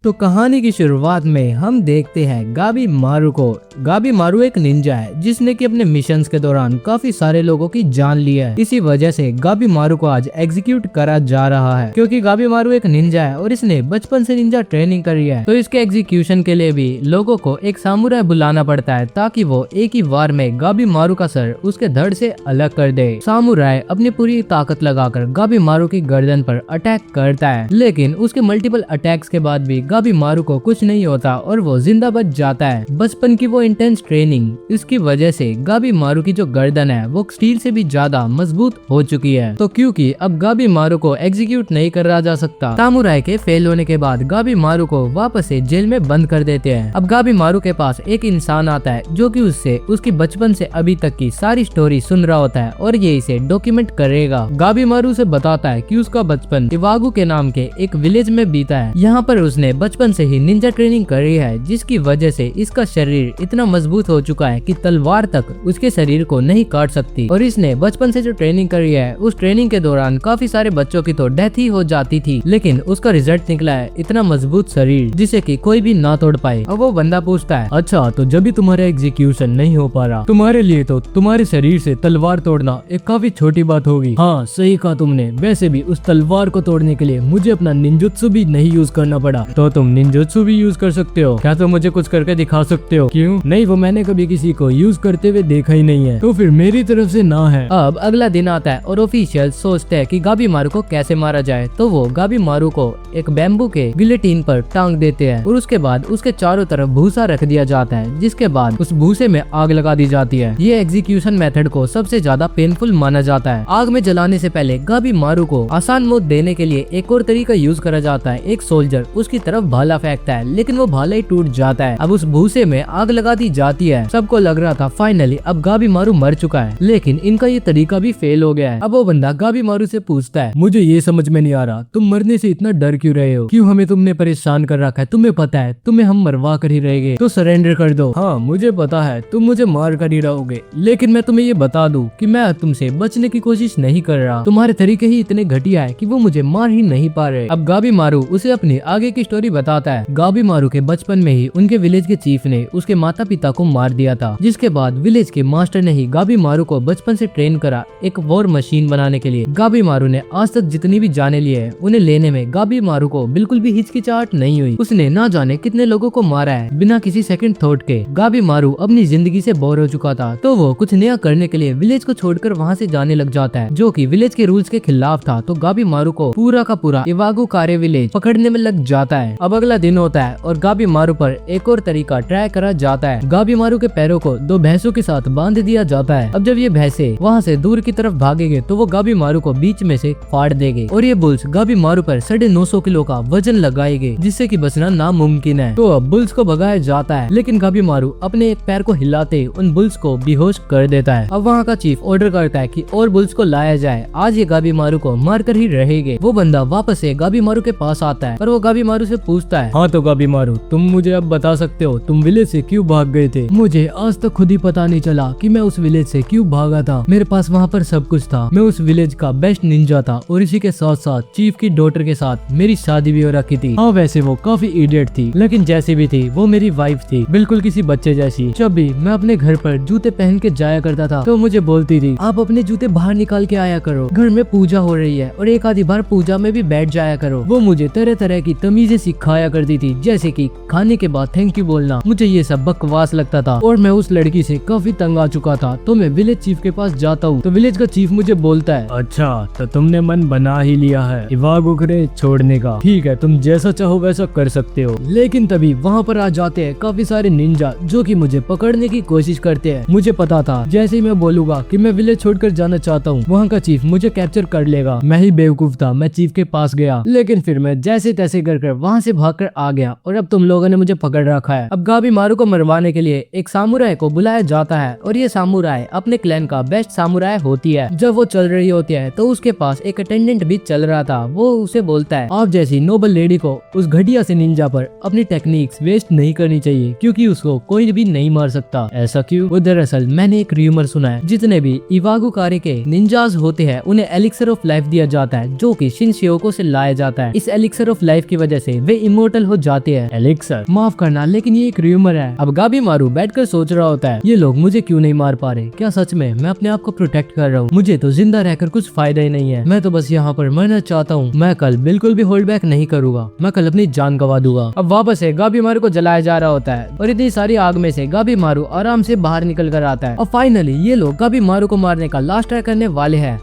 तो कहानी की शुरुआत में हम देखते हैं गाबी मारू को। गाबी मारू एक निंजा है जिसने कि अपने मिशंस के दौरान काफी सारे लोगों की जान ली है। इसी वजह से गाबी मारू को आज एग्जीक्यूट करा जा रहा है, क्योंकि गाबी मारू एक निंजा है और इसने बचपन से निंजा ट्रेनिंग करी है। तो इसके एग्जीक्यूशन के लिए भी लोगों को एक सामुराई बुलाना पड़ता है ताकि वो एक ही वार में गाबी मारू का सर उसके धड़ से अलग कर दे। सामुराई अपनी पूरी ताकत लगाकर गाबी मारू की गर्दन पर अटैक करता है, लेकिन उसके मल्टीपल अटैक्स के बाद भी गाबी मारू को कुछ नहीं होता और वो जिंदा बच जाता है। बचपन की वो इंटेंस ट्रेनिंग इसकी वजह से गाबी मारू की जो गर्दन है वो स्टील से भी ज्यादा मजबूत हो चुकी है। तो क्योंकि अब गाबी मारू को एग्जीक्यूट नहीं करा जा सकता, सामुराई के फेल होने के बाद गाबी मारू को वापस से जेल में बंद कर देते हैं। अब गाबी मारू के पास एक इंसान आता है जो कि उससे उसकी बचपन से अभी तक की सारी स्टोरी सुन रहा होता है और ये इसे डॉक्यूमेंट करेगा। गाबी मारू से बताता है कि उसका बचपन इवागु के नाम के एक विलेज में बीता है। यहाँ पर उसने बचपन से ही निंजा ट्रेनिंग करी है, जिसकी वजह से इसका शरीर इतना मजबूत हो चुका है कि तलवार तक उसके शरीर को नहीं काट सकती। और इसने बचपन से जो ट्रेनिंग करी है उस ट्रेनिंग के दौरान काफी सारे बच्चों की तो डेथ ही हो जाती थी, लेकिन उसका रिजल्ट निकला है इतना मजबूत शरीर जिसे कि कोई भी ना तोड़ पाए। अब वो बंदा पूछता है, अच्छा तो जब भी तुम्हारा एग्जीक्यूशन नहीं हो पा रहा, तुम्हारे लिए तो तुम्हारे शरीर से तलवार तोड़ना एक काफी छोटी बात होगी। हाँ सही कहा तुमने, वैसे भी उस तलवार को तोड़ने के लिए मुझे अपना निंजुत्सु भी नहीं यूज करना पड़ा। तो तुम निंजुत्सु भी यूज कर सकते हो क्या? तो मुझे कुछ करके दिखा सकते हो? क्यों नहीं, वो मैंने कभी किसी को यूज करते हुए देखा ही नहीं है, तो फिर मेरी तरफ से ना है। अब अगला दिन आता है और ऑफिशियल सोचते हैं कि गाबी मारू को कैसे मारा जाए। तो वो गाबी मारू को एक बैम्बू के गिलेटिन पर टांग देते हैं और उसके बाद उसके चारों तरफ भूसा रख दिया जाता है, जिसके बाद उस भूसे में आग लगा दी जाती है। ये एग्जीक्यूशन मेथड को सबसे ज्यादा पेनफुल माना जाता है। आग में जलाने से पहले गाबी मारू को आसान मौत देने के लिए एक और तरीका यूज करा जाता है। एक सोल्जर उसकी तरफ भाला फेंकता है, लेकिन वो भाला ही टूट जाता है। अब उस भूसे में आग लगा दी जाती है। सबको लग रहा था फाइनली अब गाबी मारू मर चुका है, लेकिन इनका ये तरीका भी फेल हो गया है। अब वो बंदा गाबी मारू से पूछता है, मुझे ये समझ में नहीं आ रहा तुम मरने से इतना डर क्यों रहे हो? क्यों हमें तुमने परेशान कर रखा है? तुम्हें पता है तुम्हें हम मरवा कर ही रहेंगे, तो सरेंडर कर दो। हाँ मुझे पता है तुम मुझे मार कर ही रहोगे, लेकिन मैं तुम्हें ये बता दूं कि मैं तुमसे बचने की कोशिश नहीं कर रहा। तुम्हारे तरीके ही इतने घटिया है कि वो मुझे मार ही नहीं पा रहे। अब गाबी मारू उसे अपनी आगे की स्टोरी बताता है। गाबी मारू के बचपन में ही उनके विलेज के चीफ ने उसके माता पिता को मार दिया था, जिसके बाद विलेज के मास्टर ने ही गाबी मारू को बचपन से ट्रेन करा एक वॉर मशीन बनाने के लिए। गाबी मारू ने आज तक जितनी भी जाने लिए है उन्हें लेने में गाबी मारू को बिल्कुल भी हिचकिचाहट नहीं हुई। उसने ना जाने कितने लोगों को मारा है बिना किसी सेकंड थॉट के। गाबी मारू अपनी जिंदगी से बोर हो चुका था, तो वो कुछ नया करने के लिए विलेज को छोड़कर वहाँ से जाने लग जाता है, जो कि विलेज के रूल्स के खिलाफ था। तो गाबी मारू को पूरा का पूरा इवागु कारे विलेज पकड़ने में लग जाता है। अब अगला दिन होता है और गाबी मारू पर एक और तरीका ट्राई करा जाता है। गाबी मारू के पैरों को दो भैंसों के साथ बांध दिया जाता है। अब जब ये भैंसे वहाँ से दूर की तरफ भागेंगे तो वो गाबी मारू को बीच में से फाड़ देंगे और ये बुल्स गाबी मारू पर 950 किलो का वजन लगाएंगे, जिससे कि बचना नामुमकिन है। तो अब बुल्स को भगाया जाता है, लेकिन गाबी मारू अपने एक पैर को हिलाते उन बुल्स को बेहोश कर देता है। अब वहाँ का चीफ ऑर्डर करता है कि और बुल्स को लाया जाए, आज ये गाबी मारू को मार कर ही रहेंगे। वो बंदा वापस से गाबी मारू के पास आता है और वो गाबी मारू से पूछता है, हाँ तो गाबी मारू तुम मुझे अब बता सकते हो तुम विलेज से क्यों भाग गए थे? मुझे आज तक खुद ही पता नहीं चला कि मैं उस विलेज से क्यों भागा था। मेरे पास वहाँ पर सब कुछ था, मैं उस विलेज का बेस्ट निंजा था और इसी के साथ साथ चीफ की डॉटर के साथ मेरी शादी भी हो रखी थी। हाँ वैसे वो काफी इडियट थी, लेकिन जैसी भी थी वो मेरी वाइफ थी, बिल्कुल किसी बच्चे जैसी। जब भी मैं अपने घर पर जूते पहन के जाया करता था तो मुझे बोलती थी, आप अपने जूते बाहर निकाल के आया करो, घर में पूजा हो रही है, और एक आधी बार पूजा में भी बैठ जाया करो। वो मुझे तरह तरह की तमीजें सिखाया करती थी, जैसे कि खाने के बाद थैंक यू बोलना। मुझे ये सब बकवास लगता था और मैं उस लड़की से काफी तंग आ चुका था। तो मैं विलेज चीफ के पास जाता हूँ तो विलेज का चीफ मुझे बोलता है, अच्छा तो तुमने मन बना ही लिया है इवागु कारे छोड़ने का, ठीक है तुम जैसा चाहो वैसा कर सकते हो। लेकिन तभी वहाँ पर आ जाते हैं काफी सारे निंजा जो कि मुझे पकड़ने की कोशिश करते हैं। मुझे पता था जैसे ही मैं बोलूंगा कि मैं विलेज छोड़कर जाना चाहता हूँ वहाँ का चीफ मुझे कैप्चर कर लेगा। मैं ही बेवकूफ था, मैं चीफ के पास गया, लेकिन फिर मैं जैसे तैसे कर वहाँ से भागकर आ गया और अब तुम लोगों ने मुझे पकड़ रखा है। अब गाबी मारू को मरवाने के लिए एक सामुराई को बुलाया जाता है और ये सामुराई अपने क्लैन का बेस्ट सामुराई होती है। जब वो चल रही होती है तो उसके पास एक अटेंडेंट भी चल रहा था। वो उसे बोलता है, आप जैसी नोबल लेडी को उस घटिया से निंजा पर अपनी टेक्निक्स वेस्ट नहीं करनी चाहिए, क्योंकि उसको कोई भी नहीं मार सकता। ऐसा क्यों? वो दरअसल मैंने एक र्यूमर सुना है, जितने भी इवागु कारे के निंजास होते हैं उन्हें एलिक्सर ऑफ लाइफ दिया जाता है, जो कि शिनशियोको से लाया जाता है। इस एलिक्सर ऑफ लाइफ की वजह से वे सारे इमोर्टल हो जाते हैं। एलिक्सर, माफ करना लेकिन ये एक र्यूमर है। अब गाबी मारू बैठकर सोच रहा होता है, ये लोग मुझे क्यों नहीं मार पा रहे, क्या सच में मैं अपने आप को प्रोटेक्ट कर रहा हूँ? मुझे तो जिंदा रहकर कुछ फायदा ही नहीं है, मैं तो बस यहाँ पर मरना चाहता हूँ। मैं कल बिल्कुल भी होल्ड बैक नहीं करूंगा, मैं कल अपनी जान गवा दूंगा। अब वापस से गाबी मारू को जलाया जा रहा होता है और इतनी सारी आग में से गाबी मारू आराम से बाहर निकल कर आता है। और फाइनली ये लोग गाबी मारू को मारने का लास्ट ट्राई करने वाले हैं।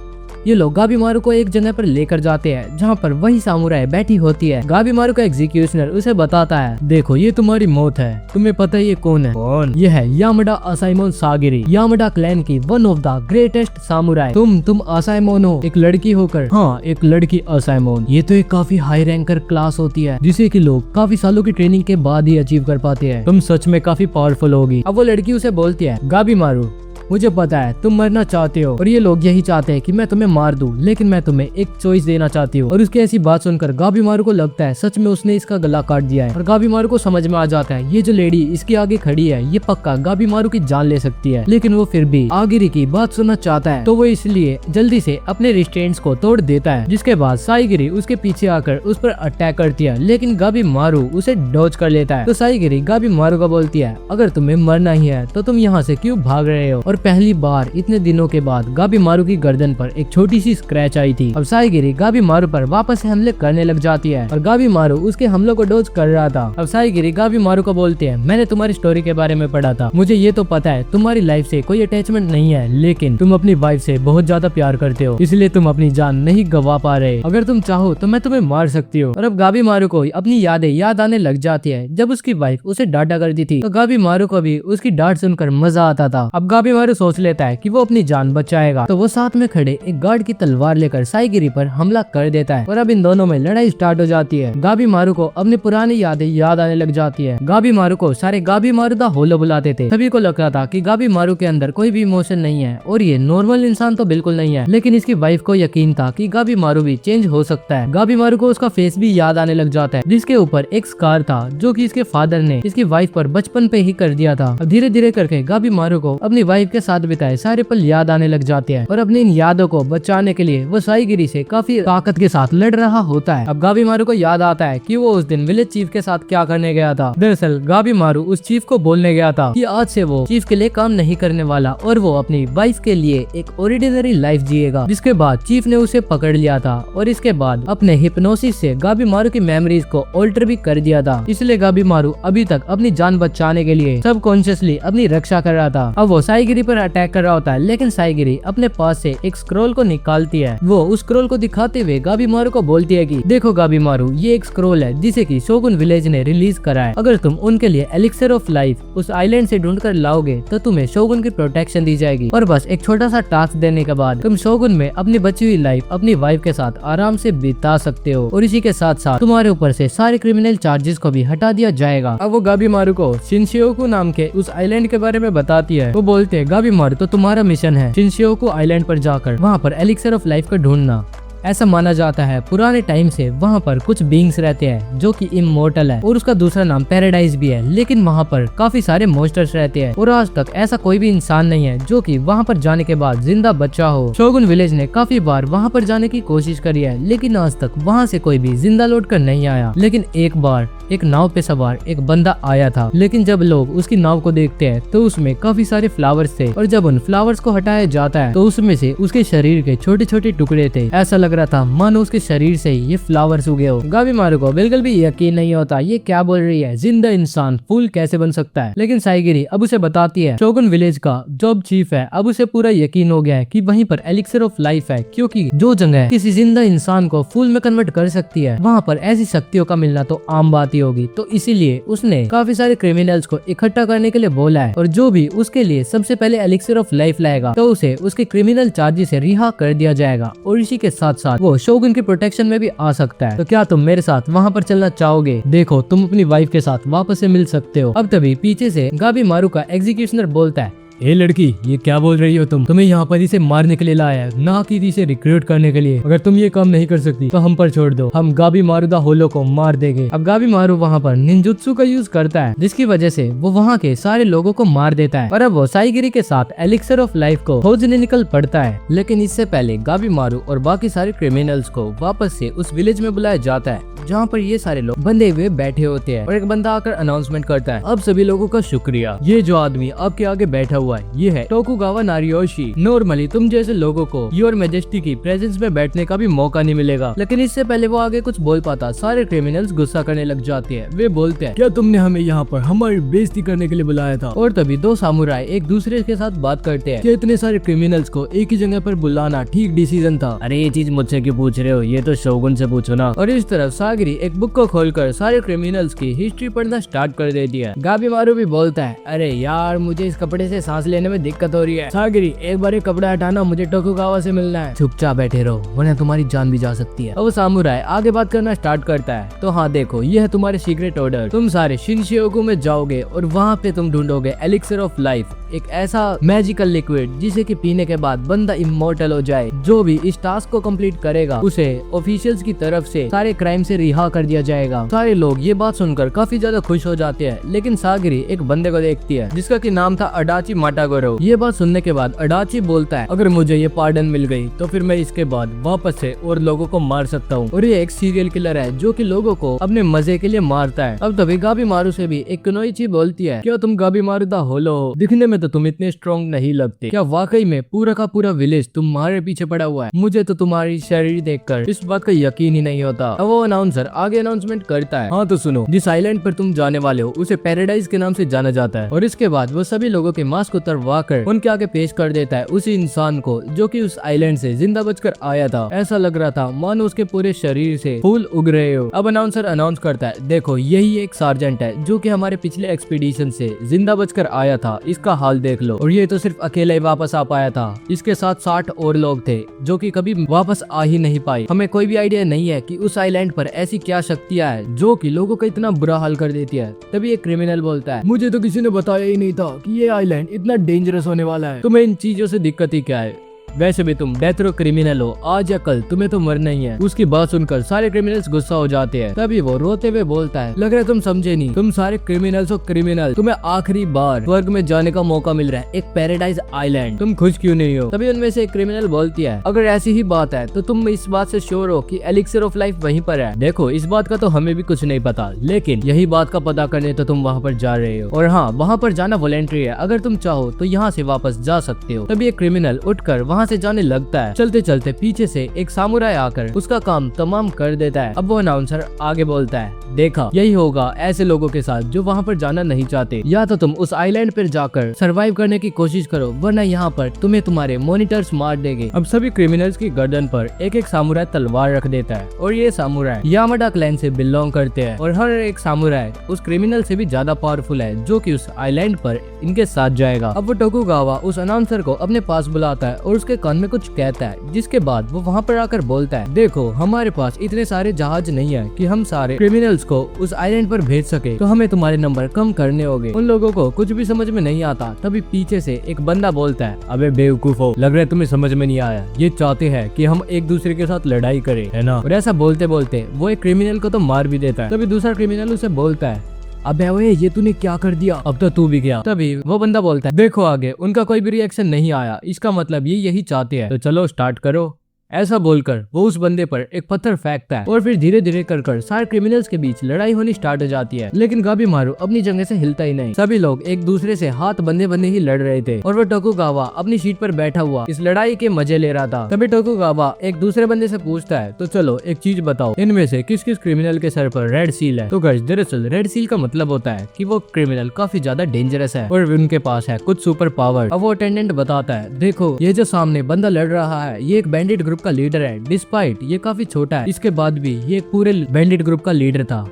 ये लोग गाबी मारू को एक जगह पर लेकर जाते हैं जहाँ पर वही सामुराई बैठी होती है। गाबी मारू का एग्जीक्यूशनर उसे बताता है, देखो ये तुम्हारी मौत है, तुम्हें पता है ये कौन है? कौन? ये है यामाडा असाइमोन सागिरी, यामाडा क्लैन की one of the greatest samurai. तुम असाइमोन हो, एक लड़की होकर। हाँ, एक लड़की असाइमोन। ये तो एक काफी हाई रैंकर क्लास होती है जिसे कि लोग काफी सालों की ट्रेनिंग के बाद ही अचीव कर पाते हैं। तुम सच में काफी पावरफुल होगी। अब वो लड़की उसे बोलती है, गाबी मारू मुझे पता है तुम मरना चाहते हो और ये लोग यही चाहते हैं कि मैं तुम्हें मार दूं, लेकिन मैं तुम्हें एक चॉइस देना चाहती हूँ। और उसकी ऐसी बात सुनकर गाबी मारू को लगता है सच में उसने इसका गला काट दिया है। और गाबी मारू को समझ में आ जाता है ये जो लेडी इसके आगे खड़ी है ये पक्का गाबी मारू की जान ले सकती है, लेकिन वो फिर भी आगिरी की बात सुनना चाहता है, तो वो इसलिए जल्दी से अपने रिस्ट्रेंट्स को तोड़ देता है। जिसके बाद साइगिरी उसके पीछे आकर उस पर अटैक करती है, लेकिन गाबी मारू उसे डॉज कर लेता है। तो साइगिरी गाबी मारू को बोलती है, अगर तुम्हें मरना ही है तो तुम यहाँ से क्यों भाग रहे हो? और पहली बार इतने दिनों के बाद गाबी मारू की गर्दन पर एक छोटी सी स्क्रैच आई थी। अब साइगिरी गाबी मारू पर वापस से हमले करने लग जाती है और गाबी मारू उसके हमलों को डॉज कर रहा था। अब साइगिरी गाबी मारू को बोलते हैं, मैंने तुम्हारी स्टोरी के बारे में पढ़ा था, मुझे ये तो पता है तुम्हारी लाइफ से कोई अटैचमेंट नहीं है, लेकिन तुम अपनी वाइफ से बहुत ज्यादा प्यार करते हो, इसलिए तुम अपनी जान नहीं गवा पा रहे। अगर तुम चाहो तो मैं तुम्हें मार सकती हूँ। और अब गाबी मारू को अपनी यादें याद आने लग जाती है जब उसकी वाइफ उसे डांटा करती थी, तो गाबी मारू को भी उसकी डांट सुनकर मजा आता था। अब गाबी मारू सोच लेता है कि वो अपनी जान बचाएगा, तो वो साथ में खड़े एक गार्ड की तलवार लेकर साइगिरी पर हमला कर देता है और अब इन दोनों में लड़ाई स्टार्ट हो जाती है। गाबी मारू को अपनी पुरानी यादें याद आने लग जाती है। गाबी मारू को सारे गाबी मारू दा होलो बुलाते थे। सभी को लगता था कि गाबी मारू के अंदर कोई भी इमोशन नहीं है और ये नॉर्मल इंसान तो बिल्कुल नहीं है, लेकिन इसकी वाइफ को यकीन था कि गाबी मारू भी चेंज हो सकता है। गाबी मारू को उसका फेस भी याद आने लग जाता है जिसके ऊपर एक स्कार था जो कि इसके फादर ने इसकी वाइफ पर बचपन पे ही कर दिया था। अब धीरे धीरे करके गाबी मारू को अपनी वाइफ के साथ बिताए सारे पल याद आने लग जाते हैं और अपनी इन यादों को बचाने के लिए वो साइगिरी से काफी ताकत के साथ लड़ रहा होता है। अब गाबी मारू को याद आता है कि वो उस दिन विलेज चीफ के साथ क्या करने गया था। दरअसल गाबी मारू उस चीफ को बोलने गया था कि आज से वो चीफ के लिए काम नहीं करने वाला और वो अपनी वाइफ के लिए एक ऑर्डिनरी लाइफ जिएगा। जिसके बाद चीफ ने उसे पकड़ लिया था और इसके बाद अपने हिप्नोसिस से गाबी मारू की मेमोरीज को ऑल्टर भी कर दिया था। इसलिए गाबी मारू अभी तक अपनी जान बचाने के लिए सबकॉन्शियसली अपनी रक्षा कर रहा था। अब वो साइगिरी पर अटैक कर रहा होता है, लेकिन साइगिरी अपने पास से एक स्क्रॉल को निकालती है। वो उस स्क्रॉल को दिखाते हुए गाबी मारू को बोलती है कि देखो गाबी मारू, ये एक स्क्रॉल है जिसे कि शोगुन विलेज ने रिलीज करा है। अगर तुम उनके लिए एलिक्सर ऑफ लाइफ उस आइलैंड से ढूंढ कर लाओगे तो तुम्हें शोगुन की प्रोटेक्शन दी जाएगी और बस एक छोटा सा टास्क देने के बाद तुम शोगुन में अपनी बची हुई लाइफ अपनी वाइफ के साथ आराम से बिता सकते हो और इसी के साथ साथ तुम्हारे ऊपर से सारे क्रिमिनल चार्जेस को भी हटा दिया जाएगा। अब वो गाबी मारू को शिनशियोकू नाम के उस आइलैंड के बारे में बताती है। वो बोलते हैं, गाबी मारू तो तुम्हारा मिशन है शिनशियोकू आइलैंड पर जाकर वहाँ पर एलिक्सर ऑफ लाइफ को ढूंढना। ऐसा माना जाता है पुराने टाइम से वहाँ पर कुछ बीइंग्स रहते हैं जो कि इमोर्टल है और उसका दूसरा नाम पैराडाइज भी है, लेकिन वहाँ पर काफी सारे मॉन्स्टर्स रहते हैं और आज तक ऐसा कोई भी इंसान नहीं है जो कि वहाँ पर जाने के बाद जिंदा बचा हो। शोगुन विलेज ने काफी बार वहाँ पर जाने की कोशिश करी है, लेकिन आज तक वहाँ से कोई भी जिंदा लौट कर नहीं आया। लेकिन एक बार एक नाव पे सवार एक बंदा आया था, लेकिन जब लोग उसकी नाव को देखते हैं तो उसमें काफी सारे फ्लावर्स थे और जब उन फ्लावर्स को हटाया जाता है तो उसमें से उसके शरीर के छोटे छोटे टुकड़े थे। ऐसा लग रहा था मानो उसके शरीर से ही ये फ्लावर्स उगे हो। गाबी मारू को बिल्कुल भी यकीन नहीं होता, ये क्या बोल रही है, जिंदा इंसान फूल कैसे बन सकता है। लेकिन साइगिरी अब उसे बताती है शोगुन विलेज का जो चीफ है अब उसे पूरा यकीन हो गया है कि वहीं पर एलिक्सर ऑफ लाइफ है, क्योंकि जो जगह किसी जिंदा इंसान को फूल में कन्वर्ट कर सकती है वहाँ पर ऐसी शक्तियों का मिलना तो आम बात ही होगी। तो इसीलिए उसने काफी सारे क्रिमिनल्स को इकट्ठा करने के लिए बोला है और जो भी उसके लिए सबसे पहले एलिक्सर ऑफ लाइफ लाएगा तो उसे उसके क्रिमिनल चार्जेस से रिहा कर दिया जाएगा और इसी के साथ साथ वो शोगुन की प्रोटेक्शन में भी आ सकता है। तो क्या तुम मेरे साथ वहाँ पर चलना चाहोगे? देखो तुम अपनी वाइफ के साथ वापस से मिल सकते हो। अब तभी पीछे से गाबी मारू का एग्जीक्यूशनर बोलता है, ए लड़की, ये क्या बोल रही हो तुम? तुम्हें यहाँ पर इसे मारने के लिए लाया है, ना कि इसे रिक्रूट करने के लिए। अगर तुम ये काम नहीं कर सकती तो हम पर छोड़ दो, हम गाबी मारू द होलो को मार देंगे। अब गाबी मारू वहाँ पर निंजुत्सु का यूज करता है, जिसकी वजह से वो वहाँ के सारे लोगों को मार देता है। और अब वो साइगिरी के साथ एलिक्सर ऑफ लाइफ को खोजने निकल पड़ता है। लेकिन इससे पहले गाबी मारू और बाकी सारे क्रिमिनल्स को वापस से उस विलेज में बुलाया जाता है, जहाँ पर ये सारे लोग बंधे हुए बैठे होते हैं। और एक बंदा आकर अनाउंसमेंट करता है, अब सभी लोगों का शुक्रिया, ये जो आदमी आपके आगे बैठा हुआ है ये है टोकुगावा नारियोशी। नॉर्मली तुम जैसे लोगों को योर मैजेस्टी की प्रेजेंस में बैठने का भी मौका नहीं मिलेगा। लेकिन इससे पहले वो आगे कुछ बोल पाता, सारे क्रिमिनल्स गुस्सा करने लग जाते हैं। वे बोलते हैं, क्या तुमने हमें यहाँ पर हमारी बेइज्जती करने के लिए बुलाया था? और तभी दो सामुराई एक दूसरे के साथ बात करते हैं कि इतने सारे क्रिमिनल्स को एक ही जगह पर बुलाना ठीक डिसीजन था। अरे ये चीज मुझसे क्यों पूछ रहे हो, ये तो शोगुन से पूछो ना। और इस तरफ सागिरी एक बुक को खोलकर सारे क्रिमिनल्स की हिस्ट्री पढ़ना स्टार्ट कर देती है। गाबी मारू भी बोलता है, अरे यार मुझे इस कपड़े से सांस लेने में दिक्कत हो रही है। सागिरी एक बार ये कपड़ा हटाना, मुझे टोकुगावा से मिलना है। चुपचाप बैठे रहो वरना तुम्हारी जान भी जा सकती है। अब वो सामुराई आगे बात करना स्टार्ट करता है, तो हाँ देखो ये है तुम्हारे सीक्रेट ऑर्डर, तुम सारे शिनशियोगु में जाओगे और वहाँ पे तुम ढूंढोगे एलिक्सर ऑफ लाइफ, एक ऐसा मैजिकल लिक्विड जिसे कि पीने के बाद बंदा इमोर्टल हो जाए। जो भी इस टास्क को कंप्लीट करेगा उसे ऑफिशियल्स की तरफ से सारे क्राइम से रिहा कर दिया जाएगा। सारे लोग ये बात सुनकर काफी ज्यादा खुश हो जाते हैं। लेकिन सागिरी एक बंदे को देखती है जिसका कि नाम था अडाची माटागोरो। ये बात सुनने के बाद अडाची बोलता है, अगर मुझे ये पार्डन मिल गई तो फिर मैं इसके बाद वापस से और लोगों को मार सकता हूँ। और ये एक सीरियल किलर है जो कि लोगों को अपने मजे के लिए मारता है। अब तभी गाबी मारू से भी एक कुनोइची बोलती है, क्या तुम गाबी मारू दा होलो हो? दिखने में तो तुम इतने स्ट्रॉन्ग नहीं लगते, क्या वाकई में पूरा का पूरा विलेज तुम्हारे पीछे पड़ा हुआ है? मुझे तो तुम्हारी शरीर देखकर इस बात का यकीन ही नहीं होता। अब वो अनाउंसर आगे अनाउंसमेंट करता है, हाँ तो सुनो, जिस आइलैंड पर तुम जाने वाले हो उसे पैराडाइज के नाम से जाना जाता है। और इसके बाद वो सभी लोगों के मास्क उतरवा कर उनके आगे पेश कर देता है उसी इंसान को जो कि उस आइलैंड से जिंदा बचकर आया था। ऐसा लग रहा था मानो उसके पूरे शरीर से फूल उग रहे हो। अब अनाउंसर अनाउंस करता है, देखो यही एक सार्जेंट है जो कि हमारे पिछले एक्सपीडिशन से जिंदा बचकर आया था, इसका हाल देख लो। और ये तो सिर्फ अकेला ही वापस आ पाया था, इसके साथ 60 और लोग थे जो कि कभी वापस आ ही नहीं पाए। हमें कोई भी आइडिया नहीं है कि उस आइलैंड पर ऐसी क्या शक्तियां है जो कि लोगों का इतना बुरा हाल कर देती है। तभी एक क्रिमिनल बोलता है, मुझे तो किसी ने बताया ही नहीं था कि ये आइलैंड इतना डेंजरस होने वाला है। तुम्हें इन चीजों से दिक्कत ही क्या है? वैसे भी तुम डेथ रो क्रिमिनल हो, आज या कल तुम्हें तो मरना ही है। उसकी बात सुनकर सारे क्रिमिनल्स गुस्सा हो जाते हैं। तभी वो रोते हुए बोलता है, लग रहा है तुम समझे नहीं, तुम सारे क्रिमिनल्स हो क्रिमिनल, तुम्हें आखिरी बार स्वर्ग में जाने का मौका मिल रहा है, एक पैराडाइज आइलैंड, तुम खुश क्यों नहीं हो? तभी उनमें से एक क्रिमिनल बोलती है, अगर ऐसी ही बात है तो तुम इस बात से श्योर हो कि एलिक्सर ऑफ लाइफ वहीं पर है? देखो इस बात का तो हमें भी कुछ नहीं पता, लेकिन यही बात का पता करने तो तुम वहाँ पर जा रहे हो। और हाँ, वहाँ पर जाना वॉलेंट्री है, अगर तुम चाहो तो यहाँ से वापस जा सकते हो। तभी एक क्रिमिनल उठकर वहाँ से जाने लगता है। चलते चलते पीछे से एक सामुराई आकर उसका काम तमाम कर देता है। अब वो अनाउंसर आगे बोलता है, देखा यही होगा ऐसे लोगों के साथ जो वहाँ पर जाना नहीं चाहते। या तो तुम उस आइलैंड पर जाकर सरवाइव करने की कोशिश करो, वरना यहाँ पर तुम्हें तुम्हारे मॉनिटर्स मार देंगे। अब सभी क्रिमिनल्स की गर्दन पर एक एक सामुराई तलवार रख देता है और ये सामुराई यामाडा क्लैन से बिलोंग करते हैं। और हर एक सामुराई उस क्रिमिनल से भी ज्यादा पावरफुल है जो कि उस आइलैंड पर इनके साथ जाएगा। अब वो टोकुगावा उस अनाउंसर को अपने पास बुलाता है और उसके कान में कुछ कहता है, जिसके बाद वो वहाँ पर आकर बोलता है, देखो हमारे पास इतने सारे जहाज नहीं है कि हम सारे क्रिमिनल्स को उस आइलैंड पर भेज सके, तो हमें तुम्हारे नंबर कम करने होंगे। उन लोगों को कुछ भी समझ में नहीं आता। तभी पीछे से एक बंदा बोलता है, अबे बेवकूफो, लग रहा है तुम्हें समझ में नहीं आया, ये चाहते हैं कि हम एक दूसरे के साथ लड़ाई करें, है ना? और ऐसा बोलते बोलते वो एक क्रिमिनल को तो मार भी देता है। तभी दूसरा क्रिमिनल उसे बोलता है, अबे ओए ये तूने क्या कर दिया, अब तो तू भी गया। तभी वो बंदा बोलता है, देखो आगे उनका कोई भी रिएक्शन नहीं आया, इसका मतलब ये यही चाहते हैं, तो चलो स्टार्ट करो। ऐसा बोलकर वो उस बंदे पर एक पत्थर फेंकता है और फिर धीरे धीरे कर सारे क्रिमिनल्स के बीच लड़ाई होनी स्टार्ट हो जाती है। लेकिन गाबी मारू अपनी जगह से हिलता ही नहीं। सभी लोग एक दूसरे से हाथ बंधे बंधे ही लड़ रहे थे और वो टोकुगावा अपनी सीट पर बैठा हुआ इस लड़ाई के मजे ले रहा था। तभी टोकुगावा एक दूसरे बंदे से पूछता है, तो चलो एक चीज बताओ, इनमें से किस किस क्रिमिनल के सर पर रेड सील है? तो गाइस दरअसल रेड सील का मतलब होता है कि वो क्रिमिनल काफी ज्यादा डेंजरस है और उनके पास है कुछ सुपर पावर। अब वो अटेंडेंट बताता है, देखो ये जो सामने बंदा लड़ रहा है ये एक बैंडिट ग्रुप का लीडर है। डिस्पाइट ये काफी छोटा है, इसके बाद भी ये पूरे बैंडिट ग्रुप का लीडर था।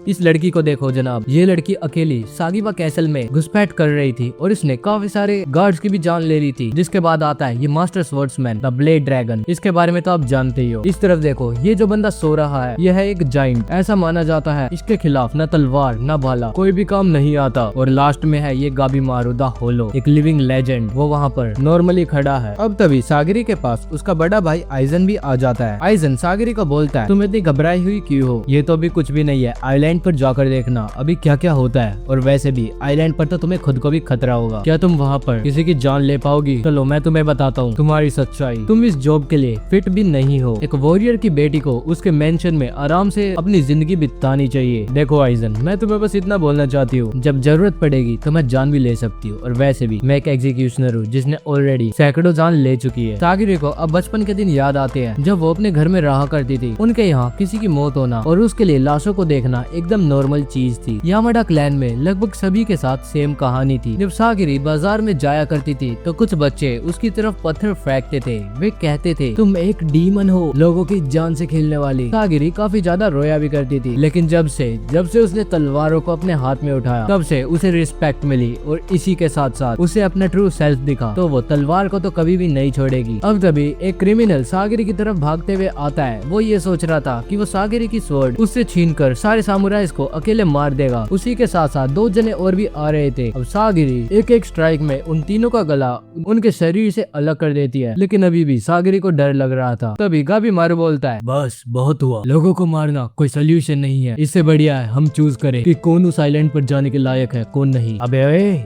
इस लड़की को देखो जनाब, ये लड़की अकेली सागिबा कैसल में घुसपैठ कर रही थी और इसने काफी सारे गार्ड्स की भी जान ले ली थी। जिसके बाद आता है ये मास्टर स्वर्ड्समैन द ब्लेड ड्रैगन। इसके बारे में तो आप जानते ही हो। इस तरफ देखो, ये जो बंदा सो रहा है यह है एक जाइंट। ऐसा माना जाता है इसके खिलाफ न तलवार न भाला कोई भी काम नहीं आता। और लास्ट में है ये गाबीमारू द होलो, एक लिविंग लेजेंड। वो वहाँ पर नॉर्मली खड़ा है। अब तभी सागिरी के पास उसका बड़ा भाई आइजन भी आ जाता है। आइजन सागिरी को बोलता है, तुम इतनी घबराई हुई क्यों हो? ये तो अभी कुछ भी नहीं है, आइलैंड पर जाकर देखना अभी क्या क्या होता है। और वैसे भी आइलैंड पर तो तुम्हें खुद को भी खतरा होगा। क्या तुम वहाँ पर किसी की जान ले पाओगी? चलो मैं तुम्हें बताता हूँ तुम्हारी सच्चाई। तुम इस जॉब के लिए फिट भी नहीं हो। एक वॉरियर की बेटी को उसके मेंशन में आराम से अपनी जिंदगी बितानी चाहिए। देखो आइजन, मैं तुम्हें बस इतना बोलना चाहती हूँ, जब जरूरत पड़ेगी तो मैं जान भी ले सकती हूँ। और वैसे भी मैं एक एग्जीक्यूशनर हूँ जिसने ऑलरेडी सैकड़ों जान ले चुकी है। सागिरी को अब बचपन के दिन याद आते हैं जब वो अपने घर में रहा करती थी। उनके यहाँ किसी की मौत होना और उसके लिए लाशों को देखना एकदम नॉर्मल चीज थी। यामाडा क्लैन में लगभग सभी के साथ सेम कहानी थी। जब सागिरी बाजार में जाया करती थी तो कुछ बच्चे उसकी तरफ पत्थर फेंकते थे। वे कहते थे तुम एक डीमन हो, लोगों की जान से खेलने वाली। सागिरी काफी ज्यादा रोया भी करती थी। लेकिन जब से उसने तलवारों को अपने हाथ में उठाया तब से उसे रिस्पेक्ट मिली और इसी के साथ साथ उसे अपना ट्रू सेल्फ दिखा। तो वो तलवार को तो कभी भी नहीं छोड़ेगी। अब तभी एक क्रिमिनल सागिरी की तरफ भागते हुए आता है। वो ये सोच रहा था कि वो सागिरी की स्वॉर्ड उससे छीनकर सारे सामुराइज को अकेले मार देगा। उसी के साथ साथ दो जने और भी आ रहे थे। अब सागिरी एक एक स्ट्राइक में उन तीनों का गला उनके शरीर से अलग कर देती है। लेकिन अभी भी सागिरी को डर लग रहा था। तभी गाबीमारू बोलता है, बस बहुत हुआ, लोगों को मारना कोई सोल्यूशन नहीं है। इससे बढ़िया है हम चूज करें कि कौन उस आइलैंड पर जाने के लायक है कौन नहीं। अबे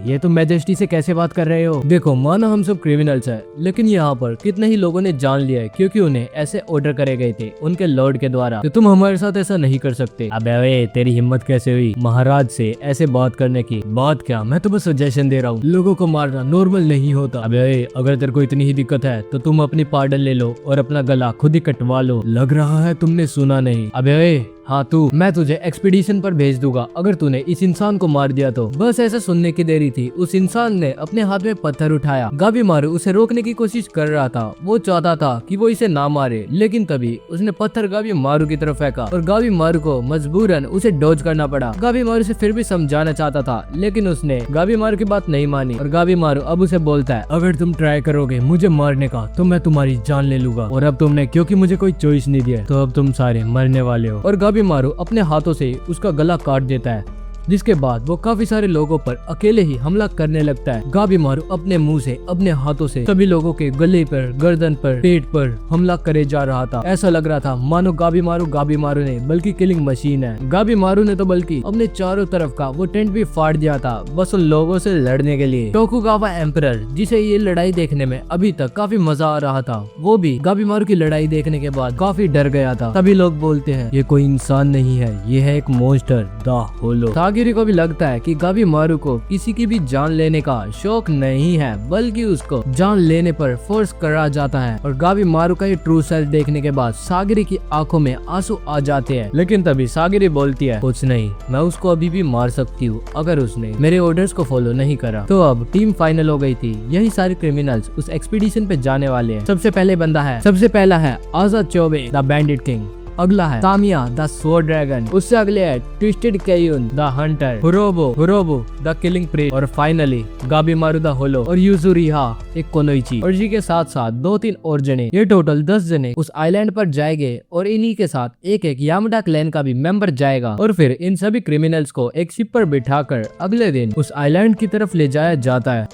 ये तुम मैजेस्टी से कैसे बात कर रहे हो? देखो मानो हम सब क्रिमिनल्स हैं, लेकिन यहाँ पर कितने ही लोगों ने जान लिया है क्योंकि उन्हें ऐसे ऑर्डर करे गए थे उनके लॉर्ड के द्वारा। तो तुम हमारे साथ ऐसा नहीं कर सकते। अबे तेरी हिम्मत कैसे हुई महाराज से ऐसे बात करने की? बात क्या, मैं तो बस सजेशन दे रहा हूँ, लोगों को मारना नॉर्मल नहीं होता। अबे अगर तेरे को इतनी ही दिक्कत है तो तुम अपनी पार्डन ले लो और अपना गला खुद ही कटवा लो। लग रहा है तुमने सुना नहीं। अबे हाँ तू, मैं तुझे एक्सपीडिशन पर भेज दूंगा अगर तूने इस इंसान को मार दिया तो। बस ऐसा सुनने की देरी थी। उस इंसान ने अपने हाथ में पत्थर उठाया। गाबीमारू उसे रोकने की कोशिश कर रहा था। वो चाहता था कि वो इसे ना मारे, लेकिन तभी उसने पत्थर गाबीमारू की तरफ फेंका और गाबीमारू को मजबूरन उसे डॉज करना पड़ा। गाबीमारू से फिर भी समझाना चाहता था लेकिन उसने गाबीमारू की बात नहीं मानी। और गाबीमारू अब उसे बोलता है, अगर तुम ट्राई करोगे मुझे मारने का तो मैं तुम्हारी जान ले लूंगा। और अब तुमने क्योंकि मुझे कोई चॉइस नहीं दिया तो अब तुम सारे मरने वाले हो। और गाबीमारू अपने हाथों से उसका गला काट देता है। जिसके बाद वो काफी सारे लोगों पर अकेले ही हमला करने लगता है। गाबीमारू अपने मुंह से अपने हाथों से सभी लोगों के गले पर, गर्दन पर, पेट पर हमला करे जा रहा था। ऐसा लग रहा था मानो गाबीमारू ने बल्कि किलिंग मशीन है। गाबीमारू ने तो बल्कि अपने चारों तरफ का वो टेंट भी फाड़ दिया था बस उन लोगों से लड़ने के लिए। टोकुगावा एम्परर, जिसे ये लड़ाई देखने में अभी तक काफी मजा आ रहा था, वो भी गाबीमारू की लड़ाई देखने के बाद काफी डर गया था। सभी लोग बोलते हैं ये कोई इंसान नहीं है, ये है एक मॉन्स्टर द होलो। सागिरी को भी लगता है कि गाबीमारू को किसी की भी जान लेने का शौक नहीं है बल्कि उसको जान लेने पर फोर्स करा जाता है। और गाबीमारू का ये ट्रू सेल्फ देखने के बाद सागिरी की आंखों में आंसू आ जाते हैं। लेकिन तभी सागिरी बोलती है, कुछ नहीं, मैं उसको अभी भी मार सकती हूँ अगर उसने मेरे ऑर्डर्स को फॉलो नहीं करा। तो अब टीम फाइनल हो गई थी। यही सारे क्रिमिनल्स उस एक्सपीडिशन पे जाने वाले हैं। सबसे पहला है आजा चौबे द बैंडिट किंग। अगला है तामिया द स्वॉर्ड ड्रैगन। उससे अगले है twisted Keyun the hunter, Hurobo the killing priest और फाइनली गाबीमारू द होलो और युजुरिहा एक कोनोइची। और जी के साथ साथ 2-3 और जने, ये टोटल 10 जने उस आइलैंड पर जाएंगे और इन्हीं के साथ एक एक यामाडा क्लैन का भी मेंबर जाएगा। और फिर इन सभी क्रिमिनल्स को एक शिप पर बिठाकर अगले दिन उस आइलैंड की तरफ ले जाया जाता है।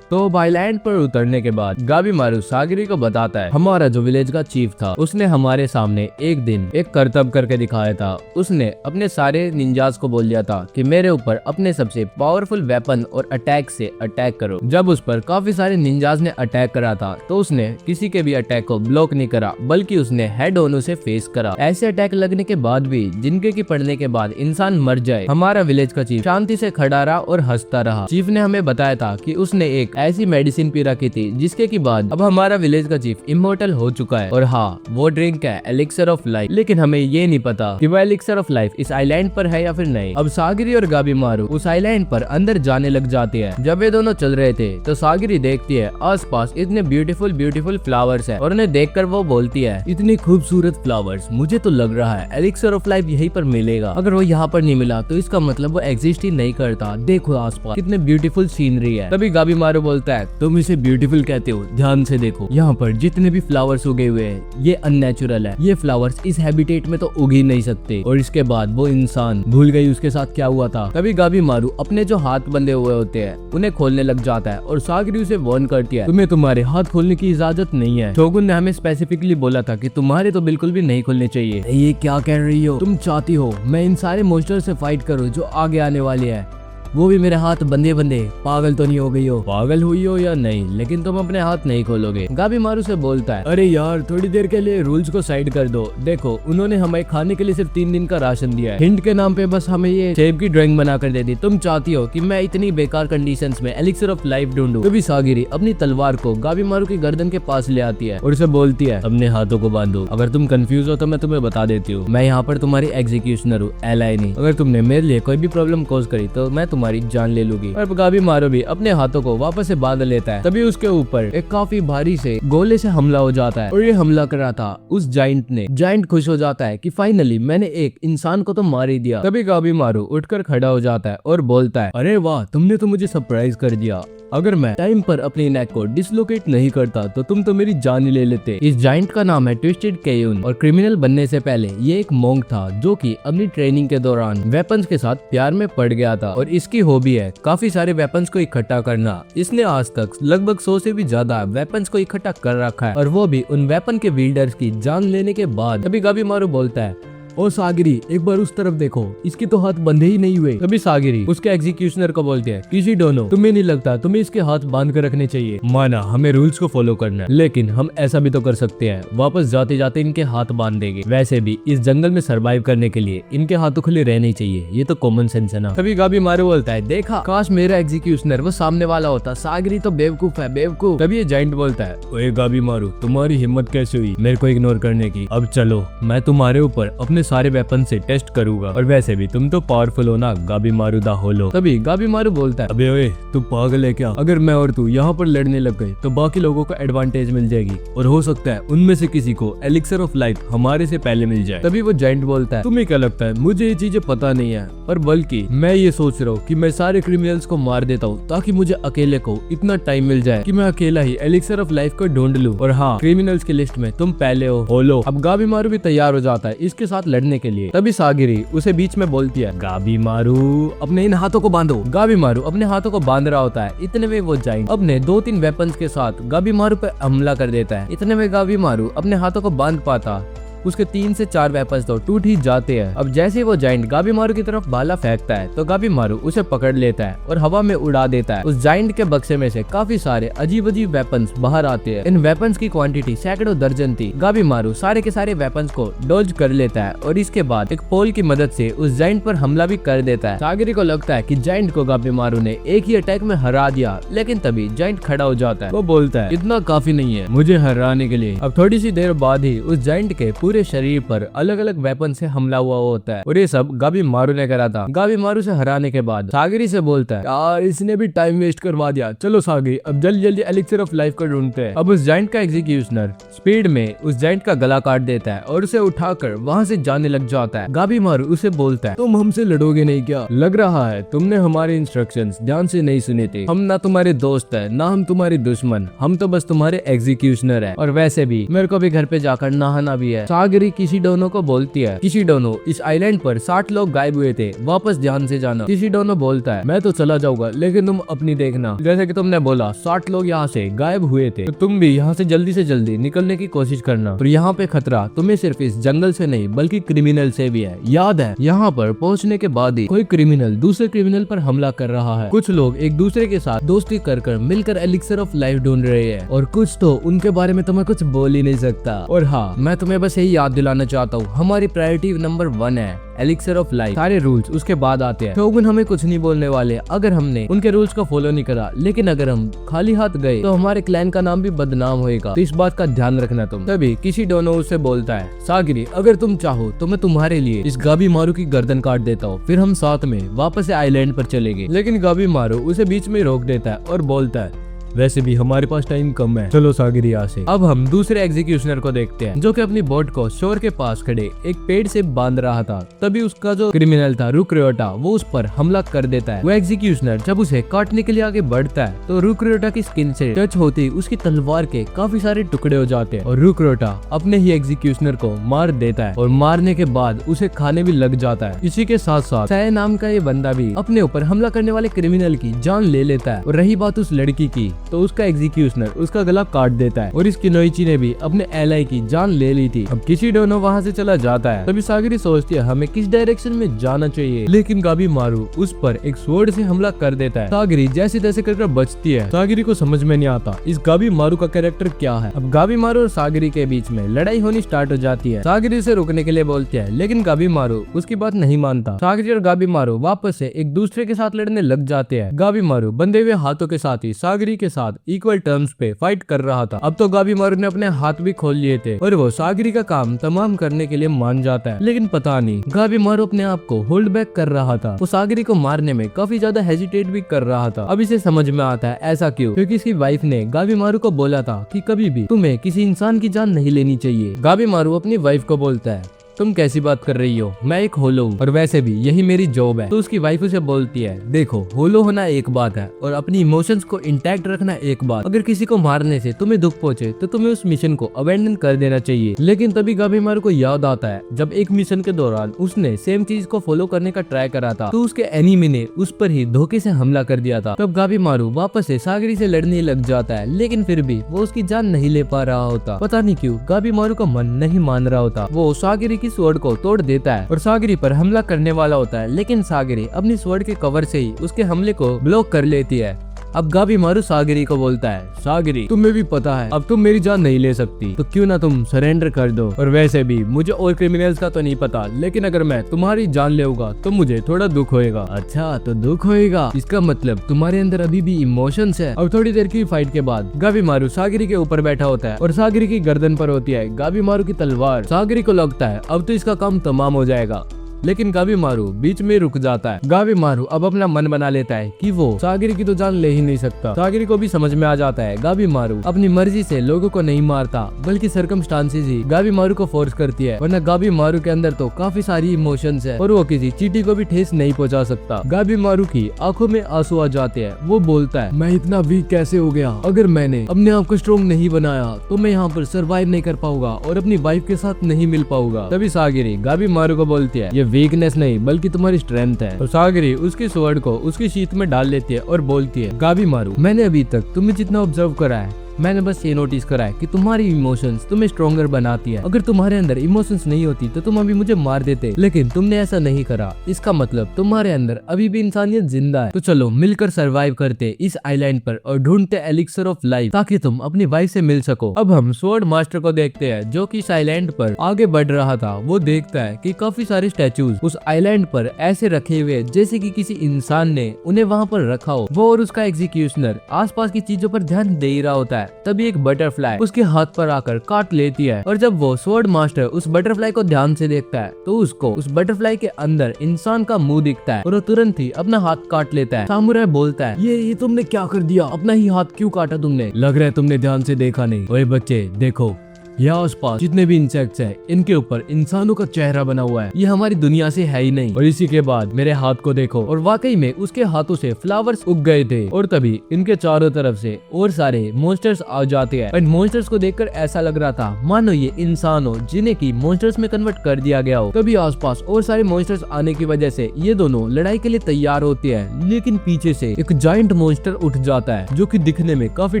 तो आइलैंड पर उतरने के बाद गाबीमारू सागिरी को बताता है, हमारा जो विलेज का चीफ था उसने हमारे सामने एक दिन एक करतब करके दिखाया था। उसने अपने सारे निंजास को बोल दिया था कि मेरे ऊपर अपने सबसे पावरफुल वेपन और अटैक से अटैक करो। जब उस पर काफी सारे निंजास ने अटैक करा था तो उसने किसी के भी अटैक को ब्लॉक नहीं करा बल्कि उसने हेड ऑन उसे फेस करा। ऐसे अटैक लगने के बाद भी, जिनके की पड़ने के बाद इंसान मर जाए, हमारा विलेज का चीफ शांति से खड़ा रहा और हंसता रहा। चीफ ने हमें बताया था कि उसने एक ऐसी मेडिसिन पी रखी थी जिसके की बाद अब हमारा विलेज का चीफ इमोर्टल हो चुका है। और हाँ, वो ड्रिंक है एलिक्सर ऑफ लाइफ, लेकिन हमें ये नहीं पता कि वो एलिक्सर ऑफ लाइफ इस आइलैंड पर है या फिर नहीं। अब सागिरी और गाबीमारू उस आइलैंड पर अंदर जाने लग जाती है। जब ये दोनों चल रहे थे तो सागिरी देखती है आसपास इतने ब्यूटीफुल फ्लावर्स है और उन्हें देखकर वो बोलती है, इतनी खूबसूरत फ्लावर्स, मुझे तो लग रहा है एलिक्सर ऑफ लाइफ यहीं पर मिलेगा। अगर वो यहाँ पर नहीं मिला तो इसका मतलब वो एग्जिस्ट ही नहीं करता। देखो आसपास कितने ब्यूटीफुल सीनरी है। तभी गाबीमारू बोलता है, तुम इसे ब्यूटीफुल कहते हो, ध्यान से देखो, यहाँ पर जितने भी फ्लावर्स उगे हुए हैं ये अननेचुरल है। ये फ्लावर्स इस हैबिटेट में तो उग ही नहीं सकते। और इसके बाद वो इंसान भूल गई उसके साथ क्या हुआ था। तभी गाबीमारू अपने जो हाथ बंधे हुए होते हैं उन्हें खोलने लग जाता है और सागिरी उसे वार्न करती है, तुम्हें तुम्हारे हाथ खोलने की इजाजत नहीं है। शोगुन ने हमें स्पेसिफिकली बोला था कि तुम्हारे तो बिल्कुल भी नहीं खोलने चाहिए। ये क्या कह रही हो? तुम चाहती हो मैं इन सारे मॉन्स्टर से फाइट करूं जो आगे आने वाले हैं, वो भी मेरे हाथ बंधे बंधे? पागल तो नहीं हो गई हो? पागल हुई हो या नहीं, लेकिन तुम अपने हाथ नहीं खोलोगे। गाबीमारू से बोलता है, अरे यार थोड़ी देर के लिए रूल्स को साइड कर दो। देखो उन्होंने हमें खाने के लिए सिर्फ 3 दिन का राशन दिया है। हिंट के नाम पे बस हमें ये सेब की ड्राइंग बना कर दे दी। तुम चाहती हो कि मैं इतनी बेकार कंडीशंस में एलिक्सर ऑफ लाइफ ढूंढूं? तभी सागिरी अपनी तलवार को गाबीमारू की गर्दन के पास ले आती है और उसे बोलती है, अपने हाथों को बांधो। अगर तुम कंफ्यूज हो तो मैं तुम्हें बता देती हूँ, मैं यहाँ पर तुम्हारी एग्जीक्यूशनर हूँ, एलाई नहीं। अगर तुमने मेरे लिए कोई भी प्रॉब्लम कॉज करी तो मैं तुम्हारी जान ले लूंगी। और गाबीमारू भी अपने हाथों को वापस से बांध लेता है। तभी उसके ऊपर एक काफी भारी से गोले से हमला हो जाता है और ये हमला कर रहा था उस जाइंट ने। जाइंट खुश हो जाता है कि फाइनली मैंने एक इंसान को तो मार ही दिया। तभी गाबीमारू उठकर खड़ा हो जाता है और बोलता है, अरे वाह, तुमने तो मुझे सरप्राइज कर दिया। अगर मैं टाइम पर अपनी नेक को डिसलोकेट नहीं करता तो तुम तो मेरी जान ही ले लेते। इस जाइंट का नाम है ट्विस्टेड केयून और क्रिमिनल बनने से पहले ये एक मोंक था जो कि अपनी ट्रेनिंग के दौरान वेपन्स के साथ प्यार में पड़ गया था और इसकी हॉबी है काफी सारे वेपन्स को इकट्ठा करना। इसने आज तक लगभग 100 से भी ज्यादा वेपन्स को इकट्ठा कर रखा है और वो भी उन वेपन के बिल्डर्स की जान लेने के बाद। तभी गाबीमारू बोलता है, ओ सागिरी, एक बार उस तरफ देखो, इसके तो हाथ बंधे ही नहीं हुए। तभी सागिरी उसके एग्जीक्यूशनर को बोलते हैं, किसी दोनों, तुम्हें नहीं लगता तुम्हें इसके हाथ बांध कर रखने चाहिए? माना हमें रूल्स को फॉलो करना है, लेकिन हम ऐसा भी तो कर सकते हैं, वापस जाते जाते इनके हाथ बांध देंगे। वैसे भी इस जंगल में सर्वाइव करने के लिए इनके हाथ तो खुले रहने चाहिए, ये तो कॉमन सेंस है ना। तभी गाबीमारू बोलता है, देखा, काश मेरा एग्जीक्यूशनर वो सामने वाला होता। सागिरी तो बेवकूफ है, बेवकूफ। तभी ये जाइंट बोलता है, ओए गाबीमारू, तुम्हारी हिम्मत कैसे हुई मेरे को इग्नोर करने की? अब चलो, मैं तुम्हारे ऊपर अपने सारे वेपन से टेस्ट करूंगा, और वैसे भी तुम तो पावरफुल हो ना, गाबीमारू दा होलो। तभी गाबीमारू बोलता है, अबे ओए, तू पागल है क्या? अगर मैं और तू यहाँ पर लड़ने लग गए तो बाकी लोगों को एडवांटेज मिल जाएगी और हो सकता है उनमें से किसी को एलिक्सर ऑफ लाइफ हमारे से पहले मिल जाए। तभी वो जाइंट बोलता है, तुम्हें क्या लगता है मुझे ये चीजें पता नहीं है, और बल्कि मैं ये सोच रहा हूँ कि मैं सारे क्रिमिनल्स को मार देता हूँ ताकि मुझे अकेले को इतना टाइम मिल जाए कि मैं अकेला ही एलिक्सर ऑफ लाइफ को ढूंढ लूं। और हाँ, क्रिमिनल्स की लिस्ट में तुम पहले हो, होलो। अब गाबीमारू भी तैयार हो जाता है इसके साथ लड़ने के लिए। तभी सागिरी उसे बीच में बोलती है, गाबीमारू अपने इन हाथों को बांधो। गाबीमारू अपने हाथों को बांध रहा होता है, इतने में वो जाइंट अपने 2-3 वेपन्स के साथ गाबीमारू पर हमला कर देता है। इतने में गाबीमारू अपने हाथों को बांध पाता, उसके 3 से 4 वेपन्स तो टूट ही जाते हैं। अब जैसे वो जाइंट गाबीमारू की तरफ भाला फेंकता है तो गाबीमारू उसे पकड़ लेता है और हवा में उड़ा देता है। उस जाइंट के बक्से में से काफी सारे अजीब अजीब वेपन्स बाहर आते हैं। इन वेपन्स की क्वांटिटी सैकड़ों दर्जन थी। गाबीमारू सारे के सारे वेपन्स को डॉज कर लेता है और इसके बाद एक पोल की मदद से उस जाइंट पर हमला भी कर देता है। सागिरी को लगता है कि जाइंट को गाबीमारू ने एक ही अटैक में हरा दिया, लेकिन तभी जाइंट खड़ा हो जाता है। वो बोलता है, इतना काफी नहीं है मुझे हराने के लिए। अब थोड़ी सी देर बाद ही उस जाइंट के पूरे शरीर पर अलग अलग वेपन से हमला हुआ होता है और ये सब गाबीमारू ने करा था। गाबीमारू से हराने के बाद सागिरी से बोलता है, यार इसने भी टाइम वेस्ट करवा दिया, चलो सागिरी अब जल्दी जल्दी एलिक्सर ऑफ लाइफ को ढूंढते हैं। अब उस जाइंट का एग्जीक्यूशनर स्पीड में उस जाइंट का गला काट देता है और उसे उठाकर वहाँ से जाने लग जाता है। गाबीमारू उसे बोलता है, तुम हमसे लड़ोगे नहीं क्या? लग रहा है तुमने हमारे इंस्ट्रक्शंस ध्यान से नहीं सुने थे। हम ना तुम्हारे दोस्त है ना हम तुम्हारे दुश्मन, हम तो बस तुम्हारे एग्जीक्यूशनर है, और वैसे भी मेरे को भी घर पे जाकर नहाना भी है। सागिरी किसी दोनों को बोलती है, किसी दोनों इस आइलैंड पर 60 लोग गायब हुए थे, वापस ध्यान से जाना। किसी दोनों बोलता है, मैं तो चला जाऊंगा लेकिन तुम अपनी देखना, जैसे कि तुमने बोला 60 लोग यहाँ से गायब हुए थे, तो तुम भी यहाँ से जल्दी निकलने की कोशिश करना। और यहाँ पे खतरा तुम्हें सिर्फ इस जंगल से नहीं बल्कि क्रिमिनल से भी है। याद है, यहाँ पर पहुँचने के बाद ही कोई क्रिमिनल दूसरे क्रिमिनल पर हमला कर रहा है। कुछ लोग एक दूसरे के साथ दोस्ती कर मिलकर एलिक्सर ऑफ लाइफ ढूंढ रहे हैं और कुछ तो उनके बारे में तुम्हें कुछ बोल ही नहीं सकता। और हाँ, मैं तुम्हें बस यही यही याद दिलाना चाहता हूँ, हमारी प्रायोरिटी नंबर 1 है एलिक्सर ऑफ लाइफ। सारे रूल्स उसके बाद आते हैं। शोगुन हमें कुछ नहीं बोलने वाले अगर हमने उनके रूल्स को फॉलो नहीं करा, लेकिन अगर हम खाली हाथ गए तो हमारे क्लैन का नाम भी बदनाम होएगा, तो इस बात का ध्यान रखना तुम। तभी किशिडोनो उससे बोलता है, सागिरी अगर तुम चाहो तो मैं तुम्हारे लिए इस गाबी मारू की गर्दन काट देता हूँ, फिर हम साथ में वापस से आइलैंड पर चलेंगे। लेकिन गाबी मारू उसे बीच में रोक देता है और बोलता है, वैसे भी हमारे पास टाइम कम है, चलो सागिरी यहाँ से। अब हम दूसरे एग्जीक्यूशनर को देखते हैं, जो कि अपनी बोट को शोर के पास खड़े एक पेड़ से बांध रहा था। तभी उसका जो क्रिमिनल था रुक्रियोटा, वो उस पर हमला कर देता है। वो एग्जीक्यूशनर जब उसे काटने के लिए आगे बढ़ता है तो रुक्रियोटा की स्किन से टच होते ही उसकी तलवार के काफी सारे टुकड़े हो जाते हैं और रुक्रियोटा अपने ही एग्जीक्यूशनर को मार देता है और मारने के बाद उसे खाने भी लग जाता है। इसी के साथ साथ साय नाम का ये बंदा भी अपने ऊपर हमला करने वाले क्रिमिनल की जान ले लेता है। और रही बात उस लड़की की, तो उसका एग्जीक्यूशनर उसका गला काट देता है और इस किनोइची ने भी अपने एलाई की जान ले ली थी। अब किशिडोनो वहाँ से चला जाता है। तभी सागिरी सोचती है हमें किस डायरेक्शन में जाना चाहिए, लेकिन गाबी मारू उस पर एक स्वॉर्ड से हमला कर देता है। सागिरी जैसे तैसे कर बचती है। सागिरी को समझ में नहीं आता इस गाबी मारू का कैरेक्टर क्या है। अब गाबी मारू और सागिरी के बीच में लड़ाई होनी स्टार्ट हो जाती है। सागिरी से रुकने के लिए बोलती है, लेकिन गाबी मारू उसकी बात नहीं मानता। सागिरी और गाबी मारू वापस से एक दूसरे के साथ लड़ने लग जाते हैं। गाबी मारू बंधे हुए हाथों के साथ ही सागिरी के साथ इक्वल टर्म्स पे फाइट कर रहा था। अब तो गाबी मारू ने अपने हाथ भी खोल लिए थे और वो सागिरी का काम तमाम करने के लिए मान जाता है। लेकिन पता नहीं गाबी मारू अपने आप को होल्ड बैक कर रहा था। वो सागिरी को मारने में काफी ज्यादा हेजिटेट भी कर रहा था। अब इसे समझ में आता है ऐसा क्यों, क्योंकि इसकी वाइफ ने गाबी मारू को बोला था कि कभी भी तुम्हें किसी इंसान की जान नहीं लेनी चाहिए। गाबी मारू अपनी वाइफ को बोलता है, तुम कैसी बात कर रही हो, मैं एक होलो हूँ और वैसे भी यही मेरी जॉब है। तो उसकी वाइफ उसे बोलती है, देखो होलो होना एक बात है और अपनी इमोशंस को इंटैक्ट रखना एक बात। अगर किसी को मारने से तुम्हें दुख पहुंचे तो तुम्हें उस मिशन को अबेंडन कर देना चाहिए। लेकिन तभी गाबी मारू को याद आता है जब एक मिशन के दौरान उसने सेम चीज को फॉलो करने का ट्राई करा था, तो उसके एनिमी ने उस पर ही धोखे से हमला कर दिया था। तब गाबी मारू वापस से सागिरी से लड़ने लग जाता है, लेकिन फिर भी वो उसकी जान नहीं ले पा रहा होता। पता नहीं क्यों गाबी मारू का मन नहीं मान रहा होता। वो सागिरी की स्वॉर्ड को तोड़ देता है और सागिरी पर हमला करने वाला होता है, लेकिन सागिरी अपनी स्वॉर्ड के कवर से ही उसके हमले को ब्लॉक कर लेती है। अब गाबी मारू सागिरी को बोलता है, सागिरी तुम्हें भी पता है अब तुम मेरी जान नहीं ले सकती, तो क्यों ना तुम सरेंडर कर दो। और वैसे भी मुझे और क्रिमिनल्स का तो नहीं पता, लेकिन अगर मैं तुम्हारी जान लेऊंगा तो मुझे थोड़ा दुख होएगा। अच्छा तो दुख होएगा, इसका मतलब तुम्हारे अंदर अभी भी इमोशंस है। अब थोड़ी देर की फाइट के बाद गाबी मारू सागिरी के ऊपर बैठा होता है और सागिरी की गर्दन पर होती है गाबी मारू की तलवार। सागिरी को लगता है अब तो इसका काम तमाम हो जाएगा, लेकिन गाबी मारू बीच में रुक जाता है। गाबी मारू अब अपना मन बना लेता है कि वो सागिरी की तो जान ले ही नहीं सकता। सागिरी को भी समझ में आ जाता है गाबी मारू अपनी मर्जी से लोगों को नहीं मारता, बल्कि सर्कमस्टांसेस ही गाबी मारू को फोर्स करती है, वरना गाबी मारू के अंदर तो काफी सारी इमोशंस है और वो किसी चींटी को भी ठेस नहीं पहुंचा सकता। गाबी मारू की आंखों में आंसू आ जाते हैं। वो बोलता है, मैं इतना वीक कैसे हो गया, अगर मैंने अपने आप को स्ट्रॉन्ग नहीं बनाया तो मैं यहाँ पर सर्वाइव नहीं कर पाऊंगा और अपनी वाइफ के साथ नहीं मिल पाऊंगा। तभी सागिरी गाबी मारू को बोलती है, ये वीकनेस नहीं बल्कि तुम्हारी स्ट्रेंथ है। और सागिरी उसकी स्वॉर्ड को उसकी शीथ में डाल लेती है और बोलती है, गाबी मारू मैंने अभी तक तुम्हें जितना ऑब्जर्व करा है मैंने बस ये नोटिस करा है कि तुम्हारी इमोशंस तुम्हें स्ट्रॉन्गर बनाती है। अगर तुम्हारे अंदर इमोशंस नहीं होती तो तुम अभी मुझे मार देते, लेकिन तुमने ऐसा नहीं करा। इसका मतलब तुम्हारे अंदर अभी भी इंसानियत जिंदा है। तो चलो मिलकर सरवाइव करते इस आइलैंड पर और ढूंढते एलिक्सर ऑफ लाइफ, ताकि तुम अपनी वाइफ से मिल सको। अब हम स्वॉर्ड मास्टर को देखते हैं जो कि इस आइलैंड पर आगे बढ़ रहा था। वो देखता है कि काफी सारे स्टैचूज उस आइलैंड पर ऐसे रखे हुए जैसे कि किसी इंसान ने उन्हें वहाँ पर रखा हो। वो और उसका एग्जीक्यूशनर आसपास की चीजों पर ध्यान दे ही रहा होता है। तभी एक बटरफ्लाई उसके हाथ पर आकर काट लेती है और जब वो स्वॉर्ड मास्टर उस बटरफ्लाई को ध्यान से देखता है तो उसको उस बटरफ्लाई के अंदर इंसान का मुंह दिखता है और वो तुरंत ही अपना हाथ काट लेता है। सामुराई बोलता है, ये तुमने क्या कर दिया, अपना ही हाथ क्यों काटा तुमने, लग रहा है तुमने ध्यान से देखा नहीं। ओए बच्चे देखो, यहाँ आसपास जितने भी इंसेक्ट्स हैं इनके ऊपर इंसानों का चेहरा बना हुआ है, ये हमारी दुनिया से है ही नहीं। और इसी के बाद मेरे हाथ को देखो, और वाकई में उसके हाथों से फ्लावर्स उग गए थे और तभी इनके चारों तरफ से और सारे मॉन्स्टर्स आ जाते हैं। इन मॉन्स्टर्स को देखकर ऐसा लग रहा था मानो ये इंसान हो जिन्हें की मॉन्स्टर्स में कन्वर्ट कर दिया गया हो। तभी आसपास और सारे मॉन्स्टर्स आने की वजह से ये दोनों लड़ाई के लिए तैयार होते हैं, लेकिन पीछे से एक जायंट मॉन्स्टर उठ जाता है जो कि दिखने में काफी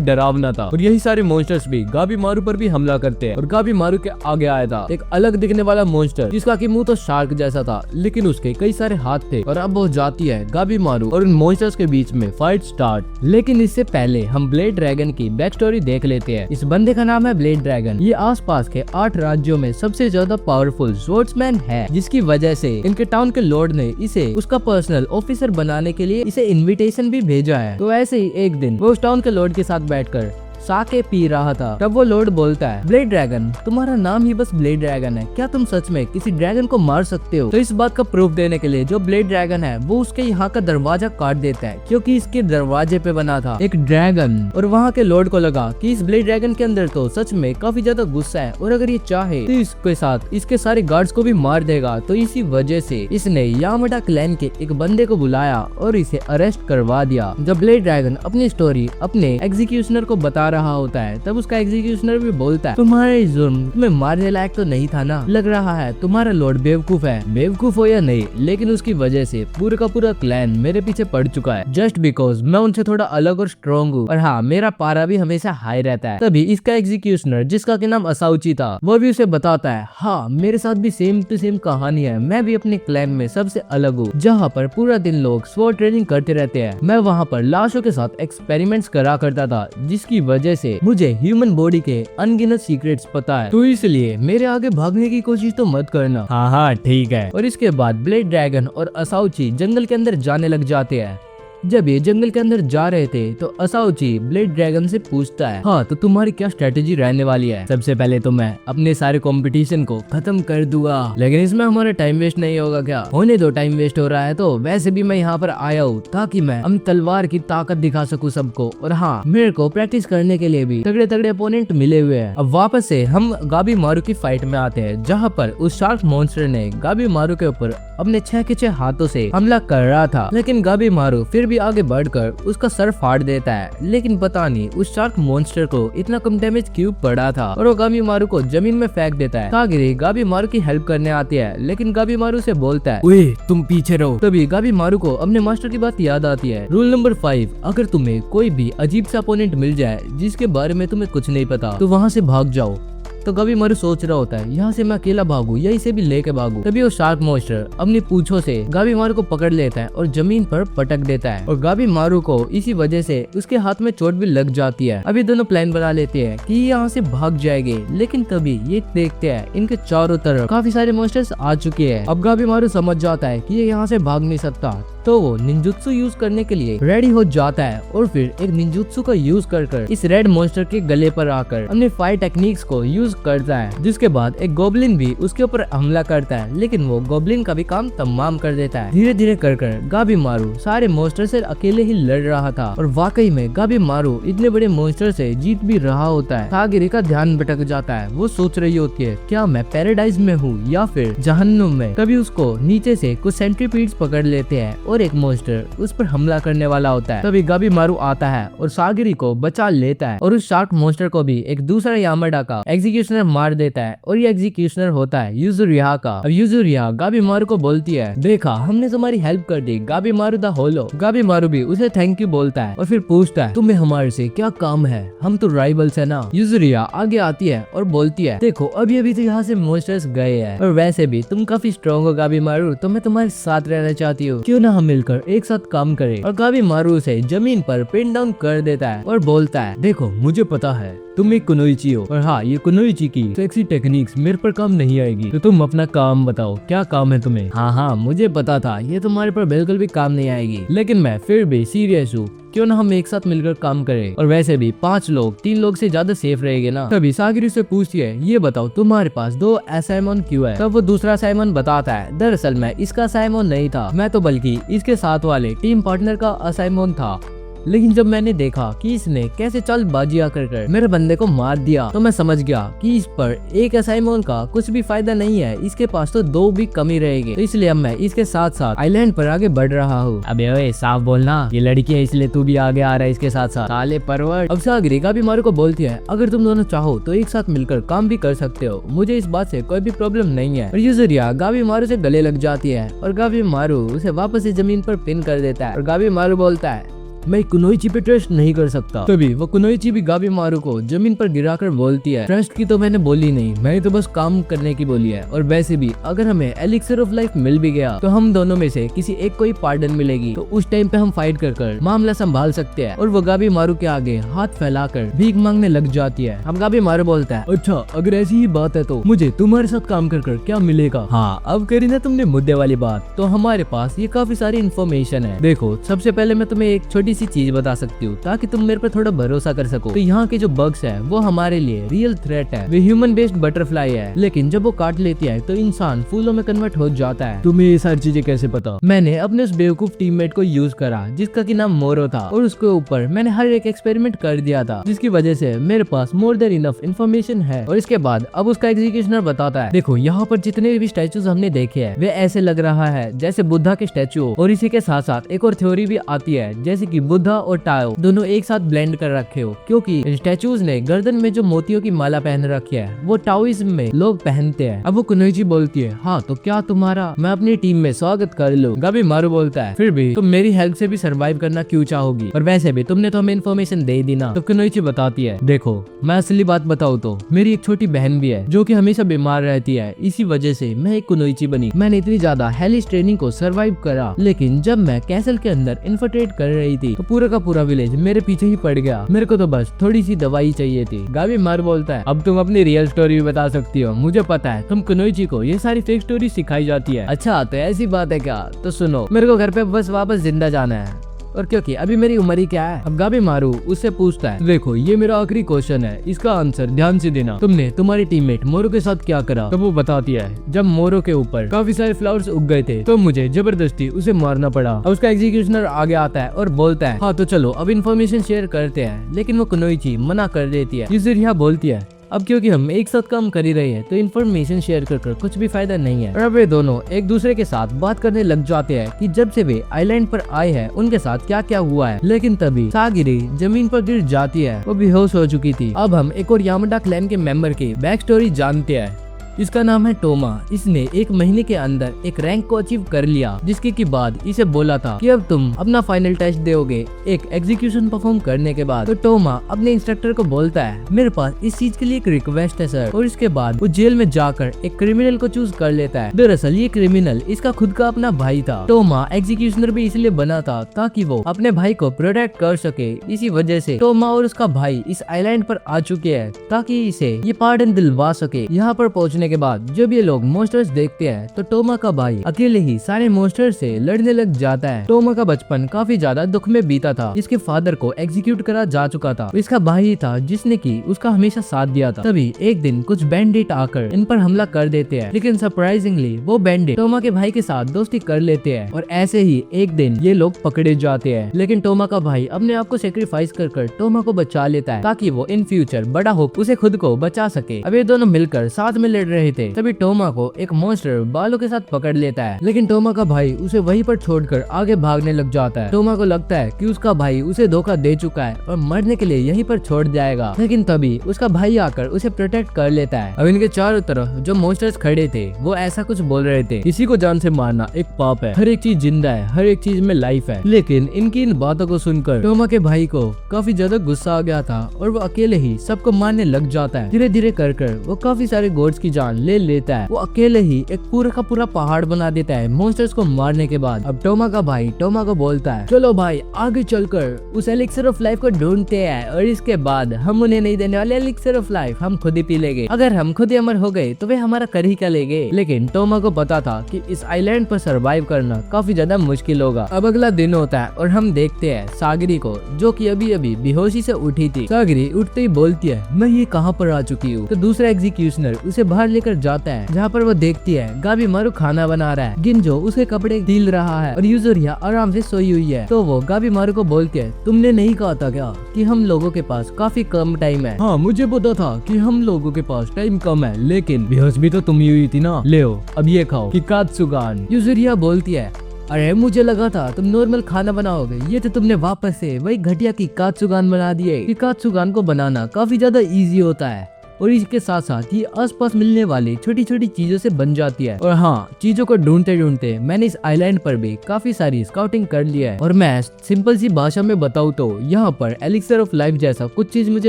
डरावना था और यही सारे मॉन्स्टर्स भी गाबी मारू पर भी हमला करते होते हैं और गाबी मारू के आगे आया था एक अलग दिखने वाला मॉन्स्टर जिसका कि मुंह तो शार्क जैसा था लेकिन उसके कई सारे हाथ थे। और अब वो जाती है गाबी मारू और उन मॉन्स्टर्स के बीच में फाइट स्टार्ट। लेकिन इससे पहले हम ब्लेड ड्रैगन की बैक स्टोरी देख लेते हैं। इस बंदे का नाम है ब्लेड ड्रैगन। ये आसपास के 8 राज्यों में सबसे ज्यादा पावरफुल स्वॉर्ड्समैन है, जिसकी वजह से इनके टाउन के लॉर्ड ने इसे उसका पर्सनल ऑफिसर बनाने के लिए इसे इनविटेशन भी भेजा है। तो ऐसे ही एक दिन वो उस टाउन के लॉर्ड के साथ बैठकर साके पी रहा था। तब वो लॉर्ड बोलता है, ब्लेड ड्रैगन, तुम्हारा नाम ही बस ब्लेड ड्रैगन है, क्या तुम सच में किसी ड्रैगन को मार सकते हो? तो इस बात का प्रूफ देने के लिए जो ब्लेड ड्रैगन है वो उसके यहाँ का दरवाजा काट देता है, क्योंकि इसके दरवाजे पे बना था एक ड्रैगन। और वहाँ के लॉर्ड को लगा कि इस ब्लेड ड्रैगन के अंदर तो सच में काफी ज्यादा गुस्सा है और अगर ये चाहे तो इसके साथ इसके सारे गार्ड्स को भी मार देगा। तो इसी वजह से इसने यामाडा क्लैन के एक बंदे को बुलाया और इसे अरेस्ट करवा दिया। जब ब्लेड ड्रैगन अपनी स्टोरी अपने एग्जीक्यूशनर को बता रहा होता है तब उसका एग्जीक्यूशनर भी बोलता है, तुम्हारे जुर्म तुम्हें मारने लायक तो नहीं था ना, लग रहा है तुम्हारा लॉर्ड बेवकूफ है। बेवकूफ हो या नहीं, लेकिन उसकी वजह से पूरा का पूरा क्लैन मेरे पीछे पड़ चुका है, जस्ट बिकॉज मैं उनसे थोड़ा अलग और स्ट्रॉन्ग हूँ और हाँ मेरा पारा भी हमेशा हाई रहता है। तभी इसका एग्जीक्यूशनर जिसका के नाम असाउची था वो भी उसे बताता है, हाँ मेरे साथ भी सेम टू सेम कहानी है, मैं भी अपने क्लैन में सबसे अलग हूँ जहाँ पर पूरा दिन लोग स्वॉर्ड ट्रेनिंग करते रहते हैं। मैं वहाँ पर लाशों के साथ एक्सपेरिमेंट्स करा करता था जिसकी वजह से मुझे ह्यूमन बॉडी के अनगिनत सीक्रेट्स पता है, तो इसलिए मेरे आगे भागने की कोशिश तो मत करना। हाँ हाँ ठीक है। और इसके बाद ब्लेड ड्रैगन और असाउची जंगल के अंदर जाने लग जाते हैं। जब ये जंगल के अंदर जा रहे थे तो असाउची ब्लेड ड्रैगन से पूछता है, हाँ तो तुम्हारी क्या स्ट्रेटेजी रहने वाली है? सबसे पहले तो मैं अपने सारे कंपटीशन को खत्म कर दूंगा, लेकिन इसमें हमारा टाइम वेस्ट नहीं होगा क्या? होने दो, टाइम वेस्ट हो रहा है तो वैसे भी मैं यहाँ पर आया हूँ ताकि मैं हम तलवार की ताकत दिखा सकूँ सबको। और हाँ मेरे को प्रैक्टिस करने के लिए भी तगड़े तगड़े अपोनेंट मिले हुए हैं। अब वापस से हम गाबी मारू की फाइट में आते हैं जहाँ पर उस शार्क मॉन्स्टर ने गाबी मारू के ऊपर अपने 6 के 6 हाथों से हमला कर रहा था, लेकिन गाबी मारू फिर भी आगे बढ़कर उसका सर फाड़ देता है। लेकिन पता नहीं उस शार्क मॉन्स्टर को इतना कम डैमेज क्यों पड़ा था और वो गाबी मारू को जमीन में फेंक देता है। कागिरी गाबी मारू की हेल्प करने आती है, लेकिन गाबी मारू से बोलता है, ओए तुम पीछे रहो। तभी गाबी मारू को अपने मास्टर की बात याद आती है। रूल नंबर 5, अगर तुम्हें कोई भी अजीब सा अपोनेंट मिल जाए जिसके बारे में तुम्हें कुछ नहीं पता तो वहाँ से भाग जाओ। तो गाबी मारू सोच रहा होता है, यहाँ से मैं अकेला भागू या इसे भी लेके भागू। तभी वो शार्क मॉन्स्टर अपनी पूंछों से गाबी मारू को पकड़ लेता है और जमीन पर पटक देता है और गाबी मारू को इसी वजह से उसके हाथ में चोट भी लग जाती है। अभी दोनों प्लान बना लेते हैं कि यहाँ से भाग जाएंगे, लेकिन तभी ये देखते हैं इनके चारों तरफ काफी सारे मॉन्स्टर्स आ चुके हैं। अब गाबी मारू समझ जाता है कि ये यहाँ से भाग नहीं सकता, तो वो निंजुत्सु यूज करने के लिए रेडी हो जाता है और फिर एक निंजुत्सु का यूज कर इस रेड मॉन्स्टर के गले पर आकर अपने फायर टेक्निक्स को यूज करता है, जिसके बाद एक गोब्लिन भी उसके ऊपर हमला करता है, लेकिन वो गोब्लिन का भी काम तमाम कर देता है। धीरे धीरे कर गाबी मारू सारे मॉन्स्टर से अकेले ही लड़ रहा था और वाकई में गाबी मारू इतने बड़े मॉन्स्टर से जीत भी रहा होता है। कागिरी का ध्यान भटक जाता है, वो सोच रही होती है क्या मैं पैराडाइज में हूँ या फिर जहन्नुम में। तभी उसको नीचे से कुछ सेंट्रीपीड्स पकड़ लेते हैं और एक मॉन्स्टर उस पर हमला करने वाला होता है। तभी गाबी मारू आता है और सागिरी को बचा लेता है और उस शार्क मॉन्स्टर को भी एक दूसरा यामाडा का एग्जीक्यूशनर मार देता है और ये एग्जीक्यूशनर होता है यूजुरिया का। अब यूजुरिया गाबी मारू को बोलती है, देखा हमने तुम्हारी हेल्प कर दी गाबी मारू द होलो। गाबी मारू भी उसे थैंक यू बोलता है और फिर पूछता है, तुम्हें हमारे से क्या काम है, हम तो राइवल्स है ना। यूजुरिया आगे आती है और बोलती है, देखो अभी अभी तो यहाँ से मॉन्स्टर्स गए हैं और वैसे भी तुम काफी स्ट्रॉन्ग हो गाबी मारू, तो मैं तुम्हारे साथ रहना चाहती हूँ, क्यों ना हम मिलकर एक साथ काम करें। और गाबी मारू उसे जमीन पर पिन डाउन कर देता है और बोलता है, देखो मुझे पता है तुम एक कुनोइची हो और हाँ ये कुनोइची की सेक्सी टेक्निक्स मेरे पर काम नहीं आएगी, तो तुम अपना काम बताओ, क्या काम है तुम्हें? हाँ मुझे पता था ये तुम्हारे पर बिल्कुल भी काम नहीं आएगी, लेकिन मैं फिर भी सीरियस हूँ, क्यों ना हम एक साथ मिलकर काम करें और वैसे भी 5 लोग 3 लोग से ज्यादा सेफ रहेंगे ना। तभी सागिरी से पूछती है, ये बताओ तुम्हारे पास 2 असाइमन क्यों है? तब वो दूसरा असाइमन बताता है, दरअसल मैं इसका असाइमन नहीं था, मैं तो बल्कि इसके साथ वाले टीम पार्टनर का असाइमन था, लेकिन जब मैंने देखा कि इसने कैसे चालबाजियां कर मेरे बंदे को मार दिया तो मैं समझ गया कि इस पर एक असाइमन का कुछ भी फायदा नहीं है, इसके पास तो 2 भी कमी रहेगी, तो इसलिए अब मैं इसके साथ साथ आइलैंड पर आगे बढ़ रहा हूँ। अबे ओए साफ बोलना, ये लड़की है इसलिए तू भी आगे आ रहा है इसके साथ साथ, साले परवर। अब सागिरी गाबी मारू को बोलती है, अगर तुम दोनों चाहो तो एक साथ मिलकर काम भी कर सकते हो, मुझे इस बात से कोई भी प्रॉब्लम नहीं है। और यूजुरिया गाबी मारू से गले लग जाती है और गाबी मारू उसे वापस से जमीन पर पिन कर देता है और गाबी मारू बोलता है, मैं कुनोइची पे ट्रस्ट नहीं कर सकता। तभी वो कुनोइची भी गाबी मारू को जमीन पर गिराकर बोलती है, ट्रस्ट की तो मैंने बोली नहीं, मैंने तो बस काम करने की बोली है। और वैसे भी अगर हमें एलिक्सर ऑफ लाइफ मिल भी गया तो हम दोनों में से किसी एक को ही पार्डन मिलेगी, तो उस टाइम पे हम फाइट कर मामला संभाल सकते हैं। और वो गाबी मारू के आगे हाथ फैलाकर भीख मांगने लग जाती है। हम गाबी मारू बोलता है, अच्छा अगर ऐसी ही बात है तो मुझे तुम्हारे साथ काम कर क्या मिलेगा। हाँ अब करी ना तुमने मुद्दे वाली बात, तो हमारे पास ये काफी सारी इन्फॉर्मेशन है। देखो सबसे पहले मैं तुम्हें एक छोटी सी चीज बता सकती हूँ ताकि तुम मेरे पर थोड़ा भरोसा कर सको। तो यहाँ के जो बग्स है वो हमारे लिए रियल थ्रेट है। वे ह्यूमन बेस्ड बटरफ्लाई है, लेकिन जब वो काट लेती है तो इंसान फूलों में कन्वर्ट हो जाता है। तुम्हें ये सारी चीजें कैसे पता? मैंने अपने उस बेवकूफ टीममेट को यूज करा जिसका की नाम मोरो था, और उसके ऊपर मैंने हर एक एक्सपेरिमेंट कर दिया था, जिसकी वजह से मेरे पास मोर देन इनफ इन्फॉर्मेशन है। और इसके बाद अब उसका एग्जीक्यूशनर बताता है, देखो यहाँ पर जितने भी स्टैचूज हमने देखे हैं वे ऐसे लग रहा है जैसे बुद्धा के स्टैचू। और इसी के साथ साथ एक और थ्योरी भी आती है जैसे कि बुद्धा और टाओ दोनों एक साथ ब्लेंड कर रखे हो, क्योंकि इन स्टैचूज ने गर्दन में जो मोतियों की माला पहन रखी है वो टाओइज्म में लोग पहनते हैं। अब वो कुनोइची बोलती है, हाँ तो क्या तुम्हारा मैं अपनी टीम में स्वागत कर लूं। गाबी मारू बोलता है, फिर भी तुम मेरी हेल्प से भी सरवाइव करना क्यों चाहोगी, और वैसे भी तुमने तो हमें इन्फॉर्मेशन दे दी ना। तो कुनोइची बताती है, देखो मैं असली बात बताऊँ तो मेरी एक छोटी बहन भी है जो कि हमेशा बीमार रहती है, इसी वजह से मैं एक कुनोइची बनी। मैंने इतनी ज्यादा हेलिस ट्रेनिंग को सरवाइव करा, लेकिन जब मैं कैसल के अंदर इन्फिल्ट्रेट कर रही थी तो पूरा का पूरा विलेज मेरे पीछे ही पड़ गया। मेरे को तो बस थोड़ी सी दवाई चाहिए थी। गाबी मारू बोलता है, अब तुम अपनी रियल स्टोरी भी बता सकती हो, मुझे पता है तुम कुनोइची को ये सारी फेक स्टोरी सिखाई जाती है। अच्छा तो ऐसी बात है क्या? तो सुनो, मेरे को घर पे बस वापस जिंदा जाना है, और क्योंकि अभी मेरी उम्र ही क्या है। अब गाबी मारू उससे पूछता है, देखो ये मेरा आखिरी क्वेश्चन है, इसका आंसर ध्यान से देना, तुमने तुम्हारी टीममेट मोरो के साथ क्या करा? तो वो बताती है, जब मोरो के ऊपर काफी सारे फ्लावर्स उग गए थे तो मुझे जबरदस्ती उसे मारना पड़ा। अब उसका एग्जीक्यूशनर आगे आता है और बोलता है, हाँ तो चलो अब इन्फॉर्मेशन शेयर करते हैं, लेकिन वो कुनोइची मना कर देती है। यूजुरिया बोलती है, अब क्योंकि हम एक साथ काम कर ही रहे हैं तो इन्फॉर्मेशन शेयर कर कुछ भी फायदा नहीं है। और अब वे दोनों एक दूसरे के साथ बात करने लग जाते हैं कि जब से वे आइलैंड पर आए हैं उनके साथ क्या क्या हुआ है। लेकिन तभी सागिरी जमीन पर गिर जाती है, वो बेहोश हो चुकी थी। अब हम एक और यामाडा क्लैन के मेंबर की बैक स्टोरी जानते हैं। इसका नाम है टोमा। इसने 1 महीने के अंदर एक रैंक को अचीव कर लिया, जिसके की बाद इसे बोला था कि अब तुम अपना फाइनल टेस्ट दोगे एक एग्जीक्यूशन परफॉर्म करने के बाद। तो टोमा अपने इंस्ट्रक्टर को बोलता है, मेरे पास इस चीज के लिए एक रिक्वेस्ट है सर। और इसके बाद वो जेल में जाकर एक क्रिमिनल को चूज कर लेता है। दरअसल ये क्रिमिनल इसका खुद का अपना भाई था। टोमा एग्जीक्यूशनर भी इसलिए बना था ताकि वो अपने भाई को प्रोटेक्ट कर सके। इसी वजह से टोमा और उसका भाई इस आइलैंड पर आ चुके हैं ताकि इसे ये पार्डन दिलवा सके। यहाँ पर पहुँचने के बाद जब ये लोग मॉन्स्टर्स देखते हैं तो टोमा का भाई अकेले ही सारे मॉन्स्टर से लड़ने लग जाता है। टोमा का बचपन काफी ज्यादा दुख में बीता था। इसके फादर को एग्जीक्यूट करा जा चुका था। इसका भाई था जिसने की उसका हमेशा साथ दिया था। तभी एक दिन कुछ बैंडिट आकर इन पर हमला कर देते हैं, लेकिन सरप्राइजिंगली वो बैंडिट टोमा के भाई के साथ दोस्ती कर लेते हैं और ऐसे ही एक दिन ये लोग पकड़े जाते हैं। लेकिन टोमा का भाई अपने आप को सेक्रीफाइस कर टोमा को बचा लेता है ताकि वो इन फ्यूचर बड़ा हो उसे खुद को बचा सके। अब ये दोनों मिलकर साथ में लड़ रहे थे, तभी टोमा को एक मॉन्स्टर बालों के साथ पकड़ लेता है। लेकिन टोमा का भाई उसे वहीं पर छोड़कर आगे भागने लग जाता है। टोमा को लगता है कि उसका भाई उसे धोखा दे चुका है और मरने के लिए यहीं पर छोड़ जाएगा, लेकिन तभी उसका भाई आकर उसे प्रोटेक्ट कर लेता है। अब इनके चारों तरफ जो मॉन्स्टर्स खड़े थे वो ऐसा कुछ बोल रहे थे, किसी को जान से मारना एक पाप है, हर एक चीज जिंदा है, हर एक चीज में लाइफ है। लेकिन इनकी इन बातों को सुनकर टोमा के भाई को काफी ज्यादा गुस्सा आ गया था और वो अकेले ही सबको मारने लग जाता है। धीरे धीरे कर वो काफी सारे गोड्स की जान ले लेता है। वो अकेले ही एक पूरा का पूरा पहाड़ बना देता है मॉन्स्टर्स को मारने के बाद। अब टोमा का भाई टोमा को बोलता है, चलो भाई आगे चलकर उस एलिक्सर ऑफ लाइफ को ढूंढते हैं और इसके बाद हम उन्हें नहीं देने वाले एलिक्सर ऑफ लाइफ, हम खुद ही पी लेंगे। अगर हम खुद ही अमर हो गए तो वे हमारा कर ही क्या लेंगे। लेकिन टोमा को पता था कि इस आइलैंड पर सरवाइव करना काफी ज्यादा मुश्किल होगा। अब अगला दिन होता है और हम देखते हैं सागरी को, जो कि अभी अभी बेहोशी से उठी थी। सागरी उठते ही बोलती है, मैं ये कहाँ पर आ चुकी हूँ। तो दूसरा एग्जीक्यूशनर उसे बाहर लेकर जाता है, जहाँ पर वो देखती है गाबी मारू खाना बना रहा है, गिंजो उसके कपड़े ढील रहा है और यूजुरिया आराम से सोई हुई है। तो वो गाबी मारू को बोलती है, तुमने नहीं कहा था क्या कि हम लोगों के पास काफी कम टाइम है? हाँ मुझे पता था कि हम लोगों के पास टाइम कम है, लेकिन बेहोश भी तो तुम ही हुई थी ना, ले अब ये खाओ किकात्सुगान। यूजुरिया बोलती है, अरे मुझे लगा था तुम नॉर्मल खाना बनाओगे, ये तो तुमने वापस से वही घटिया किकात्सुगान बना दिए। किकात्सुगान को बनाना काफी ज्यादा इजी होता है, और इसके साथ साथ ये आसपास मिलने वाली छोटी छोटी चीजों से बन जाती है। और हाँ, चीजों को ढूंढते ढूंढते मैंने इस आइलैंड पर भी काफी सारी स्काउटिंग कर लिया है। और मैं सिंपल सी भाषा में बताऊँ तो यहाँ पर एलिक्सर ऑफ लाइफ जैसा कुछ चीज मुझे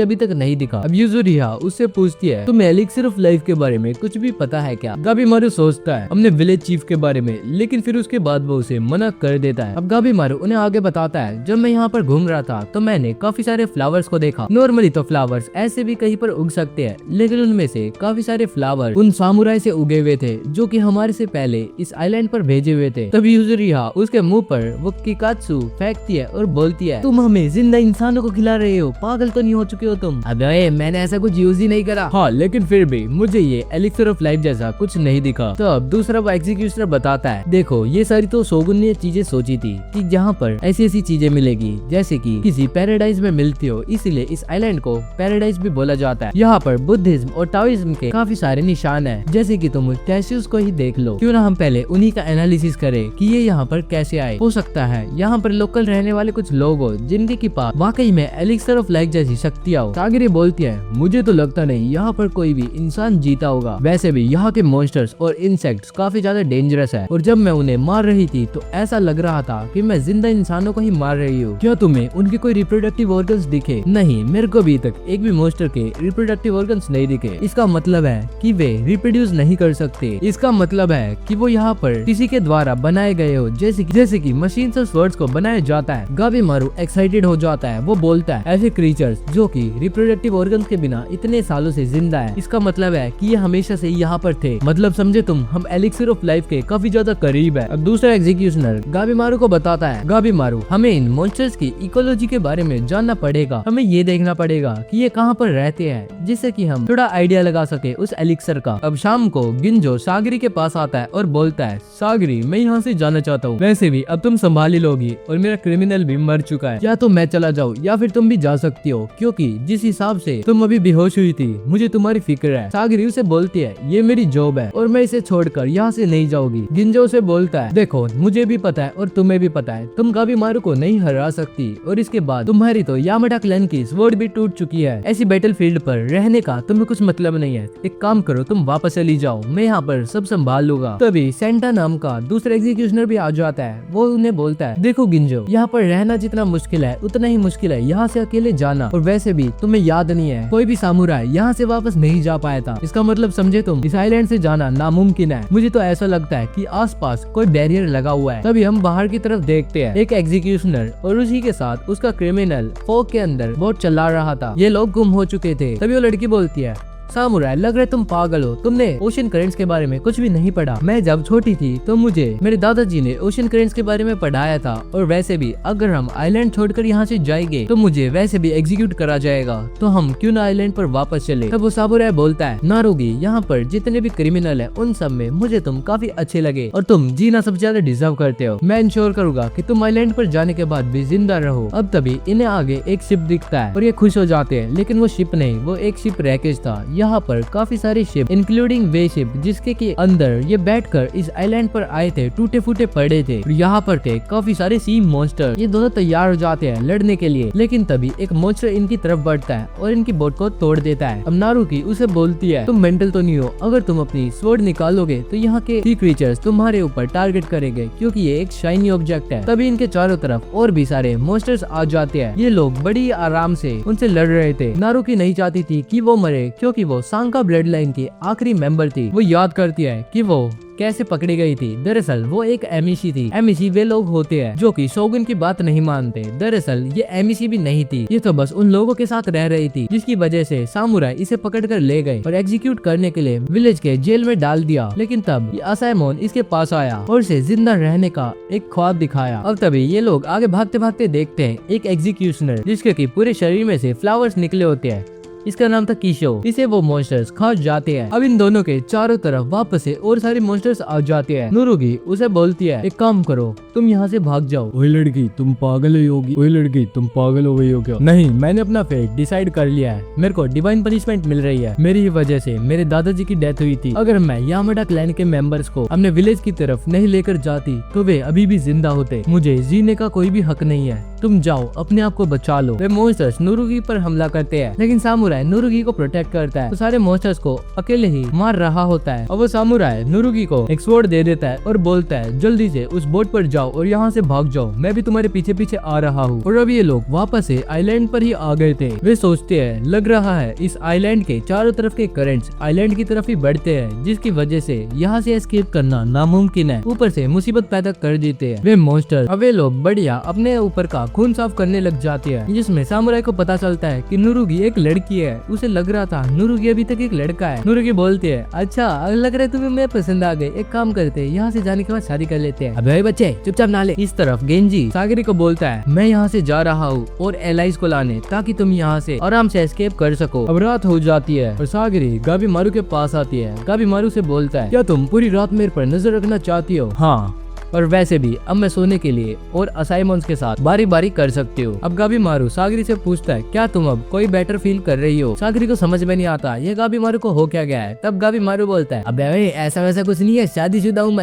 अभी तक नहीं दिखा। अब यूजुरिया उससे पूछती है, तुम्हें एलिक्सर ऑफ लाइफ के बारे में कुछ भी पता है क्या? गाबीमारू सोचता है हमने विलेज चीफ के बारे में, लेकिन फिर उसके बाद वो उसे मना कर देता है। अब गाबीमारू उन्हें आगे बताता है, जब मैं यहाँ पर घूम रहा था तो मैंने काफी सारे फ्लावर्स को देखा। नॉर्मली तो फ्लावर्स ऐसे भी कहीं पर उग सकते हैं, लेकिन उनमें से काफी सारे फ्लावर उन सामुराई से उगे हुए थे जो कि हमारे से पहले इस आइलैंड पर भेजे हुए थे। तभी यूजुरिया उसके मुंह पर वो किकात्सु फेंकती है और बोलती है, तुम हमें जिंदा इंसानों को खिला रहे हो, पागल तो नहीं हो चुके हो तुम? अबे मैंने ऐसा कुछ यूज ही नहीं करा। हाँ, लेकिन फिर भी मुझे ये एलिक्सर ऑफ लाइफ जैसा कुछ नहीं दिखा। तो अब दूसरा वो एग्जीक्यूशनर बताता है, देखो ये सारी तो शोगुन ने चीजें सोची थी कि जहाँ पर ऐसी ऐसी चीजें मिलेगी जैसे कि किसी पैराडाइज में मिलती हो, इसीलिए इस आइलैंड को पैराडाइज भी बोला जाता है। यहाँ पर बुद्धिज्म और टाओइज्म के काफी सारे निशान है, जैसे कि तुम स्टैच्यूज को ही देख लो। क्यों ना हम पहले उन्हीं का एनालिसिस करें कि ये यहाँ पर कैसे आए। हो सकता है यहाँ पर लोकल रहने वाले कुछ लोग हो जिनके की पास वाकई में एलिक्सर ऑफ लाइफ जैसी शक्तियां हो। सागरी बोलती है, मुझे तो लगता नहीं यहाँ पर कोई भी इंसान जीता होगा। वैसे भी यहाँ के मॉन्स्टर्स और इंसेक्ट्स काफी ज्यादा डेंजरस है, और जब मैं उन्हें मार रही थी तो ऐसा लग रहा था कि मैं जिंदा इंसानों को ही मार रही हूँ। क्या तुम्हें उनके कोई रिप्रोडक्टिव ऑर्गन्स दिखे? नहीं, मेरे को अभी तक एक भी मॉन्स्टर के रिप्रोडक्टिव ऑर्गन्स नहीं दिखे। इसका मतलब है कि वे रिप्रोड्यूस नहीं कर सकते। इसका मतलब है कि वो यहाँ पर किसी के द्वारा बनाए गए हो, जैसे कि मशीन और स्वर्ड्स को बनाया जाता है। गाबीमारू एक्साइटेड हो जाता है। वो बोलता है, ऐसे क्रीचर्स जो कि रिप्रोडक्टिव ऑर्गन्स के बिना इतने सालों से जिंदा है, इसका मतलब है कि ये हमेशा से यहाँ पर थे। मतलब समझे तुम, हम एलिक्सर ऑफ लाइफ के काफी ज्यादा करीब है। अब दूसरा एग्जीक्यूशनर गाबीमारू को बताता है, गाबीमारू हमें इन मॉन्स्टर्स की इकोलॉजी के बारे में जानना पड़ेगा। हमें ये देखना पड़ेगा कि ये कहाँ पर रहते हैं, जिससे कि हम थोड़ा आइडिया लगा सके उस एलिक्सर का। अब शाम को गिंजो सागरी के पास आता है और बोलता है, सागरी मैं यहाँ से जाना चाहता हूँ, वैसे भी अब तुम संभाल ही लोगी और मेरा क्रिमिनल भी मर चुका है। या तो मैं चला जाऊँ या फिर तुम भी जा सकती हो, क्योंकि जिस हिसाब से तुम अभी बेहोश हुई थी मुझे तुम्हारी फिक्र है। सागरी उसे बोलती है, ये मेरी जॉब है और मैं इसे छोड़कर यहाँ से नहीं जाऊंगी। गिंजो उसे बोलता है, देखो मुझे भी पता है और तुम्हें भी पता है तुम गाबीमारू को नहीं हरा सकती, और इसके बाद तुम्हारी तो यामाडा क्लैन की स्वॉर्ड भी टूट चुकी है। ऐसी बैटलफील्ड पर रहने का तुम्हें कुछ मतलब नहीं है। एक काम करो, तुम वापस चली जाओ, मैं यहाँ पर सब संभाल लूंगा। तभी सेंटा नाम का दूसरा एग्जीक्यूशनर भी आ जाता है। वो उन्हें बोलता है, देखो गिंजो, यहाँ पर रहना जितना मुश्किल है उतना ही मुश्किल है यहाँ से अकेले जाना, और वैसे भी तुम्हें याद नहीं है कोई भी सामुराई यहाँ से वापस नहीं जा पाया था। इसका मतलब समझे तुम, इस आइलैंड से जाना नामुमकिन है। मुझे तो ऐसा लगता है कि आसपास कोई बैरियर लगा हुआ है। तभी हम बाहर की तरफ देखते हैं, एक एग्जीक्यूशनर और उसी के साथ उसका क्रिमिनल फोक के अंदर बोट चला रहा था। ये लोग गुम हो चुके थे। तभी वो लड़की बोलती है, सामुराई लग रहा है तुम पागल हो, तुमने ओशन करेंट्स के बारे में कुछ भी नहीं पढ़ा। मैं जब छोटी थी तो मुझे मेरे दादाजी ने ओशन करेंट्स के बारे में पढ़ाया था, और वैसे भी अगर हम आइलैंड छोड़कर यहाँ से जाएंगे तो मुझे वैसे भी एग्जीक्यूट करा जाएगा, तो हम क्यों ना आइलैंड पर वापस चले। तब वो सामुराई बोलता है, नारुगी यहाँ पर जितने भी क्रिमिनल है उन सब में मुझे तुम काफी अच्छे लगे, और तुम जीना सबसे ज्यादा डिजर्व करते हो। मैं इंश्योर करूंगा कि तुम आइलैंड पर जाने के बाद भी जिंदा रहो। अब तभी इन्हें आगे एक शिप दिखता है और ये खुश हो जाते हैं, लेकिन वो शिप नहीं, वो एक शिप रैकेज था। यहाँ पर काफी सारी शिप इंक्लूडिंग वे शिप जिसके के अंदर ये बैठकर इस आइलैंड पर आए थे, टूटे फूटे पड़े थे। यहाँ पर थे काफी सारे सी मॉन्स्टर। ये दोनों तैयार हो जाते हैं लड़ने के लिए, लेकिन तभी एक मॉन्स्टर इनकी तरफ बढ़ता है और इनकी बोट को तोड़ देता है। अब नारुकी उसे बोलती है, तुम मेंटल तो नहीं हो, अगर तुम अपनी स्वॉर्ड निकालोगे तो यहाँ के सी क्रीचर्स तुम्हारे ऊपर टारगेट करेंगे, क्योंकि ये एक शाइनी ऑब्जेक्ट है। तभी इनके चारों तरफ और भी सारे मॉन्स्टर्स आ जाते हैं। ये लोग बड़ी आराम से उनसे लड़ रहे थे। नारुकी नहीं चाहती थी कि वो मरे, क्योंकि वो सांका ब्लड लाइन की आखिरी मेंबर थी। वो याद करती है कि वो कैसे पकड़ी गई थी। दरअसल वो एक एमिशी थी। एमिशी वे लोग होते हैं जो कि शोगुन की बात नहीं मानते। दरअसल ये एमिशी भी नहीं थी, ये तो बस उन लोगों के साथ रह रही थी, जिसकी वजह से सामुराई इसे पकड़कर ले गए और एग्जीक्यूट करने के लिए विलेज के जेल में डाल दिया। लेकिन तब ये असाइमोन इसके पास आया और इसे जिंदा रहने का एक ख्वाब दिखाया। अब तभी ये लोग आगे भागते भागते देखते हैं एक एग्जीक्यूशनर जिसके की पूरे शरीर में से फ्लावर्स निकले होते हैं। इसका नाम था कीशो। इसे वो मॉन्स्टर्स खा जाते हैं। अब इन दोनों के चारों तरफ वापस से और सारे मॉन्स्टर्स आ जाते हैं। नुरुगी उसे बोलती है, एक काम करो, तुम यहाँ से भाग जाओ। ओए लड़की तुम पागल हुई होगी। ओए लड़की तुम पागल हो गई हो क्या? नहीं, मैंने अपना फेट डिसाइड कर लिया है। मेरे को डिवाइन पनिशमेंट मिल रही है। मेरी ही वजह से मेरे दादाजी की डेथ हुई थी। अगर मैं यामाडा क्लैन के मेंबर्स को अपने विलेज की तरफ नहीं लेकर जाती तो वे अभी भी जिंदा होते। मुझे जीने का कोई भी हक नहीं है। तुम जाओ, अपने आप को बचा लो। वे मॉन्स्टर्स नुरुगी पर हमला करते हैं, लेकिन सामुराई सामुराई नुरुगी को प्रोटेक्ट करता है, तो सारे मॉन्स्टर्स को अकेले ही मार रहा होता है। और वो सामुराई नुरुगी को एक स्वॉर्ड दे देता है और बोलता है जल्दी से उस बोट पर जाओ और यहाँ से भाग जाओ, मैं भी तुम्हारे पीछे पीछे आ रहा हूँ। और अब ये लोग वापस से आइलैंड पर ही आ गए थे। वे सोचते हैं लग रहा है इस आइलैंड के चारों तरफ के करंट्स आइलैंड की तरफ ही बढ़ते हैं, जिसकी वजह से यहाँ से एस्केप करना नामुमकिन है। ऊपर से मुसीबत पैदा कर देते हैं वे मॉन्स्टर। अब वे लोग बढ़िया अपने ऊपर का खून साफ करने लग जाते हैं, जिसमें सामुराई को पता चलता है कि नुरुगी एक लड़की है। उसे लग रहा था नुरुगी अभी तक एक लड़का है। नुरुगी बोलती है अच्छा लग रहा है तुम्हें मैं पसंद आ गई, एक काम करते हैं यहाँ से जाने के बाद शादी कर लेते हैं। अबे बच्चे चुपचाप नाले। इस तरफ गेंजी सागरी को बोलता है मैं यहाँ से जा रहा हूँ और एलाइज को लाने, ताकि तुम यहाँ से आराम से एस्केप कर सको। अब रात हो जाती है और सागरी गाबी मारू के पास आती है। गाबी मारू से बोलता है क्या तुम पूरी रात मेरे पर नजर रखना चाहती हो? हाँ, और वैसे भी अब मैं सोने के लिए और असाइनमेंट्स के साथ बारी बारी कर सकती हूँ। अब गाबी मारू सागरी से पूछता है क्या तुम अब कोई बेटर फील कर रही हो? सागरी को समझ में नहीं आता ये गाबी मारू को हो क्या गया है। तब गाबी मारू बोलता है अबे ऐसा वैसा कुछ नहीं है, शादीशुदा हूँ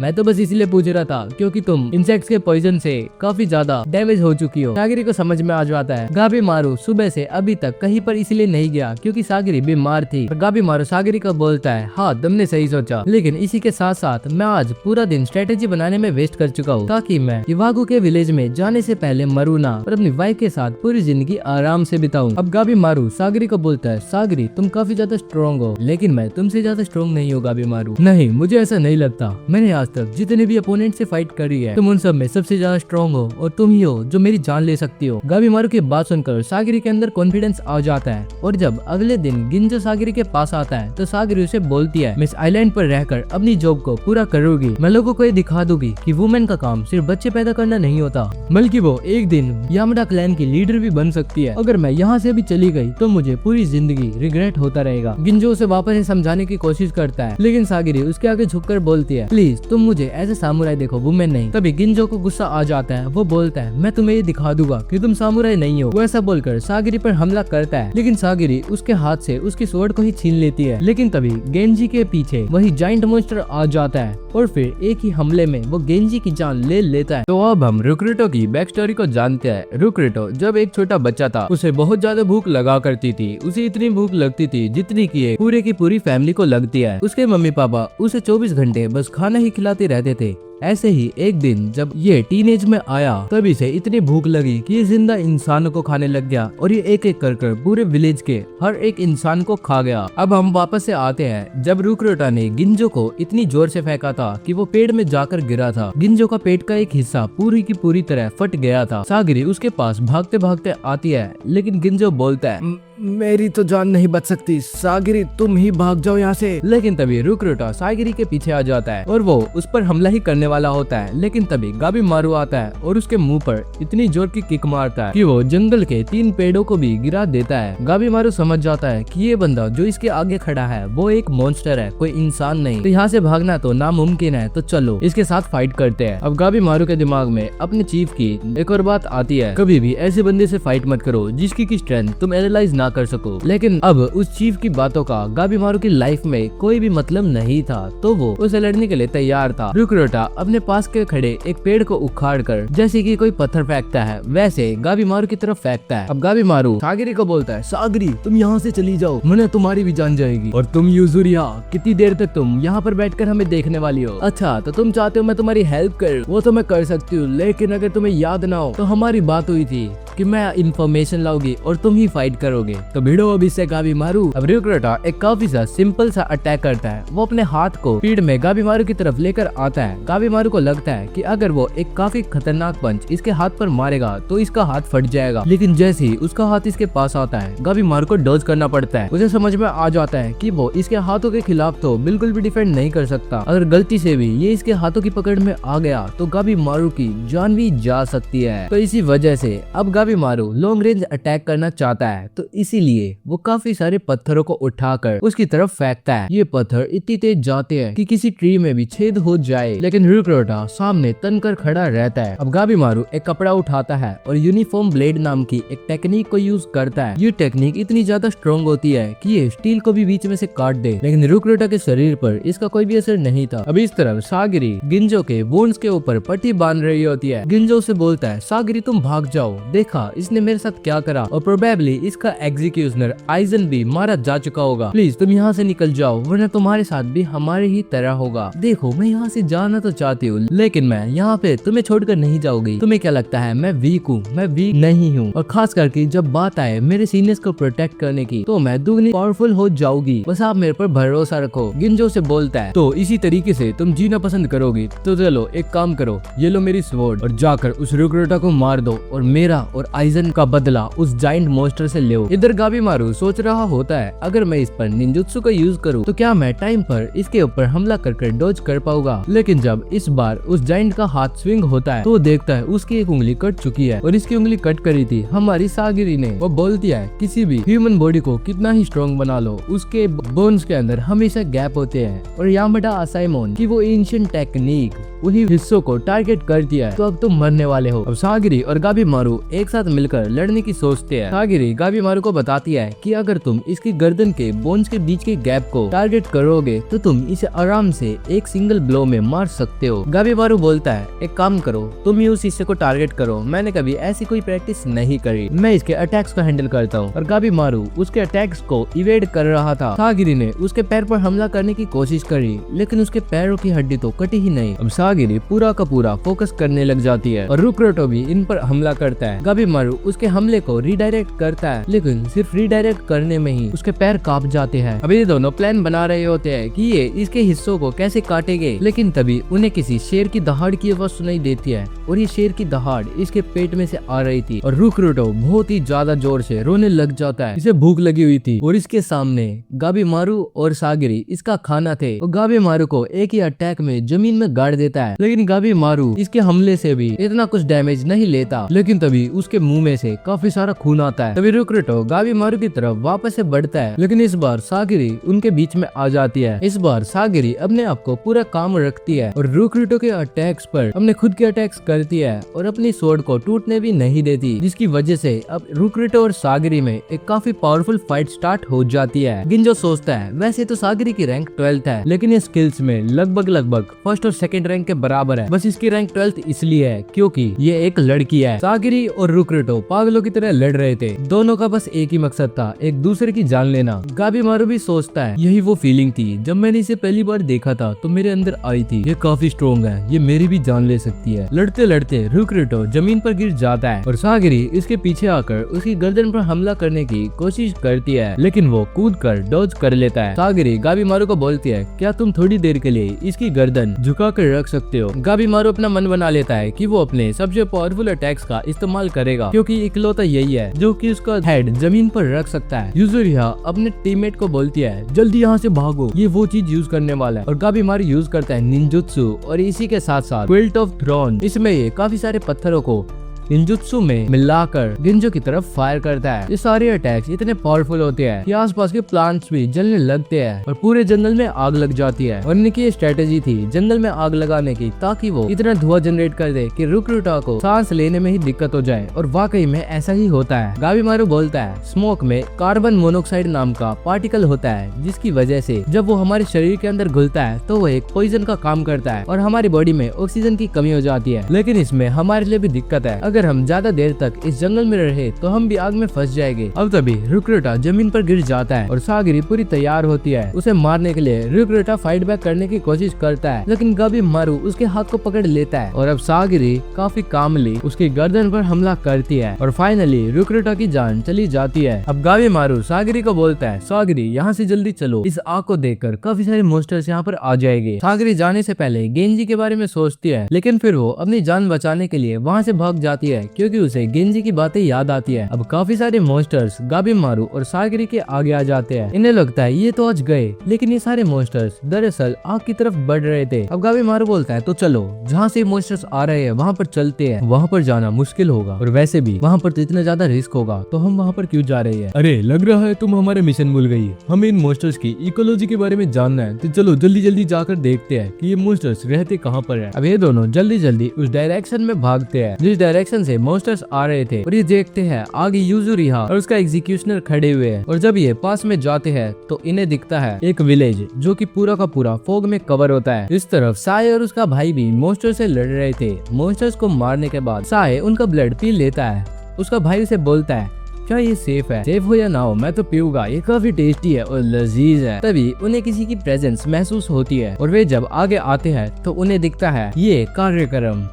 मैं तो बस इसलिए पूछ रहा था क्योंकि तुम इंसेक्ट्स के पॉइजन से काफी ज्यादा डैमेज हो चुकी हो। सागरी को समझ में आ जाता है गाबी मारू सुबह से अभी तक कहीं पर इसलिए नहीं गया क्योंकि सागरी बीमार थी। गाबी मारू सागरी को बोलता है हाँ तुमने सही सोचा, लेकिन इसी के साथ साथ मैं आज पूरा दिन स्ट्रेटेजी बनाने में वेस्ट कर चुका हूँ ताकि मैं इवागो के विलेज में जाने से पहले मरू ना और अपनी वाइफ के साथ पूरी जिंदगी आराम से बिताऊं। अब गाबी मारू सागरी को बोलता है सागरी तुम काफी ज्यादा स्ट्रॉन्ग हो, लेकिन मैं तुमसे ज्यादा स्ट्रॉन्ग नहीं हूँ गाबी मारू। नहीं, मुझे ऐसा नहीं लगता। मैंने आज तक जितने भी अपोनेंट से फाइट करी है तुम उन सब में सबसे ज्यादा स्ट्रॉन्ग हो और तुम ही हो जो मेरी जान ले सकती हो। गाबी मारू की बात सुनकर सागरी के अंदर कॉन्फिडेंस आ जाता है और जब अगले दिन गिंजो सागरी के पास आता है तो सागरी उसे बोलती है मैं इस आइलैंड पर रहकर अपनी जॉब को पूरा करूंगी। मैं लोगों को ये दिखा दूंगी कि वुमेन का काम सिर्फ बच्चे पैदा करना नहीं होता, बल्कि वो एक दिन यामाडा क्लैन की लीडर भी बन सकती है। अगर मैं यहाँ से भी चली गई तो मुझे पूरी जिंदगी रिग्रेट होता रहेगा। गिंजो उसे वापस समझाने की कोशिश करता है, लेकिन सागरी उसके आगे झुककर बोलती है प्लीज तुम मुझे ऐसे सामुराई देखो, वुमेन नहीं। तभी गिंजो को गुस्सा आ जाता है। वो बोलता है मैं तुम्हें ये दिखा दूंगा कि तुम सामुराई नहीं हो। वो ऐसा बोलकर सागरी पर हमला करता है, लेकिन सागरी उसके हाथ से उसकी स्वॉर्ड को ही छीन लेती है। लेकिन तभी गेंजी के पीछे वही जाइंट मॉन्स्टर आ जाता है और फिर एक ही हमले में वो गेंजी की जान ले लेता है। तो अब हम रुक्रिटो की बैक स्टोरी को जानते हैं। रुक्रिटो जब एक छोटा बच्चा था उसे बहुत ज्यादा भूख लगा करती थी। उसे इतनी भूख लगती थी जितनी की पूरे की पूरी फैमिली को लगती है। उसके मम्मी पापा उसे 24 घंटे बस खाना ही खिलाते रहते थे। ऐसे ही एक दिन जब ये टीनेज में आया तभी से इतनी भूख लगी कि ये जिंदा इंसानों को खाने लग गया और ये एक एक कर पूरे विलेज के हर एक इंसान को खा गया। अब हम वापस से आते हैं जब रुक्रिटो ने गिंजो को इतनी जोर से फेंका था कि वो पेड़ में जाकर गिरा था। गिंजो का पेट का एक हिस्सा पूरी की पूरी तरह फट गया था। सागरी उसके पास भागते भागते आती है, लेकिन गिंजो बोलता है मेरी तो जान नहीं बच सकती, सागरी तुम ही भाग जाओ यहाँ से। लेकिन तभी रुक्रिटो सागरी के पीछे आ जाता है और वो उस पर हमला ही करने वाला होता है, लेकिन तभी गाबी मारू आता है और उसके मुंह पर इतनी जोर की किक मारता है कि वो जंगल के 3 पेड़ों को भी गिरा देता है। गाबी मारू समझ जाता है कि ये बंदा जो इसके आगे खड़ा है वो एक मॉन्स्टर है, कोई इंसान नहीं। तो यहाँ से भागना तो नामुमकिन है, तो चलो इसके साथ फाइट करते हैं। अब गाबी मारू के दिमाग में अपने चीफ की एक और बात आती है, कभी भी ऐसे बंदे से फाइट मत करो जिसकी की स्ट्रेंथ तुम एनालाइज ना कर सको। लेकिन अब उस चीफ की बातों का गाबी मारू की लाइफ में कोई भी मतलब नहीं था, तो वो उसे लड़ने के लिए तैयार था। रुक्रिटो अपने पास के खड़े एक पेड़ को उखाड़कर जैसे कि कोई पत्थर फेंकता है वैसे गाबी मारू की तरफ फेंकता है। अब गाबी मारू सागरी को बोलता है सागरी तुम यहाँ से चली जाओ, मुझे तुम्हारी भी जान जाएगी। और तुम यूजुरिया कितनी देर तक तुम यहाँ पर बैठकर हमें देखने वाली हो? अच्छा तो तुम चाहते हो मैं तुम्हारी हेल्प कर, वो तो मैं कर सकती हूँ, लेकिन अगर तुम्हें याद ना हो तो हमारी बात हुई थी कि मैं इन्फॉर्मेशन लाऊंगी और तुम ही फाइट करोगे। तो भिड़ो अभी से गाबी मारू। अब रुक्रिटो एक काफी सा सिंपल सा अटैक करता है। वो अपने हाथ को पीठ में गाबी मारू की तरफ लेकर आता है। गाबी मारू को लगता है कि अगर वो एक काफी खतरनाक पंच इसके हाथ पर मारेगा तो इसका हाथ फट जाएगा, लेकिन जैसे ही उसका हाथ इसके पास आता है गाबी मारू को डॉज करना पड़ता है। उसे समझ में आ जाता है कि वो इसके हाथों के खिलाफ तो बिल्कुल भी डिफेंड नहीं कर सकता। अगर गलती से भी ये इसके हाथों की पकड़ में आ गया तो गाबी मारू की जान भी जा सकती है। तो इसी वजह से अब गाबी मारू लॉन्ग रेंज अटैक करना चाहता है, तो इसीलिए वो काफी सारे पत्थरों को उठाकर उसकी तरफ फेंकता है। ये पत्थर इतनी तेज जाते हैं कि किसी ट्री में भी छेद हो जाए, लेकिन रुक्रिटो सामने तनकर खड़ा रहता है। अब गाबी मारू एक कपड़ा उठाता है और यूनिफॉर्म ब्लेड नाम की एक टेक्निक को यूज करता है। ये टेक्निक इतनी ज्यादा स्ट्रॉन्ग होती है कि ये स्टील को भी बीच में से काट दे, लेकिन रुक्रिटो के शरीर पर इसका कोई भी असर नहीं था। अब इस तरफ सागरी गिंजो के वुंड्स के ऊपर पट्टी बांध रही होती है। गिंजो से बोलता है सागरी तुम भाग जाओ, देख देखा इसने मेरे साथ क्या करा और प्रोबेबली इसका एग्जीक्यूशनर आइजन भी मारा जा चुका होगा। प्लीज तुम यहाँ से निकल जाओ वरना तुम्हारे साथ भी हमारे ही तरह होगा। देखो मैं यहाँ से जाना तो चाहती हूँ लेकिन मैं यहाँ पे तुम्हें छोड़कर नहीं जाऊंगी। तुम्हें क्या लगता है मैं वीक हूँ? मैं वीक नहीं हूँ, और खास करके जब बात आए मेरे सीनियर्स को प्रोटेक्ट करने की तो मैं दुगनी पावरफुल हो जाऊंगी। बस आप मेरे पर भरोसा रखो। गिंजो से बोलता है तो इसी तरीके से तुम जीना पसंद करोगी तो चलो एक काम करो, ये लो मेरी स्वॉर्ड और जाकर उस रुक्रोटा को मार दो और मेरा और आइजन का बदला उस जाइंट मॉन्स्टर से लो। इधर गाबीमारू सोच रहा होता है अगर मैं इस पर निंजुत्सु का यूज करूँ तो क्या मैं टाइम पर इसके ऊपर हमला कर डॉज कर पाऊंगा। लेकिन जब इस बार उस जाइंट का हाथ स्विंग होता है तो देखता है उसकी एक उंगली कट चुकी है और इसकी उंगली कट करी थी हमारी सागिरी ने। वो बोलती है किसी भी ह्यूमन बॉडी को कितना ही स्ट्रॉन्ग बना लो उसके बोन्स के अंदर हमेशा गैप होते हैं और यामाडा असाइमोन की वो एंशिएंट टेक्निक उन्हीं हिस्सों को टारगेट कर दिया है तो अब तुम मरने वाले हो। अब सागिरी और गाबीमारू एक साथ मिलकर लड़ने की सोचते हैं। सागिरी गाबीमारू को बताती है कि अगर तुम इसकी गर्दन के बोन्स के बीच के गैप को टारगेट करोगे तो तुम इसे आराम से एक सिंगल ब्लो में मार सकते हो। गाबीमारू बोलता है एक काम करो तुम ही उस हिस्से को टारगेट करो, मैंने कभी ऐसी कोई प्रैक्टिस नहीं करी, मैं इसके अटैक्स को हैंडल करता हूँ। और गाबीमारू उसके अटैक्स को इवेड कर रहा था। सागिरी ने उसके पैर पर हमला करने की कोशिश करी लेकिन उसके पैरों की हड्डी तो कटी ही नहीं। अब सागिरी पूरा का पूरा फोकस करने लग जाती है और रुक्रोटो भी इन पर हमला करता है। गाबीमारू उसके हमले को रीडायरेक्ट करता है लेकिन सिर्फ रीडायरेक्ट करने में ही उसके पैर कांप जाते हैं। अब ये दोनों प्लान बना रहे होते हैं कि ये इसके हिस्सों को कैसे काटेंगे, लेकिन तभी उन्हें किसी शेर की दहाड़ की आवाज सुनाई देती है और ये शेर की दहाड़ इसके पेट में से आ रही थी और रुक्रोटो बहुत ही ज्यादा जोर से रोने लग जाता है। इसे भूख लगी हुई थी और इसके सामने गाबीमारू और सागिरी इसका खाना थे और गाबीमारू को एक ही अटैक में जमीन में गाड़ देता है। लेकिन गाबीमारू इसके हमले से भी इतना कुछ डैमेज नहीं लेता लेकिन तभी उसके मुंह में से काफी सारा खून आता है। तभी रुक्रोटो गाबीमारू की तरफ वापस से बढ़ता है लेकिन इस बार सागिरी उनके बीच में आ जाती है। इस बार सागिरी अपने आप को पूरा काम रखती है और रुक्रोटो के अटैक्स पर अपने खुद के अटैक्स करती है और अपनी स्वॉर्ड को टूटने भी नहीं देती, जिसकी वजह से अब रुक्रोटो और सागिरी में एक काफी पावरफुल फाइट स्टार्ट हो जाती है। गिंजो सोचता है वैसे तो सागिरी की रैंक 12th है लेकिन ये स्किल्स में लगभग फर्स्ट और सेकंड रैंक के बराबर है, बस इसकी रैंक 12th इसलिए है क्योंकि ये एक लड़की है। सागिरी और रुक्रोटो पागलों की तरह लड़ रहे थे, दोनों का बस एक ही मकसद था, एक दूसरे की जान लेना। गाबीमारू भी सोचता है यही वो फीलिंग थी जब मैंने इसे पहली बार देखा था तो मेरे अंदर आई थी, ये काफी स्ट्रॉन्ग है, ये मेरी भी जान ले सकती है। लड़ते लड़ते रुक्रोटो जमीन पर गिर जाता है और सागिरी इसके पीछे आकर उसकी गर्दन पर हमला करने की कोशिश करती है लेकिन वो कूद कर डॉज कर लेता है। सागिरी गाबीमारू को बोलती है क्या तुम थोड़ी देर के लिए इसकी गर्दन झुका कर रख सकते हो। गाबीमारू अपना मन बना लेता है कि वो अपने सबसे पावरफुल अटैक्स का इस्तेमाल करेगा क्योंकि इकलौता यही है जो कि उसका हेड जमीन पर रख सकता है। यूजुरिया अपने टीममेट को बोलती है जल्दी यहाँ से भागो, ये वो चीज यूज करने वाला है और गाबीमारू यूज करता है निंजुत्सु और इसी के साथ साथ क्विल्ट ऑफ थ्रोन। इसमें ये काफी सारे पत्थरों को निंजुत्सु में मिलाकर गिंजो की तरफ फायर करता है। ये सारे अटैक्स इतने पावरफुल होते हैं कि आसपास के प्लांट्स भी जलने लगते हैं और पूरे जंगल में आग लग जाती है। और इनकी स्ट्रेटेजी थी जंगल में आग लगाने की ताकि वो इतना धुआं जनरेट कर दे कि रुक्रोटो को सांस लेने में ही दिक्कत हो जाए और वाकई में ऐसा ही होता है। गाबीमारू बोलता है स्मोक में कार्बन मोनोऑक्साइड नाम का पार्टिकल होता है जिसकी वजह से जब वो हमारे शरीर के अंदर घुलता है तो वो एक पॉइजन का काम करता है और हमारी बॉडी में ऑक्सीजन की कमी हो जाती है। लेकिन इसमें हमारे लिए भी दिक्कत है, अगर हम ज्यादा देर तक इस जंगल में रहे तो हम भी आग में फंस जाएंगे। अब तभी रुक्रोटो जमीन पर गिर जाता है और सागिरी पूरी तैयार होती है उसे मारने के लिए। रुक्रोटो फाइट बैक करने की कोशिश करता है लेकिन गाबीमारू उसके हाथ को पकड़ लेता है और अब सागिरी काफी कामली उसकी गर्दन पर हमला करती है और फाइनली रुक्रोटो की जान चली जाती है। अब गाबीमारू सागिरी को बोलता है सागिरी यहाँ से जल्दी चलो, इस आग को देखकर काफी सारे मॉन्स्टर्स यहाँ पर आ जाएंगे। सागिरी जाने से पहले गेंजी के बारे में सोचती है लेकिन फिर वो अपनी जान बचाने के लिए वहाँ से भाग जाती है क्योंकि उसे गेंजी की बातें याद आती है। अब काफी सारे मॉन्स्टर्स गाबीमारू और सागिरी के आगे आ जाते हैं। इन्हें लगता है ये तो आज गए लेकिन ये सारे मॉन्स्टर्स दरअसल आग की तरफ बढ़ रहे थे। अब गाबीमारू बोलता है तो चलो जहाँ से मॉन्स्टर्स आ रहे हैं वहाँ पर चलते हैं, वहाँ पर जाना मुश्किल होगा और वैसे भी वहाँ पर तो इतना ज्यादा रिस्क होगा तो हम वहाँ पर क्यों जा रहे हैं। अरे लग रहा है तुम हमारे मिशन भूल गई, हमें इन मॉन्स्टर्स की इकोलॉजी के बारे में जानना है तो चलो जल्दी जल्दी जाकर देखते हैं कि ये मॉन्स्टर्स रहते कहाँ पर है। अब ये दोनों जल्दी जल्दी उस डायरेक्शन में भागते हैं जिस डायरेक्शन से मॉन्स्टर्स आ रहे थे और ये देखते हैं आगे यूजुरिया और उसका एग्जीक्यूशनर खड़े हुए हैं और जब ये पास में जाते हैं तो इन्हें दिखता है एक विलेज जो कि पूरा का पूरा फॉग में कवर होता है। इस तरफ साए और उसका भाई भी मॉन्स्टर से लड़ रहे थे। मॉन्स्टर्स को मारने के बाद साए उनका ब्लड पी लेता है उसका भाई उसे बोलता है, क्या ये सेफ है? सेफ हो या ना हो, मैं तो पीऊंगा, ये काफी टेस्टी है और लजीज है। तभी उन्हें किसी की प्रेजेंस महसूस होती है और वे जब आगे आते हैं तो उन्हें दिखता है ये कार्यक्रम।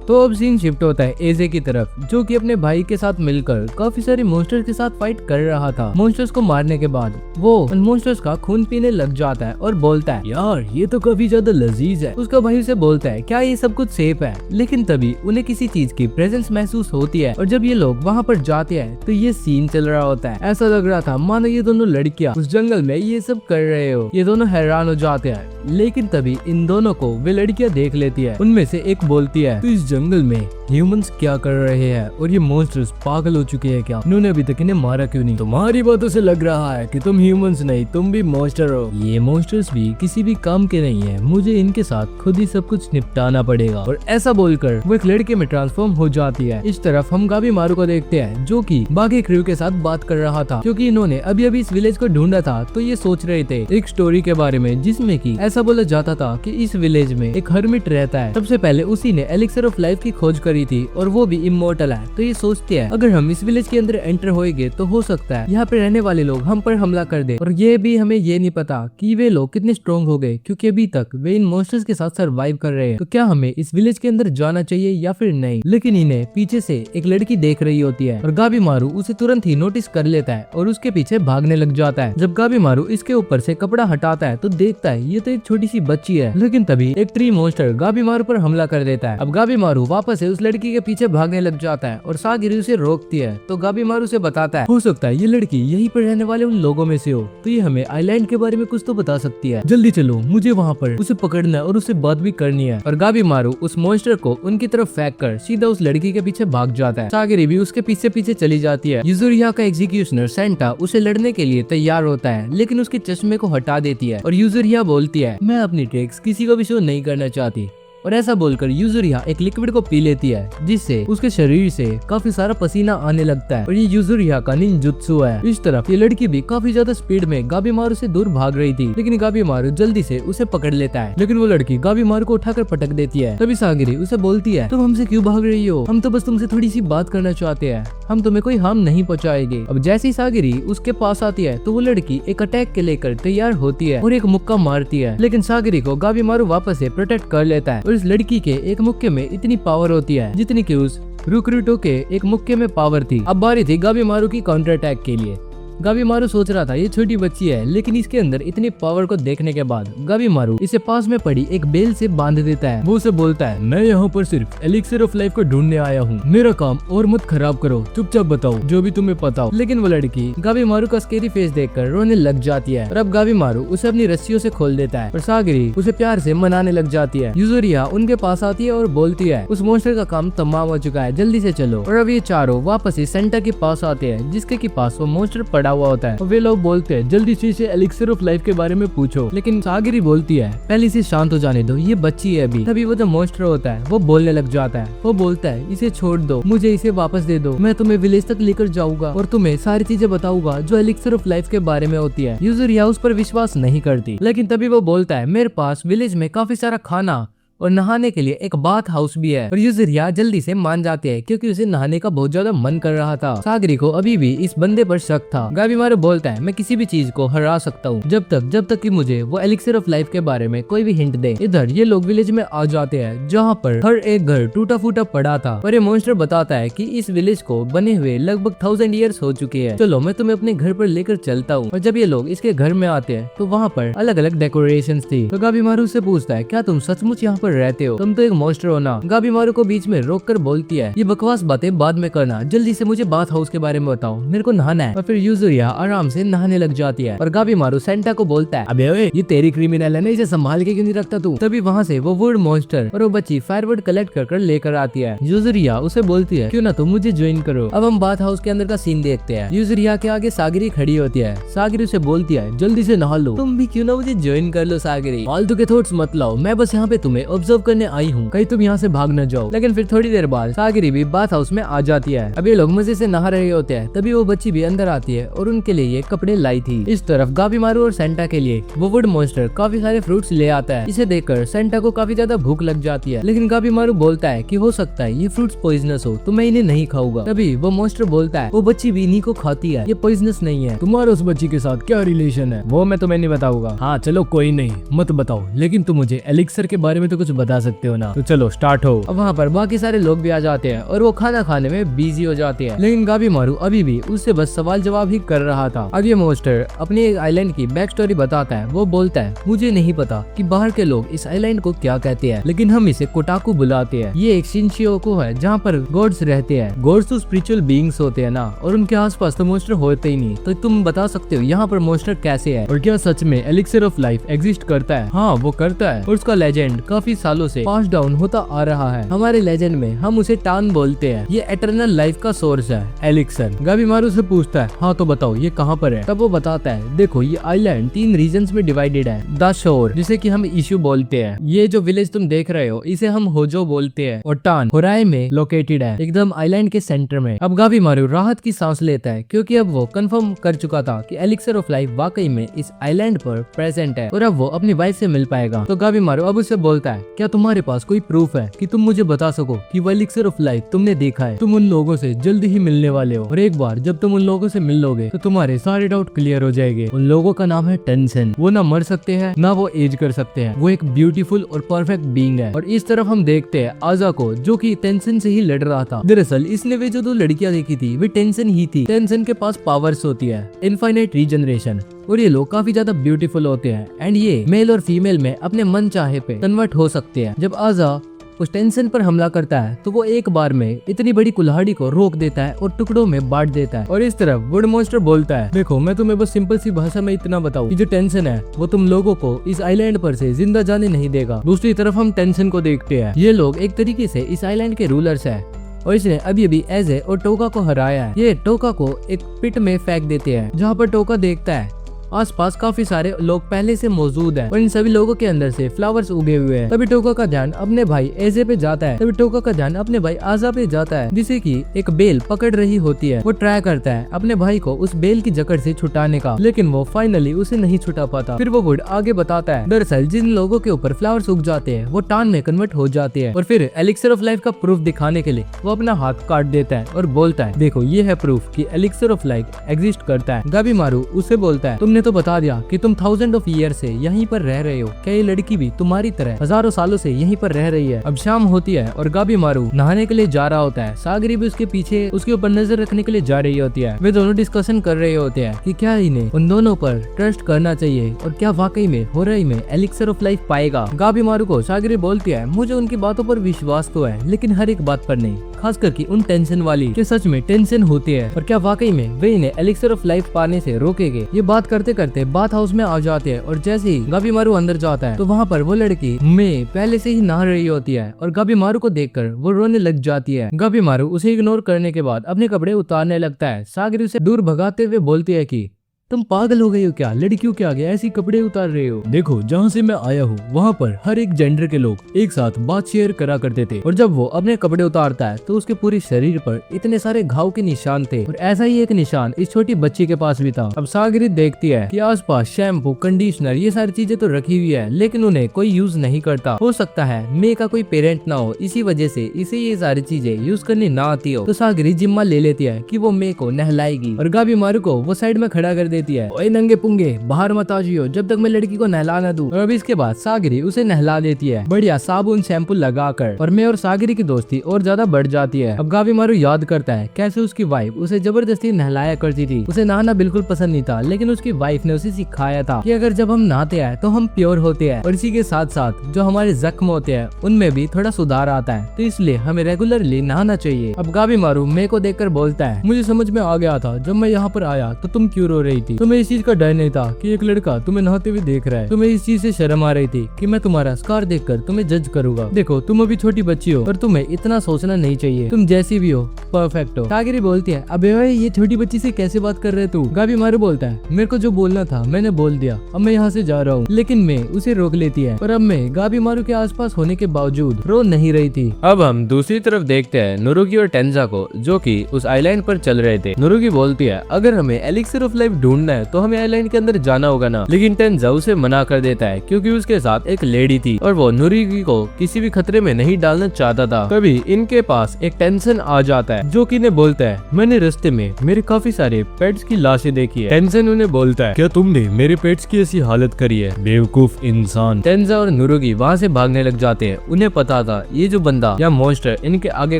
तो अब सीन शिफ्ट होता है एजे की तरफ, जो कि अपने भाई के साथ मिलकर काफी सारे मॉन्स्टर्स के साथ फाइट कर रहा था। मॉन्स्टर्स को मारने के बाद वो उन मॉन्स्टर्स का खून पीने लग जाता है और बोलता है, यार ये तो काफी ज्यादा लजीज है। उसका भाई उसे बोलता है, क्या ये सब कुछ सेफ है? लेकिन तभी उन्हें किसी चीज की प्रेजेंस महसूस होती है और जब ये लोग वहाँ पर जाते हैं तो ये सीन चल रहा होता है। ऐसा लग रहा था मानो ये दोनों लड़कियां उस जंगल में ये सब कर रहे हो। ये दोनों हैरान हो जाते हैं, लेकिन तभी इन दोनों को वे लड़कियां देख लेती है। उनमें से एक बोलती है, तो इस जंगल में ह्यूमंस क्या कर रहे हैं और ये मॉन्स्टर्स पागल हो चुके हैं क्या? इन्होंने अभी तक इन्हें मारा क्यों नहीं? तुम्हारी बातों से लग रहा है कि तुम ह्यूमंस नहीं, तुम भी मॉन्स्टर हो। ये मॉन्स्टर्स भी किसी भी काम के नहीं है, मुझे इनके साथ खुद ही सब कुछ निपटाना पड़ेगा। और ऐसा बोलकर वो एक लड़के में ट्रांसफॉर्म हो जाती है। इस तरफ हम गाबीमारू को देखते हैं, जो कि बाकी क्रू के साथ बात कर रहा था, क्योंकि इन्होंने अभी अभी इस विलेज को ढूंढा था। तो ये सोच रहे थे एक स्टोरी के बारे में, जिसमें कि ऐसा बोला जाता था कि इस विलेज में एक हर्मिट रहता है। सबसे पहले उसी ने एलिक्सर ऑफ लाइफ की खोज करी थी और वो भी इमोर्टल है। तो ये सोचते हैं अगर हम इस विलेज के अंदर एंटर होएंगे तो हो सकता है यहाँ पे रहने वाले लोग हम पर हमला कर दे। और ये भी हमें ये नहीं पता कि वे लोग कितने स्ट्रॉन्ग हो गए, क्योंकि अभी तक वे इन मॉन्स्टर्स के साथ सर्वाइव कर रहे हैं। तो क्या हमें इस विलेज के अंदर जाना चाहिए या फिर नहीं? लेकिन इन्हें पीछे से एक लड़की देख रही होती है और गाबीमारू उसे तुरंत ही नोटिस कर लेता है और उसके पीछे भागने लग जाता है। जब गाबीमारू इसके ऊपर से कपड़ा हटाता है तो देखता है ये तो एक छोटी सी बच्ची है। लेकिन तभी एक ट्री मॉन्स्टर गाबीमारू पर हमला कर देता है। अब गाबीमारू वापस से उस लड़की के पीछे भागने लग जाता है और सागिरी उसे रोकती है। तो गाबीमारू से बताता है, हो सकता है ये लड़की यहीं पर रहने वाले उन लोगों में से हो, तो ये हमें आइलैंड के बारे में कुछ तो बता सकती है। जल्दी चलो, मुझे वहाँ पर उसे पकड़ना है और उससे बात भी करनी है। और गाबीमारू उस मॉन्स्टर को उनकी तरफ फेंक कर सीधा उस लड़की के पीछे भाग जाता है। सागिरी भी उसके पीछे पीछे चली जाती है। यूजुरिया का एग्जीक्यूशनर सेंटा उसे लड़ने के लिए तैयार होता है, लेकिन उसके चश्मे को हटा देती है और यूजुरिया बोलती है, मैं अपनी ट्रिक्स किसी को भी शो नहीं करना चाहती। और ऐसा बोलकर यूजुरिया एक लिक्विड को पी लेती है, जिससे उसके शरीर से काफी सारा पसीना आने लगता है और ये यूजुरिया का निंजुत्सु है। इस तरफ ये लड़की भी काफी ज्यादा स्पीड में गाबीमारू से दूर भाग रही थी, लेकिन गाबीमारू जल्दी से उसे पकड़ लेता है। लेकिन वो लड़की गाबीमारू को उठाकर पटक देती है। तभी सागिरी उसे बोलती है, तुम हमसे क्यों भाग रही हो? हम तो बस तुमसे थोड़ी सी बात करना चाहते हैं, हम तुम्हें कोई हार्म नहीं पहुंचाएंगे। अब जैसे ही सागिरी उसके पास आती है तो वो लड़की एक अटैक के लेकर तैयार होती है और एक मुक्का मारती है, लेकिन सागिरी को गाबीमारू वापस से प्रोटेक्ट कर लेता है। और इस लड़की के एक मुक्के में इतनी पावर होती है जितनी कि उस रुक्रूटो के एक मुक्के में पावर थी। अब बारी थी गाबीमारू की काउंटर अटैक के लिए। गाबीमारू सोच रहा था ये छोटी बच्ची है, लेकिन इसके अंदर इतनी पावर को देखने के बाद गाबीमारू इसे पास में पड़ी एक बेल से बांध देता है। वो उसे बोलता है, मैं यहाँ पर सिर्फ एलिक्सर ऑफ लाइफ को ढूंढने आया हूँ, मेरा काम और मत खराब करो, चुपचाप बताओ जो भी तुम्हें पता हो। लेकिन वो लड़की गाबीमारू का स्केरी फेस देखकर रोने लग जाती है और अब गाबीमारू उसे अपनी रस्सियों से खोल देता है और सागिरी उसे प्यार से मनाने लग जाती है। यूजुरिया उनके पास आती है और बोलती है, उस मॉन्स्टर का काम तमाम हो चुका है, जल्दी से चलो। और अब ये चारों वापस से सेंटा के पास आते हैं, जिसके के पास वो मॉन्स्टर पड़ा हुआ होता है। और वे लोग बोलते हैं, जल्दी से इसे एलिक्सर ऑफ लाइफ के बारे में पूछो। लेकिन सागिरी बोलती है, पहले इसे शांत हो जाने दो, ये बच्ची है अभी। तभी वो जो मॉन्स्टर होता है वो बोलने लग जाता है। वो बोलता है, इसे छोड़ दो, मुझे इसे वापस दे दो, मैं तुम्हें विलेज तक लेकर जाऊंगा और तुम्हें सारी चीजें बताऊंगा जो एलिक्सर ऑफ लाइफ के बारे में होती है। यूजुरिया उस पर विश्वास नहीं करती, लेकिन तभी वो बोलता है, मेरे पास विलेज में काफी सारा खाना और नहाने के लिए एक बाथ हाउस भी है। और यूजुरिया जल्दी से मान जाते हैं, क्योंकि उसे नहाने का बहुत ज्यादा मन कर रहा था। सागरी को अभी भी इस बंदे पर शक था। गाबीमारू बोलता है, मैं किसी भी चीज को हरा सकता हूँ जब तक कि मुझे वो एलिक्सर ऑफ लाइफ के बारे में कोई भी हिंट दे। इधर ये लोग विलेज में आ जाते हैं, जहाँ पर हर एक घर टूटा फूटा पड़ा था। और ये मॉन्स्टर बताता है कि इस विलेज को बने हुए लगभग 1000 ईयर्स हो चुके हैं, चलो मैं तुम्हें अपने घर पर लेकर चलता हूँ। और जब ये लोग इसके घर में आते हैं तो वहाँ पर अलग अलग डेकोरेशन थी। तो गाबीमारू से पूछता है, क्या तुम सचमुच यहाँ पर रहते हो? तुम तो एक मॉन्स्टर हो ना। गाबीमारू को बीच में रोककर बोलती है, ये बकवास बातें बाद में करना, जल्दी से मुझे बाथ हाउस के बारे में बताओ, मेरे को नहाना है। और फिर यूजुरिया आराम से नहाने लग जाती है और गाबीमारू सेंटा को बोलता है, अबे ओए, ये तेरी क्रिमिनल है ना, इसे संभाल के क्यों नहीं रखता तू? तभी वहाँ से वो वुड मॉन्स्टर और वो बच्ची फायरवुड कलेक्ट कर लेकर आती है। यूजुरिया उसे बोलती है, क्यों ना तुम मुझे ज्वाइन करो। अब हम बाथ हाउस के अंदर का सीन देखते हैं। यूजुरिया के आगे सागिरी खड़ी होती है। सागिरी उसे बोलती है, जल्दी से नहा लो, तुम भी क्यों ना मुझे ज्वाइन कर लो। सागिरी, फालतू के थॉट्स मत लाओ, मैं बस यहाँ पे तुम्हें ऑब्जर्व करने आई हूँ, कहीं तुम यहाँ से भाग न जाओ। लेकिन फिर थोड़ी देर बाद सागिरी भी बाथ हाउस में आ जाती है। अब ये लोग मजे से नहा रहे होते हैं, तभी वो बच्ची भी अंदर आती है और उनके लिए ये कपड़े लाई थी। इस तरफ गाबीमारू और सेंटा के लिए वो वुड मॉन्स्टर काफी सारे फ्रूट्स ले आता है। इसे देखकर सेंटा को काफी ज्यादा भूख लग जाती है, लेकिन गाबीमारू बोलता है कि हो सकता है ये फ्रूट्स पॉइजनस हो, तो मैं इन्हें नहीं खाऊंगा। तभी वो मॉन्स्टर बोलता है वो बच्ची भी इन्हीं को खाती है, ये पॉइजनस नहीं है। तुम्हारा उस बच्ची के साथ क्या रिलेशन है वो मैं तुम्हें नहीं बताऊंगा। हाँ चलो कोई नहीं, मत बताओ, लेकिन तुम मुझे एलिक्सर के बारे में तो कुछ बता सकते हो ना। तो चलो स्टार्ट हो। अब वहाँ पर बाकी सारे लोग भी आ जाते हैं और वो खाना खाने में बिजी हो जाते हैं, लेकिन गाबीमारू अभी भी उससे बस सवाल जवाब ही कर रहा था। अब ये मॉन्स्टर अपनी एक आइलैंड की बैक स्टोरी बताता है। वो बोलता है मुझे नहीं पता कि बाहर के लोग इस आइलैंड को क्या कहते हैं, लेकिन हम इसे कोटाकू बुलाते हैं। ये एक शिनशियोको है जहाँ पर गॉड्स रहते हैं। गॉड्स तो स्पिरिचुअल बीइंग्स होते हैं ना, और उनके आसपास तो मॉन्स्टर होते ही नहीं। तो तुम बता सकते हो यहाँ पर मॉन्स्टर कैसे है और क्या सच में एलिक्सर ऑफ लाइफ एग्जिस्ट करता है? हाँ वो करता है, और उसका लेजेंड काफी सालों से पास डाउन होता आ रहा है। हमारे लेजेंड में हम उसे टान बोलते हैं। ये एटर्नल लाइफ का सोर्स है एलिक्सर। गाबीमारू से पूछता है हाँ तो बताओ ये कहाँ पर है? तब वो बताता है देखो ये आइलैंड 3 रीजन्स में डिवाइडेड है। द शोर जिसे कि हम इशू बोलते हैं, ये जो विलेज तुम देख रहे हो इसे हम होजो बोलते हैं, और टान होराई में लोकेटेड है, एकदम आइलैंड के सेंटर में। अब गाबीमारू राहत की सांस लेता है क्योंकि अब वो कंफर्म कर चुका था कि एलिक्सर ऑफ लाइफ वाकई में इस आइलैंड पर प्रेजेंट है और अब वो अपनी वाइफ से मिल पाएगा। तो गाबीमारू अब उससे बोलता है क्या तुम्हारे पास कोई प्रूफ है कि तुम मुझे बता सको कि वो एलिक्सर ऑफ लाइफ तुमने देखा है? तुम उन लोगों से जल्दी ही मिलने वाले हो, और एक बार जब तुम उन लोगों से मिल लोगे तो तुम्हारे सारे डाउट क्लियर हो जाएंगे। उन लोगों का नाम है टेंशन। वो ना मर सकते हैं ना वो एज कर सकते हैं, वो एक ब्यूटीफुल और परफेक्ट बीइंग है। और इस तरफ हम देखते हैं आजा को, जो कि टेंशन से ही लड़ रहा था। दरअसल इसने वे जो 2 लड़कियां देखी थी वे टेंशन ही थी। टेंशन के पास पावर्स होती है, इनफाइनाइट रीजनरेशन, और ये लोग काफी ज्यादा ब्यूटीफुल होते हैं एंड ये मेल और फीमेल में अपने मन चाहे पे कन्वर्ट हो सकते हैं। जब आजा उस टेंशन पर हमला करता है तो वो एक बार में इतनी बड़ी कुल्हाड़ी को रोक देता है और टुकड़ों में बांट देता है। और इस तरफ वुड मॉन्स्टर बोलता है देखो मैं तुम्हें बस सिंपल सी भाषा में इतना बताऊं कि जो टेंशन है वो तुम लोगों को इस आइलैंड पर से जिंदा जाने नहीं देगा। दूसरी तरफ हम टेंशन को देखते हैं, ये लोग एक तरीके से इस आइलैंड के रूलर्स है और इसने अभी एजे और टोका को हराया है। ये टोका को एक पिट में फेंक देते हैं जहाँ पर टोका देखता है आसपास काफी सारे लोग पहले से मौजूद हैं और इन सभी लोगों के अंदर से फ्लावर्स उगे हुए हैं। तभी टोका का ध्यान अपने भाई एजे पे जाता है। तभी टोका का ध्यान अपने भाई आजा पे जाता है जिसे कि एक बेल पकड़ रही होती है। वो ट्राई करता है अपने भाई को उस बेल की जकड़ से छुटाने का, लेकिन वो फाइनली उसे नहीं छुटा पाता। फिर वो वुड आगे बताता है दरअसल जिन लोगों के ऊपर फ्लावर्स उग जाते हैं वो टान में कन्वर्ट हो जाते हैं। और फिर एलिक्सर ऑफ लाइफ का प्रूफ दिखाने के लिए वो अपना हाथ काट देता है और बोलता है देखो ये है प्रूफ कि एलिक्सर ऑफ लाइफ एग्जिस्ट करता है। गाबीमारू उसे बोलता है तुमने तो बता दिया कि तुम 1000 ऑफ ईयर से यहीं पर रह रहे हो, क्या ये लड़की भी तुम्हारी तरह हजारों सालों से यहीं पर रह रही है? अब शाम होती है और गाबीमारू नहाने के लिए जा रहा होता है। सागरी भी उसके पीछे उसके ऊपर नजर रखने के लिए जा रही होती है। वे दोनों डिस्कशन कर रहे होते हैं कि क्या इन्हें उन दोनों पर ट्रस्ट करना चाहिए और क्या वाकई में होराई में एलिक्सर ऑफ लाइफ पाएगा। गाबीमारू को सागरी बोलती है मुझे उनकी बातों पर विश्वास तो है लेकिन हर एक बात पर नहीं, खासकर कि उन टेंशन वाली कि सच में टेंशन होती है और क्या वाकई में वे इन्हें एलिक्सर ऑफ लाइफ पाने से रोकेंगे। ये बात करते करते बाथ हाउस में आ जाते हैं और जैसे ही गाबीमारू अंदर जाता है तो वहाँ पर वो लड़की में पहले से ही नहा रही होती है और गाबीमारू को देखकर वो रोने लग जाती है। गाबीमारू उसे इग्नोर करने के बाद अपने कपड़े उतारने लगता है। सागरी उसे दूर भगाते हुए बोलती है कि तुम पागल हो गए हो क्या, लड़कियों के आगे ऐसी कपड़े उतार रहे हो? देखो जहाँ से मैं आया हूँ वहाँ पर हर एक जेंडर के लोग एक साथ बात शेयर करा करते थे और जब वो अपने कपड़े उतारता है तो उसके पूरे शरीर पर इतने सारे घाव के निशान थे और ऐसा ही एक निशान इस छोटी बच्ची के पास भी था। अब सागरी देखती है कि आसपास शैम्पू, कंडीशनर ये सारी चीजें तो रखी हुई है लेकिन उन्हें कोई यूज नहीं करता। हो सकता है मे का कोई पेरेंट ना हो, इसी वजह से इसे ये सारी चीजें यूज करनी ना आती हो। तो सागरी जिम्मा ले लेती है कि वो मे को नहलाएगी और गाबीमारू को वो साइड में खड़ा कर देती है। ओए नंगे पुंगे बाहर मत आ जियो जब तक मैं लड़की को नहला ना दूं। और अब इसके बाद सागरी उसे नहला देती है बढ़िया साबुन शैम्पू लगाकर और मैं और सागरी की दोस्ती और ज्यादा बढ़ जाती है। अब गाबीमारू याद करता है कैसे उसकी वाइफ उसे जबरदस्ती नहलाया करती थी। उसे नहाना बिल्कुल पसंद नहीं था लेकिन उसकी वाइफ ने उसे सिखाया था कि अगर जब हम नहाते हैं तो हम प्योर होते हैं और इसी के साथ साथ जो हमारे जख्म होते हैं उनमें भी थोड़ा सुधार आता है, तो इसलिए हमें रेगुलरली नहाना चाहिए। अब गाबीमारू मैं को देखकर बोलता है मुझे समझ में आ गया था जब मैं यहाँ पर आया तो तुम क्यों रो रही थी। तुम्हें इस चीज का डर नहीं था कि एक लड़का तुम्हें नहाते हुए देख रहा है। तुम्हें इस चीज से शर्म आ रही थी कि मैं तुम्हारा स्कार देखकर तुम्हें जज करूंगा। देखो तुम अभी छोटी बच्ची हो और तुम्हें इतना सोचना नहीं चाहिए। तुम जैसी भी हो परफेक्ट हो। कागेरी बोलती है, अबे भाई ये छोटी बच्ची से कैसे बात कर रहे तू? गाबी मारू बोलता है, मेरे को जो बोलना था मैंने बोल दिया, अब मैं यहाँ से जा रहा हूँ। लेकिन मैं उसे रोक लेती है, पर अब मैं गाबी मारू के आसपास होने के बावजूद रो नहीं रही थी। अब हम दूसरी तरफ देखते हैं नुरुगी और टेंजा को, जो कि उस आइलैंड पर चल रहे थे। नुरुगी बोलती है, अगर हमें एलिक्सिर ऑफ लाइफ ढूंढना है तो हमें आइलैंड के अंदर जाना होगा ना। लेकिन टेंजा उसे मना कर देता है क्योंकि उसके साथ एक लेडी थी और वो नुरुगी को किसी भी खतरे में नहीं डालना चाहता था। तभी इनके पास एक टेंशन आ जाता है, जो कि इन्हें बोलता है, मैंने रास्ते में मेरे काफी सारे पेट्स की लाशें देखी है। टेंशन उन्हें बोलता है, क्या तुमने मेरे पेट्स की ऐसी हालत करी है, बेवकूफ इंसान। टेंजा और नुरुगी वहाँ से भागने लग जाते हैं। उन्हें पता था ये जो बंदा या मॉन्स्टर इनके आगे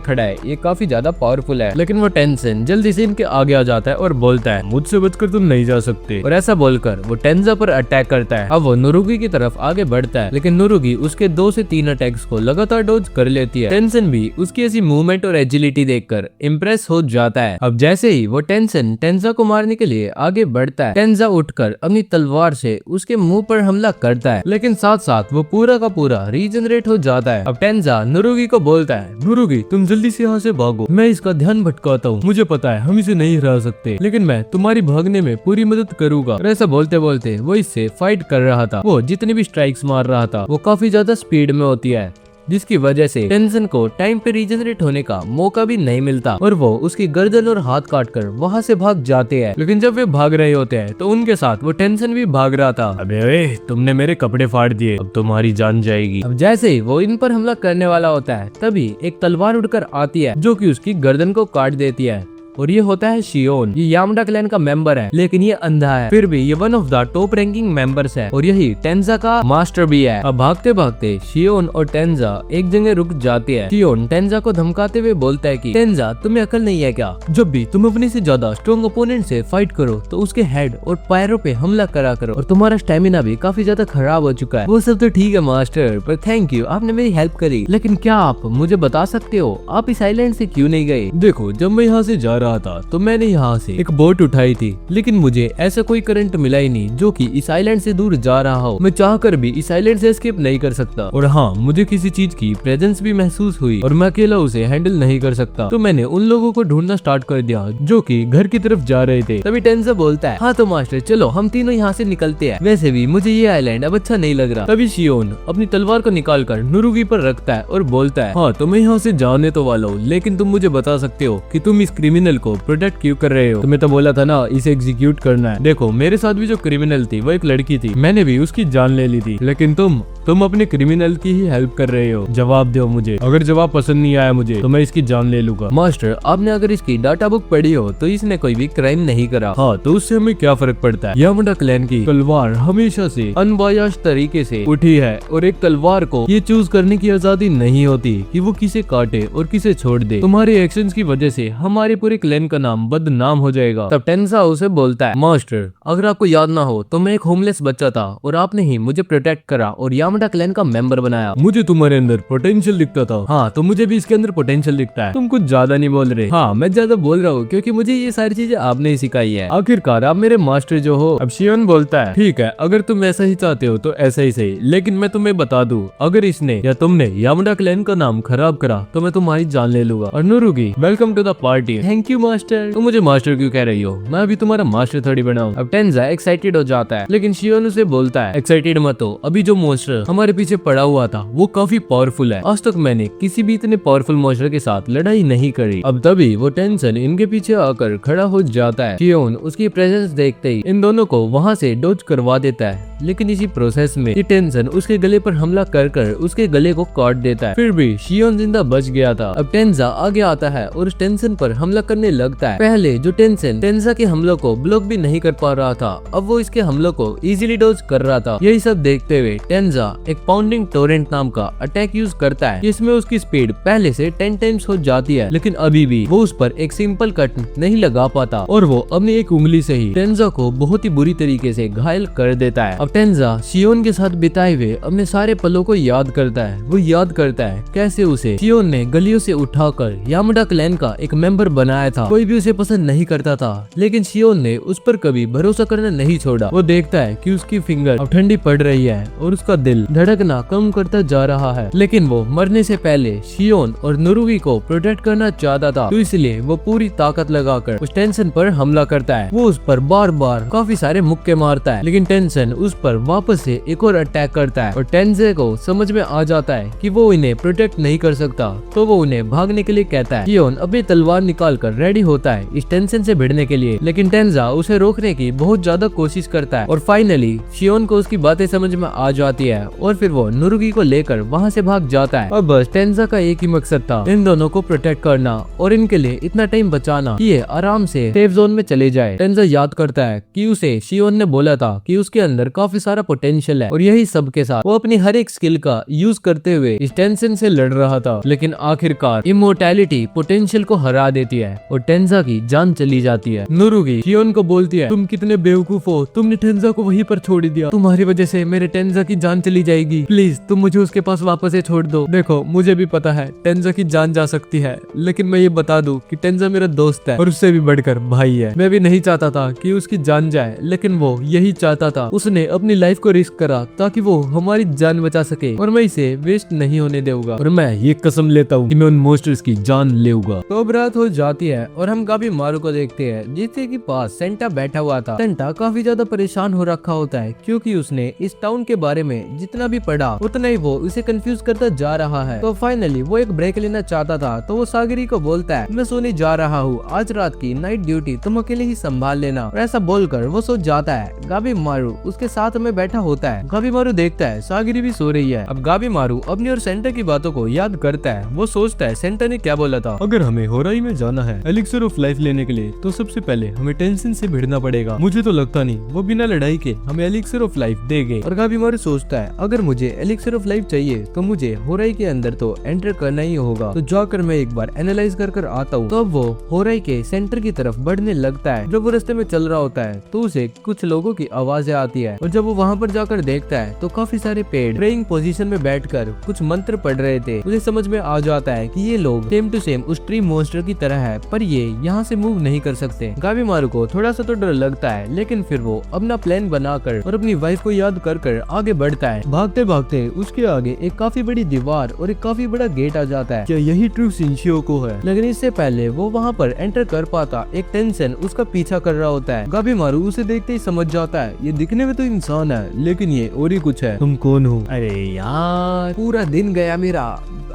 खड़ा है ये काफी ज्यादा पावरफुल है, लेकिन वो टेंशन जल्दी से इनके आगे आ जाता है और बोलता है, मुझसे बचकर तुम नहीं जा सकते। और ऐसा बोलकर वो टेंजा पर अटैक करता है। अब वो नुरुगी की तरफ आगे बढ़ता है, लेकिन नुरुगी उसके 2 से 3 अटैक्स को लगातार डॉज कर लेती है। टेंशन भी उसकी ऐसी मूवमेंट और एजिलिटी देखकर इम्प्रेस हो जाता है। अब जैसे ही वो टेंशन टेंजा को मारने के लिए आगे बढ़ता है, टेंजा उठकर अपनी तलवार से उसके मुंह पर हमला करता है, लेकिन साथ साथ वो पूरा का पूरा रीजनरेट हो जाता है। अब टेंजा नुरुगी को बोलता है, नुरुगी तुम जल्दी से यहाँ से भागो, मैं इसका ध्यान भटकाता हूँ, मुझे पता है हम इसे नहीं हरा सकते, लेकिन मैं तुम्हारी भागने में पूरी मदद करूंगा। और ऐसा बोलते बोलते वो इससे फाइट कर रहा था। वो जितने भी स्ट्राइक्स मार रहा था वो काफी ज्यादा स्पीड में होती है, जिसकी वजह से टेंशन को टाइम पे रीजनरेट होने का मौका भी नहीं मिलता और वो उसकी गर्दन और हाथ काटकर वहाँ से भाग जाते हैं। लेकिन जब वे भाग रहे होते हैं तो उनके साथ वो टेंशन भी भाग रहा था। अबे ओए, तुमने मेरे कपड़े फाड़ दिए, अब तुम्हारी जान जाएगी। अब जैसे ही वो इन पर हमला करने वाला होता है तभी एक तलवार उड़कर आती है जो कि उसकी गर्दन को काट देती है। और ये होता है शियोन। ये यामडा क्लैन का मेंबर है, लेकिन ये अंधा है, फिर भी ये one of the top ranking members है और यही टेंजा का मास्टर भी है। अब भागते भागते शियोन और टेंजा एक जगह रुक जाते हैं। शियोन टेंजा को धमकाते हुए बोलता है कि टेंजा तुम्हें अकल नहीं है क्या? जब भी तुम अपने से ज्यादा स्ट्रॉन्ग ओपोनेंट से फाइट करो तो उसके हेड और पैरों पे हमला करा करो, और तुम्हारा स्टेमिना भी काफी ज्यादा खराब हो चुका है। वो सब तो ठीक है मास्टर, पर थैंक यू, आपने मेरी हेल्प करी, लेकिन क्या आप मुझे बता सकते हो आप इस आइलैंड से क्यों नहीं गए? देखो, जब मैं यहाँ से जा रहा था तो मैंने यहाँ से एक बोट उठाई थी, लेकिन मुझे ऐसा कोई करंट मिला ही नहीं जो कि इस आइलैंड से दूर जा रहा हो। मैं चाहकर भी इस आइलैंड से एस्केप नहीं कर सकता, और हाँ, मुझे किसी चीज की प्रेजेंस भी महसूस हुई और मैं अकेला उसे हैंडल नहीं कर सकता, तो मैंने उन लोगों को ढूंढना स्टार्ट कर दिया जो कि घर की तरफ जा रहे थे। तभी टेंजा बोलता है, हाँ तो मास्टर चलो हम तीनों यहाँ से निकलते हैं, वैसे भी मुझे ये आइलैंड अब अच्छा नहीं लग रहा। तभी शियोन अपनी तलवार को निकालकर नुरुगी पर रखता है और बोलता है, हाँ तो मैं यहाँ से जाने तो वाला हूँ, लेकिन तुम मुझे बता सकते हो कि तुम इस क्रिमिनल को प्रोटेक्ट क्यों कर रहे हो? तुम्हें तो बोला था ना इसे एग्जीक्यूट करना है। देखो, मेरे साथ भी जो क्रिमिनल थी वो एक लड़की थी, मैंने भी उसकी जान ले ली थी, लेकिन तुम अपने क्रिमिनल की ही हेल्प कर रहे हो। जवाब दो मुझे, अगर जवाब पसंद नहीं आया मुझे तो मैं इसकी जान ले लूंगा। मास्टर, आपने अगर इसकी डाटा बुक पढ़ी हो तो इसने कोई भी क्राइम नहीं करा। हाँ, तो उससे हमें क्या फर्क पड़ता है? यामडा क्लैन की तलवार हमेशा से अनबायास्ड तरीके से उठी है, और एक तलवार को ये चूज करने की आजादी नहीं होती कि वो किसे काटे और किसे छोड़ दे। तुम्हारे एक्शंस की वजह से हमारे पूरे क्लैन का नाम बदनाम हो जाएगा। तब टेंजा उसे बोलता है, मास्टर, अगर आपको याद ना हो तो मैं एक होमलेस बच्चा था और आपने ही मुझे प्रोटेक्ट करा और यामडा क्लैन का मेंबर बनाया। मुझे तुम्हारे अंदर पोटेंशियल दिखता था। हाँ, तो मुझे भी इसके अंदर पोटेंशियल दिखता है। तुम कुछ ज्यादा नहीं बोल रहे। हाँ, मैं ज्यादा बोल रहा हूँ क्योंकि मुझे ये सारी चीजें आपने ही सिखाई है। आखिरकार आप मेरे मास्टर जो हो। अब शियोन बोलता है, ठीक है, अगर तुम ऐसा ही चाहते हो तो ऐसा ही सही, लेकिन मैं तुम्हें बता दूं, अगर इसने या तुमने यामडा क्लैन का नाम खराब करा तो मैं तुम्हारी जान ले लूंगा। और Nurugi, welcome to the party. Thank you master. तुम मुझे मास्टर क्यों कह रही हो? मैं अभी तुम्हारा मास्टर थोड़ी बनाऊं। अब टेंजा एक्साइटेड हो जाता है, लेकिन शियोन उसे बोलता है, एक्साइटेड मत हो, अभी जो मॉन्स्टर हमारे पीछे पड़ा हुआ था वो काफी पावरफुल है। आज तक मैंने किसी भी इतने पावरफुल मॉन्स्टर के साथ लड़ाई नहीं करी। अब तभी वो टेंशन इनके पीछे आकर खड़ा हो जाता है। शियोन उसकी प्रेजेंस देखते ही इन दोनों को वहाँ से डॉज करवा देता है, लेकिन इसी प्रोसेस में ये टेंशन उसके गले पर हमला कर उसके गले को काट देता है। फिर भी शियोन जिंदा बच गया था। अब टेंजा आगे आता है और उस टेंशन पर हमला करने लगता है। पहले जो टेंशन टेंजा के हमलों को ब्लॉक भी नहीं कर पा रहा था, अब वो इसके हमलों को इजीली डॉज कर रहा था। यही सब देखते हुए टेंजा एक पाउंडिंग टोरेंट नाम का अटैक यूज करता है, जिसमें उसकी स्पीड पहले से 10 टाइम्स हो जाती है, लेकिन अभी भी वो उस पर एक सिंपल कट नहीं लगा पाता और वो अपनी एक उंगली से ही टेंजा को बहुत ही बुरी तरीके से घायल कर देता है। अब टेंजा शियोन के साथ बिताए हुए अपने सारे पलों को याद करता है। वो याद करता है कैसे उसे शियोन ने गलियों से उठाकर यामडा क्लैन का एक मेंबर बनाया आया था, कोई भी उसे पसंद नहीं करता था, लेकिन शियोन ने उस पर कभी भरोसा करना नहीं छोड़ा। वो देखता है कि उसकी फिंगर अब ठंडी पड़ रही है और उसका दिल धड़कना कम करता जा रहा है, लेकिन वो मरने से पहले शियोन और नुरुगी को प्रोटेक्ट करना चाहता था, तो इसलिए वो पूरी ताकत लगाकर उस टेंशन पर हमला करता है। वो उस पर बार बार काफी सारे मुक्के मारता है, लेकिन टेंशन उस पर वापस से एक और अटैक करता है और टेंजे को समझ में आ जाता है कि वो इन्हें प्रोटेक्ट नहीं कर सकता, तो वो उन्हें भागने के लिए कहता है। शियोन अपनी तलवार निकाल कर रेडी होता है इस टेंशन से भिड़ने के लिए, लेकिन टेंजा उसे रोकने की बहुत ज्यादा कोशिश करता है और फाइनली शियोन को उसकी बातें समझ में आ जाती है और फिर वो नुरुगी को लेकर वहाँ से भाग जाता है। अब बस टेंजा का एक ही मकसद था, इन दोनों को प्रोटेक्ट करना और इनके लिए इतना टाइम बचाना कि ये आराम से सेफ जोन में चले जाए। टेंजा याद करता है कि उसे शियोन ने बोला था कि उसके अंदर काफी सारा पोटेंशियल है और यही सब के साथ वो अपनी हर एक स्किल का यूज करते हुए इस टेंशन से लड़ रहा था, लेकिन आखिरकार इमोर्टैलिटी पोटेंशियल को हरा देती है और टेंजा की जान चली जाती है। नुरुगी शियोन को बोलती है, तुम कितने बेवकूफ हो, तुमने टेंजा को वहीं पर छोड़ दिया, तुम्हारी वजह से मेरे टेंजा की जान चली जाएगी, प्लीज तुम मुझे उसके पास वापस से छोड़ दो। देखो मुझे भी पता है टेंजा की जान जा सकती है, लेकिन मैं ये बता दूं कि टेंजा मेरा दोस्त है और उससे भी बढ़कर भाई है। मैं भी नहीं चाहता था कि उसकी जान जाए, लेकिन वो यही चाहता था। उसने अपनी लाइफ को रिस्क करा ताकि वो हमारी जान बचा सके और मैं इसे वेस्ट नहीं होने दूंगा और मैं ये कसम लेता हूँ कि मैं उन मॉन्स्टर्स की जान लेऊंगा। तो अब रात हो जाती है और हम गाबीमारू को देखते हैं जिसके के पास सेंटा बैठा हुआ था। सेंटा काफी ज्यादा परेशान हो रखा होता है क्योंकि उसने इस टाउन के बारे में जितना भी पढ़ा उतना ही वो उसे कंफ्यूज करता जा रहा है। तो फाइनली वो एक ब्रेक लेना चाहता था, तो वो सागरी को बोलता है, मैं सोने जा रहा हूँ, आज रात की नाइट ड्यूटी तुम अकेले ही संभाल लेना। और ऐसा बोलकर वो सो जाता है। गाबीमारू उसके साथ में बैठा होता है। गाबीमारू देखता है सागरी भी सो रही है। अब गाबीमारू अपनी और सेंटा की बातों को याद करता है। वो सोचता है सेंटा ने क्या बोला था, अगर हमें होराई में जाना है एलिक्सर ऑफ लाइफ लेने के लिए तो सबसे पहले हमें टेंशन से भिड़ना पड़ेगा। मुझे तो लगता नहीं वो बिना लड़ाई के हमें एलिक्सर ऑफ लाइफ देंगे। और गाबीमारू सोचता है अगर मुझे एलिक्सर ऑफ लाइफ चाहिए तो मुझे होराई के अंदर तो एंटर करना ही होगा, तो जाकर मैं एक बार एनालाइज कर आता हूँ। तो अब वो होराई के सेंटर की तरफ बढ़ने लगता है। जब वो रास्ते में चल रहा होता है तो उसे कुछ लोगों की आवाजें आती है और जब वो वहाँ पर जाकर देखता है तो काफी सारे पेड़ प्रेइंग पोजीशन में बैठकर कुछ मंत्र पढ़ रहे थे। उसे समझ में आ जाता है कि ये लोग सेम टू सेम उस ट्री मॉन्स्टर की तरह है, पर ये यहाँ से मूव नहीं कर सकते। गाबीमारू को थोड़ा सा तो डर लगता है, लेकिन फिर वो अपना प्लान बनाकर और अपनी वाइफ को याद कर आगे बढ़ता है। भागते भागते उसके आगे एक काफी बड़ी दीवार और एक काफी बड़ा गेट आ जाता है। क्या यही ट्रू शिनशियो को है? लेकिन इससे पहले वो वहाँ पर एंटर कर पाता एक टेंशन उसका पीछा कर रहा होता है। गाबीमारू उसे देखते ही समझ जाता है ये दिखने में तो इंसान है, लेकिन ये और ही कुछ है। तुम कौन हो? अरे यार पूरा दिन गया मेरा,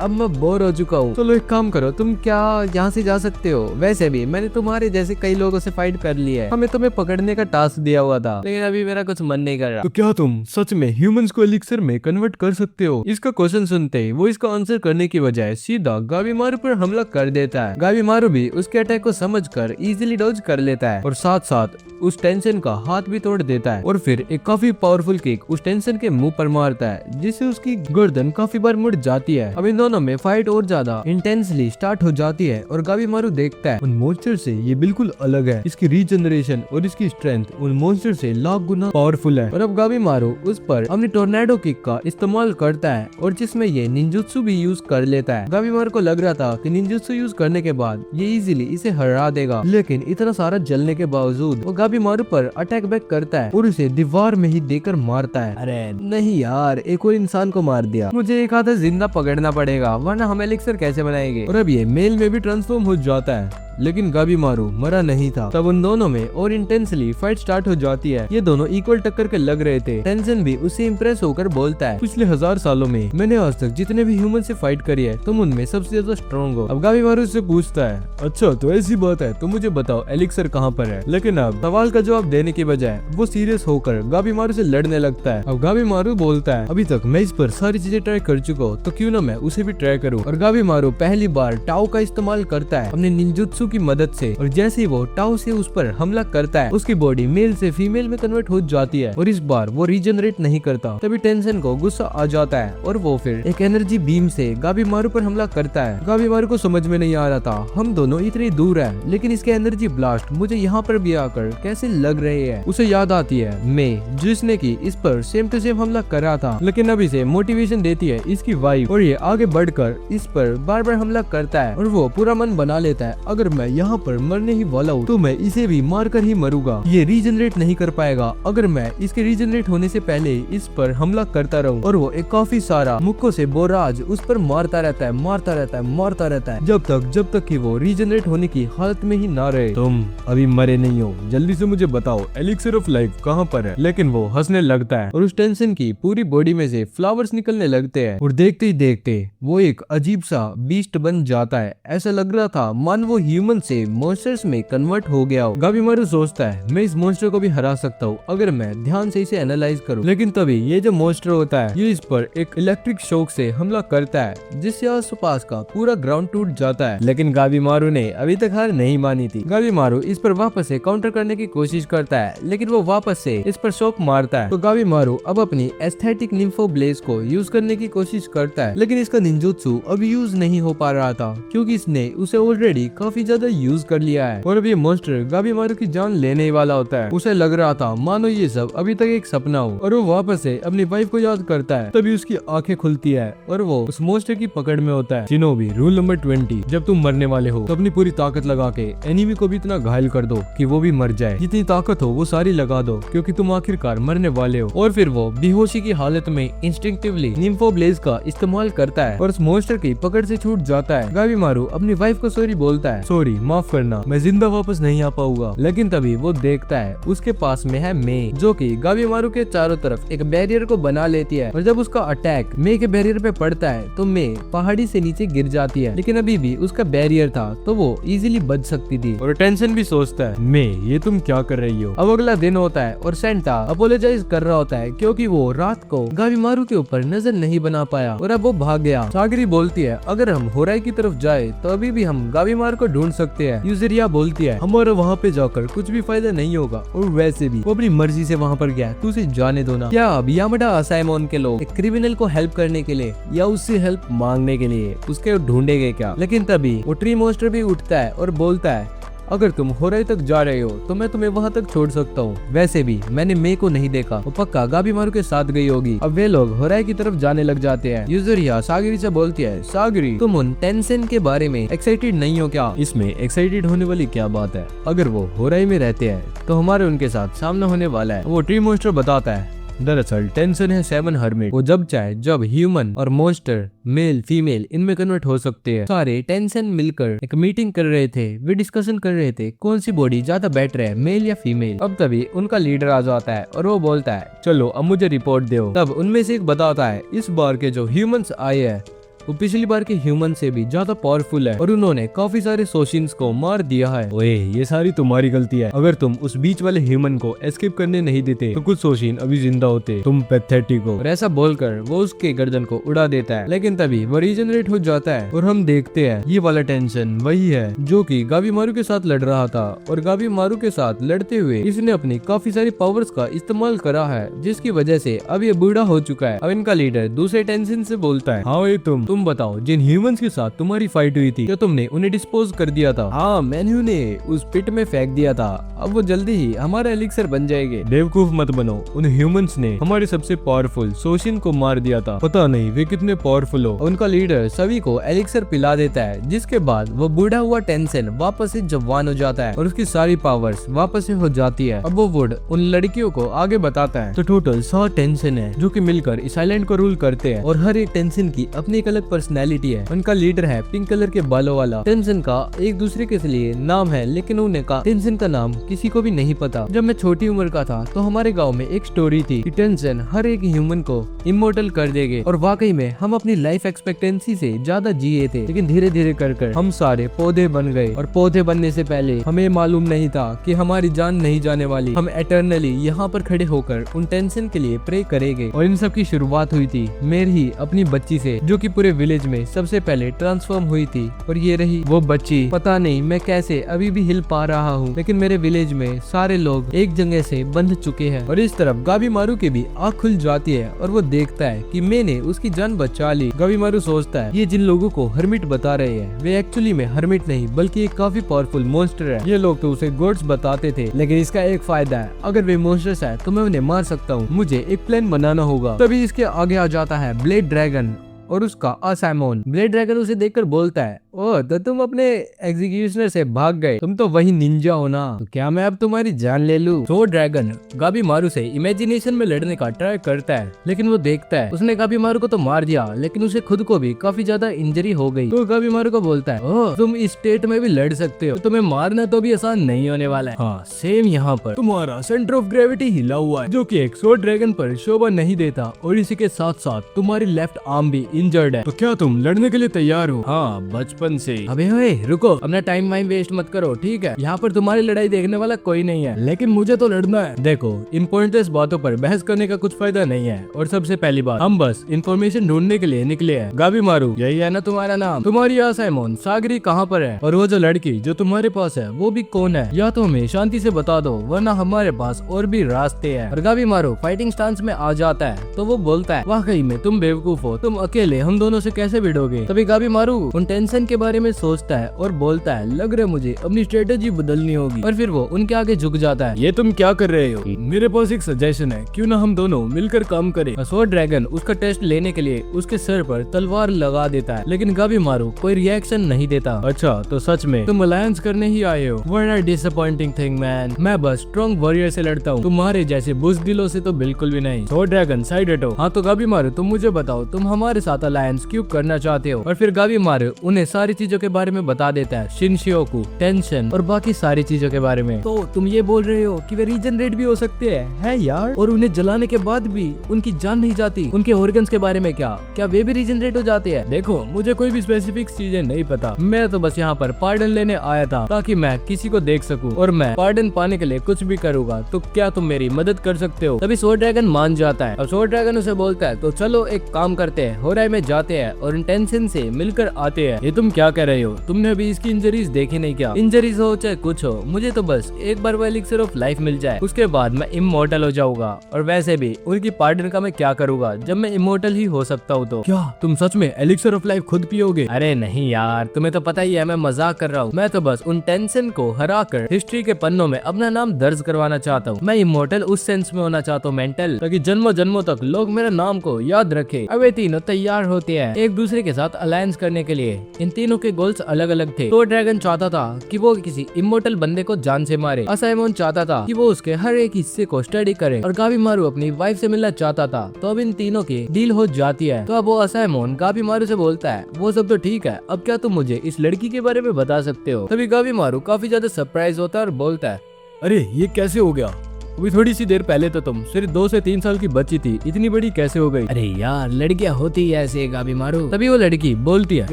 अब मैं बोर हो चुका हूँ। चलो एक काम करो, तुम क्या यहाँ से जा सकते हो? वैसे भी मैंने तुम्हारे जैसे कई लोगों से फाइट कर लिया है, हमें तुम्हें पकड़ने का टास्क दिया हुआ था, लेकिन अभी मेरा कुछ मन नहीं कर रहा। तो क्या तुम सच में ह्यूमंस को एलिक्सर में कन्वर्ट कर सकते हो? इसका क्वेश्चन सुनते ही वो इसका आंसर करने की बजाय सीधा गाबीमारू पर हमला कर देता है। गाबीमारू भी उसके अटैक को समझकर इजीली डॉज कर लेता है और साथ साथ उस टेंशन का हाथ भी तोड़ देता है और फिर एक काफी पावरफुल किक उस टेंशन के मुंह पर मारता है, जिससे उसकी गर्दन काफी बार मुड़ जाती है। अब इन दोनों में फाइट और ज्यादा इंटेंसली स्टार्ट हो जाती है और गाबीमारू देखता है उन मॉन्स्टर से ये बिल्कुल अलग है। इसकी रीजनरेशन और इसकी स्ट्रेंथ उन मॉन्स्टर से लाख गुना पावरफुल है। और अब गाबीमारू उस पर अपनी टोर्नेडो किक का इस्तेमाल करता है और जिसमें ये निंजुत्सु भी यूज कर लेता है। गाबीमारू को लग रहा था कि निंजुत्सु यूज करने के बाद ये इजीली इसे हरा देगा, लेकिन इतना सारा जलने के बावजूद वो गाबीमारू पर अटैक बैक करता है और उसे दीवार में ही देकर मारता है। अरे नहीं यार, एक और इंसान को मार दिया, मुझे एक आधा जिंदा पकड़ना पड़ेगा वरना हम एलिक्सर कैसे बनाएंगे। और अब ये मेल में भी ट्रांसफॉर्म हो जाता है, लेकिन गाबीमारू मरा नहीं था। तब उन दोनों में और इंटेंसली फाइट स्टार्ट हो जाती है। ये दोनों इक्वल टक्कर के लग रहे थे। टेंशन भी उससे इम्प्रेस होकर बोलता है, पिछले 1000 सालों में मैंने आज तक जितने भी ह्यूमन से फाइट करी है तुम उनमें सबसे ज्यादा स्ट्रॉन्ग हो। अब गाबीमारू उससे पूछता है, अच्छा तो ऐसी बात है तो मुझे बताओ एलिक्सर कहाँ पर है? लेकिन अब सवाल का जवाब देने की बजाय वो सीरियस होकर गाबीमारू से लड़ने लगता है। अब गाबीमारू बोलता है, अभी तक मैं इस पर सारी चीजें ट्राई कर चुका हूँ, तो क्यों ना मैं उसे भी ट्राई करूँ। और गाबीमारू पहली बार टाओ का इस्तेमाल करता है अपने निंजुत्सु की मदद से, और जैसे ही वो टाओ से उस पर हमला करता है उसकी बॉडी मेल से फीमेल में कन्वर्ट हो जाती है और इस बार वो रीजनरेट नहीं करता। तभी टेंशन को गुस्सा आ जाता है और वो फिर एक एनर्जी बीम से गाबीमारू पर हमला करता है। गाबीमारू को समझ में नहीं आ रहा था हम दोनों इतनी दूर है, लेकिन इसके एनर्जी ब्लास्ट मुझे यहाँ पर भी आकर कैसे लग रहे हैं। उसे याद आती है मे, जिसने की इस पर सेम टू सेम हमला करा था, लेकिन अब इसे मोटिवेशन देती है इसकी वाइफ और ये आगे बढ़कर इस पर बार बार हमला करता है और वो पूरा मन बना लेता है अगर मैं यहाँ पर मरने ही वाला हूँ तो मैं इसे भी मार कर ही मरूंगा। ये रीजनरेट नहीं कर पाएगा अगर मैं इसके रीजनरेट होने से पहले इस पर हमला करता रहूं। और वो एक काफी सारा मुक्कों से बोराज उस पर मारता रहता है जब तक कि वो रीजनरेट होने की हालत में ही ना रहे। तुम अभी मरे नहीं हो, जल्दी से मुझे बताओ एलिक्सिर ऑफ लाइफ कहाँ पर है। लेकिन वो हंसने लगता है और उस टेंशन की पूरी बॉडी में से फ्लावर्स निकलने लगते हैं और देखते ही देखते वो एक अजीब सा बीस्ट बन जाता है। ऐसा लग रहा था मान वो ह्यूमन से मॉन्स्टर्स में कन्वर्ट हो गया हो। गाबीमारू सोचता है मैं इस मॉन्स्टर को भी हरा सकता हूँ अगर मैं ध्यान से इसे एनालाइज करूँ। लेकिन तभी ये जो मॉन्स्टर होता है ये इस पर एक इलेक्ट्रिक शॉक से हमला करता है जिससे आसपास का पूरा ग्राउंड टूट जाता है। लेकिन गाबीमारू ने अभी तक हार नहीं मानी थी। गाबीमारू इस पर वापस से काउंटर करने की कोशिश करता है लेकिन वो वापस से इस पर शॉक मारता है। तो गाबीमारू अब अपनी एस्थेटिक निम्फो ब्लेज को यूज करने की कोशिश करता है लेकिन इसका निंजुत्सु अभी यूज नहीं हो पा रहा था क्योंकि इसने उसे ऑलरेडी काफी ज्यादा यूज कर लिया है। और अब ये मॉन्स्टर गाबीमारू की जान लेने ही वाला होता है। उसे लग रहा था मानो ये सब अभी तक एक सपना हो और वो वापस से अपनी वाइफ को याद करता है। तभी उसकी आंखें खुलती है और वो उस मॉन्स्टर की पकड़ में होता है। शिनोबी रूल नंबर 20, जब तुम मरने वाले हो तो अपनी पूरी ताकत लगा के एनिमी को भी इतना घायल कर दो कि वो भी मर जाए। जितनी ताकत हो वो सारी लगा दो क्योंकि तुम आखिरकार मरने वाले हो। और फिर वो बेहोशी की हालत में इंस्टिंक्टिवली निम्फो ब्लेज का इस्तेमाल करता है और उस मॉन्स्टर की पकड़ से छूट जाता है। गाबीमारू अपनी वाइफ को सॉरी बोलता है, सॉरी माफ करना मैं जिंदा वापस नहीं आ पाऊंगा। लेकिन तभी वो देखता है उसके पास में है मे जो कि गाबीमारू के चारों तरफ एक बैरियर को बना लेती है और जब उसका अटैक मे के बैरियर पे पड़ता है तो मे पहाड़ी से नीचे गिर जाती है। लेकिन अभी भी उसका बैरियर था तो वो इजीली बच सकती थी। और टेंशन भी सोचता है मे ये तुम क्या कर रही हो। अब अगला दिन होता है और सेंटा अपोलोजाइज कर रहा होता है क्योंकि वो रात को गाबीमारू के ऊपर नजर नहीं बना पाया और अब वो भाग गया। सागरी बोलती है अगर हम होराई की तरफ जाए तो अभी भी हम गाबीमारू को ढूंढ सकते हैं। यूजरिया बोलती है हमारा वहाँ पे जाकर कुछ भी फायदा नहीं होगा और वैसे भी वो अपनी मर्जी से वहाँ पर गया, तू उसे जाने दो ना। क्या अब यामाडा असाइमोन के लोग एक क्रिमिनल को हेल्प करने के लिए या उससे हेल्प मांगने के लिए उसके ढूंढेंगे क्या। लेकिन तभी वो ट्री मॉन्स्टर भी उठता है और बोलता है अगर तुम होराई तक जा रहे हो तो मैं तुम्हें वहाँ तक छोड़ सकता हूँ। वैसे भी मैंने मे को नहीं देखा, वो पक्का गाबीमारू के साथ गई होगी। अब वे लोग होराई की तरफ जाने लग जाते हैं। यूजुरिया सागरी से बोलती है सागरी तुम उन टेंसेन के बारे में एक्साइटेड नहीं हो क्या। इसमें एक्साइटेड होने वाली क्या बात है, अगर वो होराई में रहते हैं तो हमारे उनके साथ सामना होने वाला है। वो ट्री मॉन्स्टर बताता है दरअसल टेंशन है 7 हर्मिट, वो जब चाहे जब ह्यूमन और मॉन्स्टर मेल फीमेल इनमें कन्वर्ट हो सकते हैं। सारे टेंशन मिलकर एक मीटिंग कर रहे थे, वे डिस्कशन कर रहे थे कौन सी बॉडी ज्यादा बेटर है मेल या फीमेल। अब तभी उनका लीडर आ जाता है और वो बोलता है चलो अब मुझे रिपोर्ट दो। तब उनमें से एक बताता है इस बार के जो ह्यूमंस आए हैं वो पिछली बार के ह्यूमन से भी ज्यादा पावरफुल है और उन्होंने काफी सारे सोशिन्स को मार दिया है। ओए ये सारी तुम्हारी गलती है, अगर तुम उस बीच वाले ह्यूमन को एस्केप करने नहीं देते तो कुछ सोशिन अभी जिंदा होते, तुम पैथेटिक हो। और ऐसा बोलकर वो उसके गर्दन को उड़ा देता है। लेकिन तभी वो रीजनरेट हो जाता है और हम देखते हैं ये वाला टेंशन वही है जो कि गाबीमारू के साथ लड़ रहा था और गाबीमारू के साथ लड़ते हुए इसने अपनी काफी सारी पावर्स का इस्तेमाल करा है जिसकी वजह से अब ये बूढ़ा हो चुका है। अब इनका लीडर दूसरे टेंशन से बोलता है हाँ तुम बताओ जिन ह्यूमंस के साथ तुम्हारी फाइट हुई थी क्या तुमने उन्हें डिस्पोज कर दिया था। हाँ मैंने उन्हें उस पिट में फेंक दिया था, अब वो जल्दी ही हमारा एलिक्सर बन जाएंगे। बेवकूफ मत बनो, उन ह्यूमंस ने हमारे सबसे पावरफुल सोशिन को मार दिया था, पता नहीं वे कितने पावरफुल हो। उनका लीडर सभी को एलिक्सर पिला देता है जिसके बाद वो बूढ़ा हुआ टेंशन वापस से जवान हो जाता है और उसकी सारी पावर्स वापस से हो जाती है। अब वो वुड उन लड़कियों को आगे बताता है। तो टोटल 100 टेंशन है जो कि मिलकर इस आइलैंड को रूल करते हैं और हर एक टेंशन की अपनी एक अलग पर्सनैलिटी है। उनका लीडर है पिंक कलर के बालों वाला। टेंशन का एक दूसरे के लिए नाम है लेकिन उन्हें का टेंशन का नाम किसी को भी नहीं पता। जब मैं छोटी उम्र का था तो हमारे गांव में एक स्टोरी थी कि टेंशन हर एक ह्यूमन को इमोर्टल कर देंगे और वाकई में हम अपनी लाइफ एक्सपेक्टेंसी से ज्यादा जिए थे। लेकिन धीरे धीरे कर हम सारे पौधे बन गए और पौधे बनने से पहले हमें मालूम नहीं था कि हमारी जान नहीं जाने वाली। हम एटर्नली यहाँ पर खड़े होकर उन टेंशन के लिए प्रे करेंगे। और इन सब की शुरुआत हुई थी मेरी ही अपनी बच्ची से जो कि पूरे विलेज में सबसे पहले ट्रांसफॉर्म हुई थी। और ये रही वो बच्ची, पता नहीं मैं कैसे अभी भी हिल पा रहा हूँ लेकिन मेरे विलेज में सारे लोग एक जगह से बंध चुके हैं। और इस तरफ गाबीमारू की भी आँख खुल जाती है और वो देखता है कि मैंने उसकी जान बचा ली। गाबीमारू सोचता है ये जिन लोगों को हर्मिट बता रहे हैं वे एक्चुअली में हर्मिट नहीं बल्कि एक काफी पावरफुल मॉन्स्टर है। ये लोग तो उसे गॉड्स बताते थे लेकिन इसका एक फायदा है, अगर वे मॉन्स्टर्स है तो मैं उन्हें मार सकता हूँ। मुझे एक प्लान बनाना होगा। तभी इसके आगे आ जाता है ब्लेड ड्रैगन और उसका असाइमोन। ब्लेड ड्रैगन उसे देखकर बोलता है ओ तो तुम अपने एग्जीक्यूशनर से भाग गए, तुम तो वही निंजा हो ना, तो क्या मैं अब तुम्हारी जान ले लूं? तो ड्रैगन गाबीमारू से इमेजिनेशन में लड़ने का ट्राई करता है, लेकिन वो देखता है उसने गाबीमारू को तो मार दिया, लेकिन उसे खुद को भी काफी ज्यादा इंजरी हो गई। तो गाबीमारू को बोलता है, ओह तुम इस स्टेट में भी लड़ सकते हो, तो तुम्हें मारना तो भी आसान नहीं होने वाला है। हाँ सेम यहाँ पर तुम्हारा सेंटर ऑफ ग्रेविटी हिला हुआ है, जो कि एक स्वॉर्ड ड्रैगन पर शोभा नहीं देता, और इसी के साथ साथ तुम्हारी लेफ्ट आर्म भी इंजर्ड है। तो क्या तुम लड़ने के लिए तैयार हो? हाँ बचपन से। अबे ओए रुको, अपना टाइम वाइम वेस्ट मत करो, ठीक है? यहाँ पर तुम्हारी लड़ाई देखने वाला कोई नहीं है, लेकिन मुझे तो लड़ना है। देखो इन पॉइंटलेस बातों पर बहस करने का कुछ फायदा नहीं है, और सबसे पहली बात, हम बस इंफॉर्मेशन ढूंढने के लिए निकले हैं। गाबीमारू यही है ना तुम्हारा नाम? तुम्हारी असाइमोन सागरी कहाँ पर है? और वो जो लड़की जो तुम्हारे पास है वो भी कौन है? या तो हमें शांति से बता दो, वरना हमारे पास और भी रास्ते हैं। और गाबीमारू फाइटिंग स्टांस में आ जाता है, तो वो बोलता है, वाकई में तुम बेवकूफ हो, तुम अकेले हम दोनों से कैसे भिड़ोगे? तभी गाबीमारू उन टेंशन के बारे में सोचता है और बोलता है, लग रहा है मुझे अपनी स्ट्रेटेजी बदलनी होगी। और फिर वो उनके आगे झुक जाता है। ये तुम क्या कर रहे हो? मेरे पास एक सजेशन है, क्यों ना हम दोनों मिलकर काम करें? स्वॉर्ड ड्रैगन उसका टेस्ट लेने के लिए उसके सर पर तलवार लगा देता है, लेकिन गाबीमारू कोई रिएक्शन नहीं देता। अच्छा तो सच में तुम अलायंस करने ही आए हो? What a disappointing thing man, मैं बस स्ट्रॉन्ग वॉरियर से लड़ता हूँ, तुम्हारे जैसे बुज़दिलों से तो बिल्कुल भी नहीं। स्वॉर्ड ड्रैगन साइड हटो। हाँ तो गाबीमारू तुम मुझे बताओ, तुम हमारे साथ अलायंस क्यों करना चाहते हो? और फिर गाबीमारू उन्हें सारी चीजों के बारे में बता देता है, शिनशियोकू, टेंशन और बाकी सारी चीजों के बारे में। तो तुम ये बोल रहे हो कि वे रीजनरेट भी हो सकते हैं? है यार, और उन्हें जलाने के बाद भी उनकी जान नहीं जाती? उनके ऑर्गन्स के बारे में क्या वे भी रीजनरेट हो जाते हैं? देखो मुझे कोई भी स्पेसिफिक चीजें नहीं पता, मैं तो बस यहाँ पर पार्डन लेने आया था ताकि मैं किसी को देख सकूं, और मैं पार्डन पाने के लिए कुछ भी करूंगा, तो क्या तुम मेरी मदद कर सकते हो? तभी स्वॉर्ड ड्रैगन मान जाता है, और स्वॉर्ड ड्रैगन उसे बोलता है, तो चलो एक काम करते हैं, होराई में जाते हैं और टेंशन से मिलकर आते हैं। ये तुम क्या कर रहे हो? तुमने अभी इसकी इंजरीज देखी नहीं क्या? इंजरीज हो चाहे कुछ हो, मुझे तो बस एक बार वो एलिक्सर ऑफ लाइफ मिल जाए, उसके बाद मैं इमोर्टल हो जाऊंगा। और वैसे भी उनकी पार्डन का मैं क्या करूंगा जब मैं इमोर्टल ही हो सकता हूँ? तो क्या तुम सच में एलिक्सर ऑफ लाइफ खुद पियोगे? अरे नहीं यार, तुम्हें तो पता ही है मैं मजाक कर रहा हूँ। मैं तो बस उन टेंशन को हरा कर हिस्ट्री के पन्नों में अपना नाम दर्ज करवाना चाहता हूँ। मैं इमोर्टल उस सेंस में होना चाहता हूँ मेंटल, ताकि जन्मों जन्मों तक लोग मेरे नाम को याद रखे। अब ये तीनों तैयार होते हैं एक दूसरे के साथ अलायंस करने के लिए। इन तीनों के गोल्स अलग अलग थे। तो ड्रैगन चाहता था कि वो किसी इमोर्टल बंदे को जान से मारे, असाइमोन चाहता था कि वो उसके हर एक हिस्से को स्टडी करे, और गाबीमारू अपनी वाइफ से मिलना चाहता था। तो अब इन तीनों की डील हो जाती है। तो अब वो असाइमोन गाबीमारू से बोलता है, वो सब तो ठीक है, अब क्या तुम मुझे इस लड़की के बारे में बता सकते हो? तभी गाबीमारू काफी ज्यादा सरप्राइज होता है और बोलता है, अरे ये कैसे हो गया? अभी थोड़ी सी देर पहले तो तुम सिर्फ 2 से 3 साल की बच्ची थी, इतनी बड़ी कैसे हो गई? अरे यार लड़कियां होती है ऐसे गाबीमारू। तभी वो लड़की बोलती है,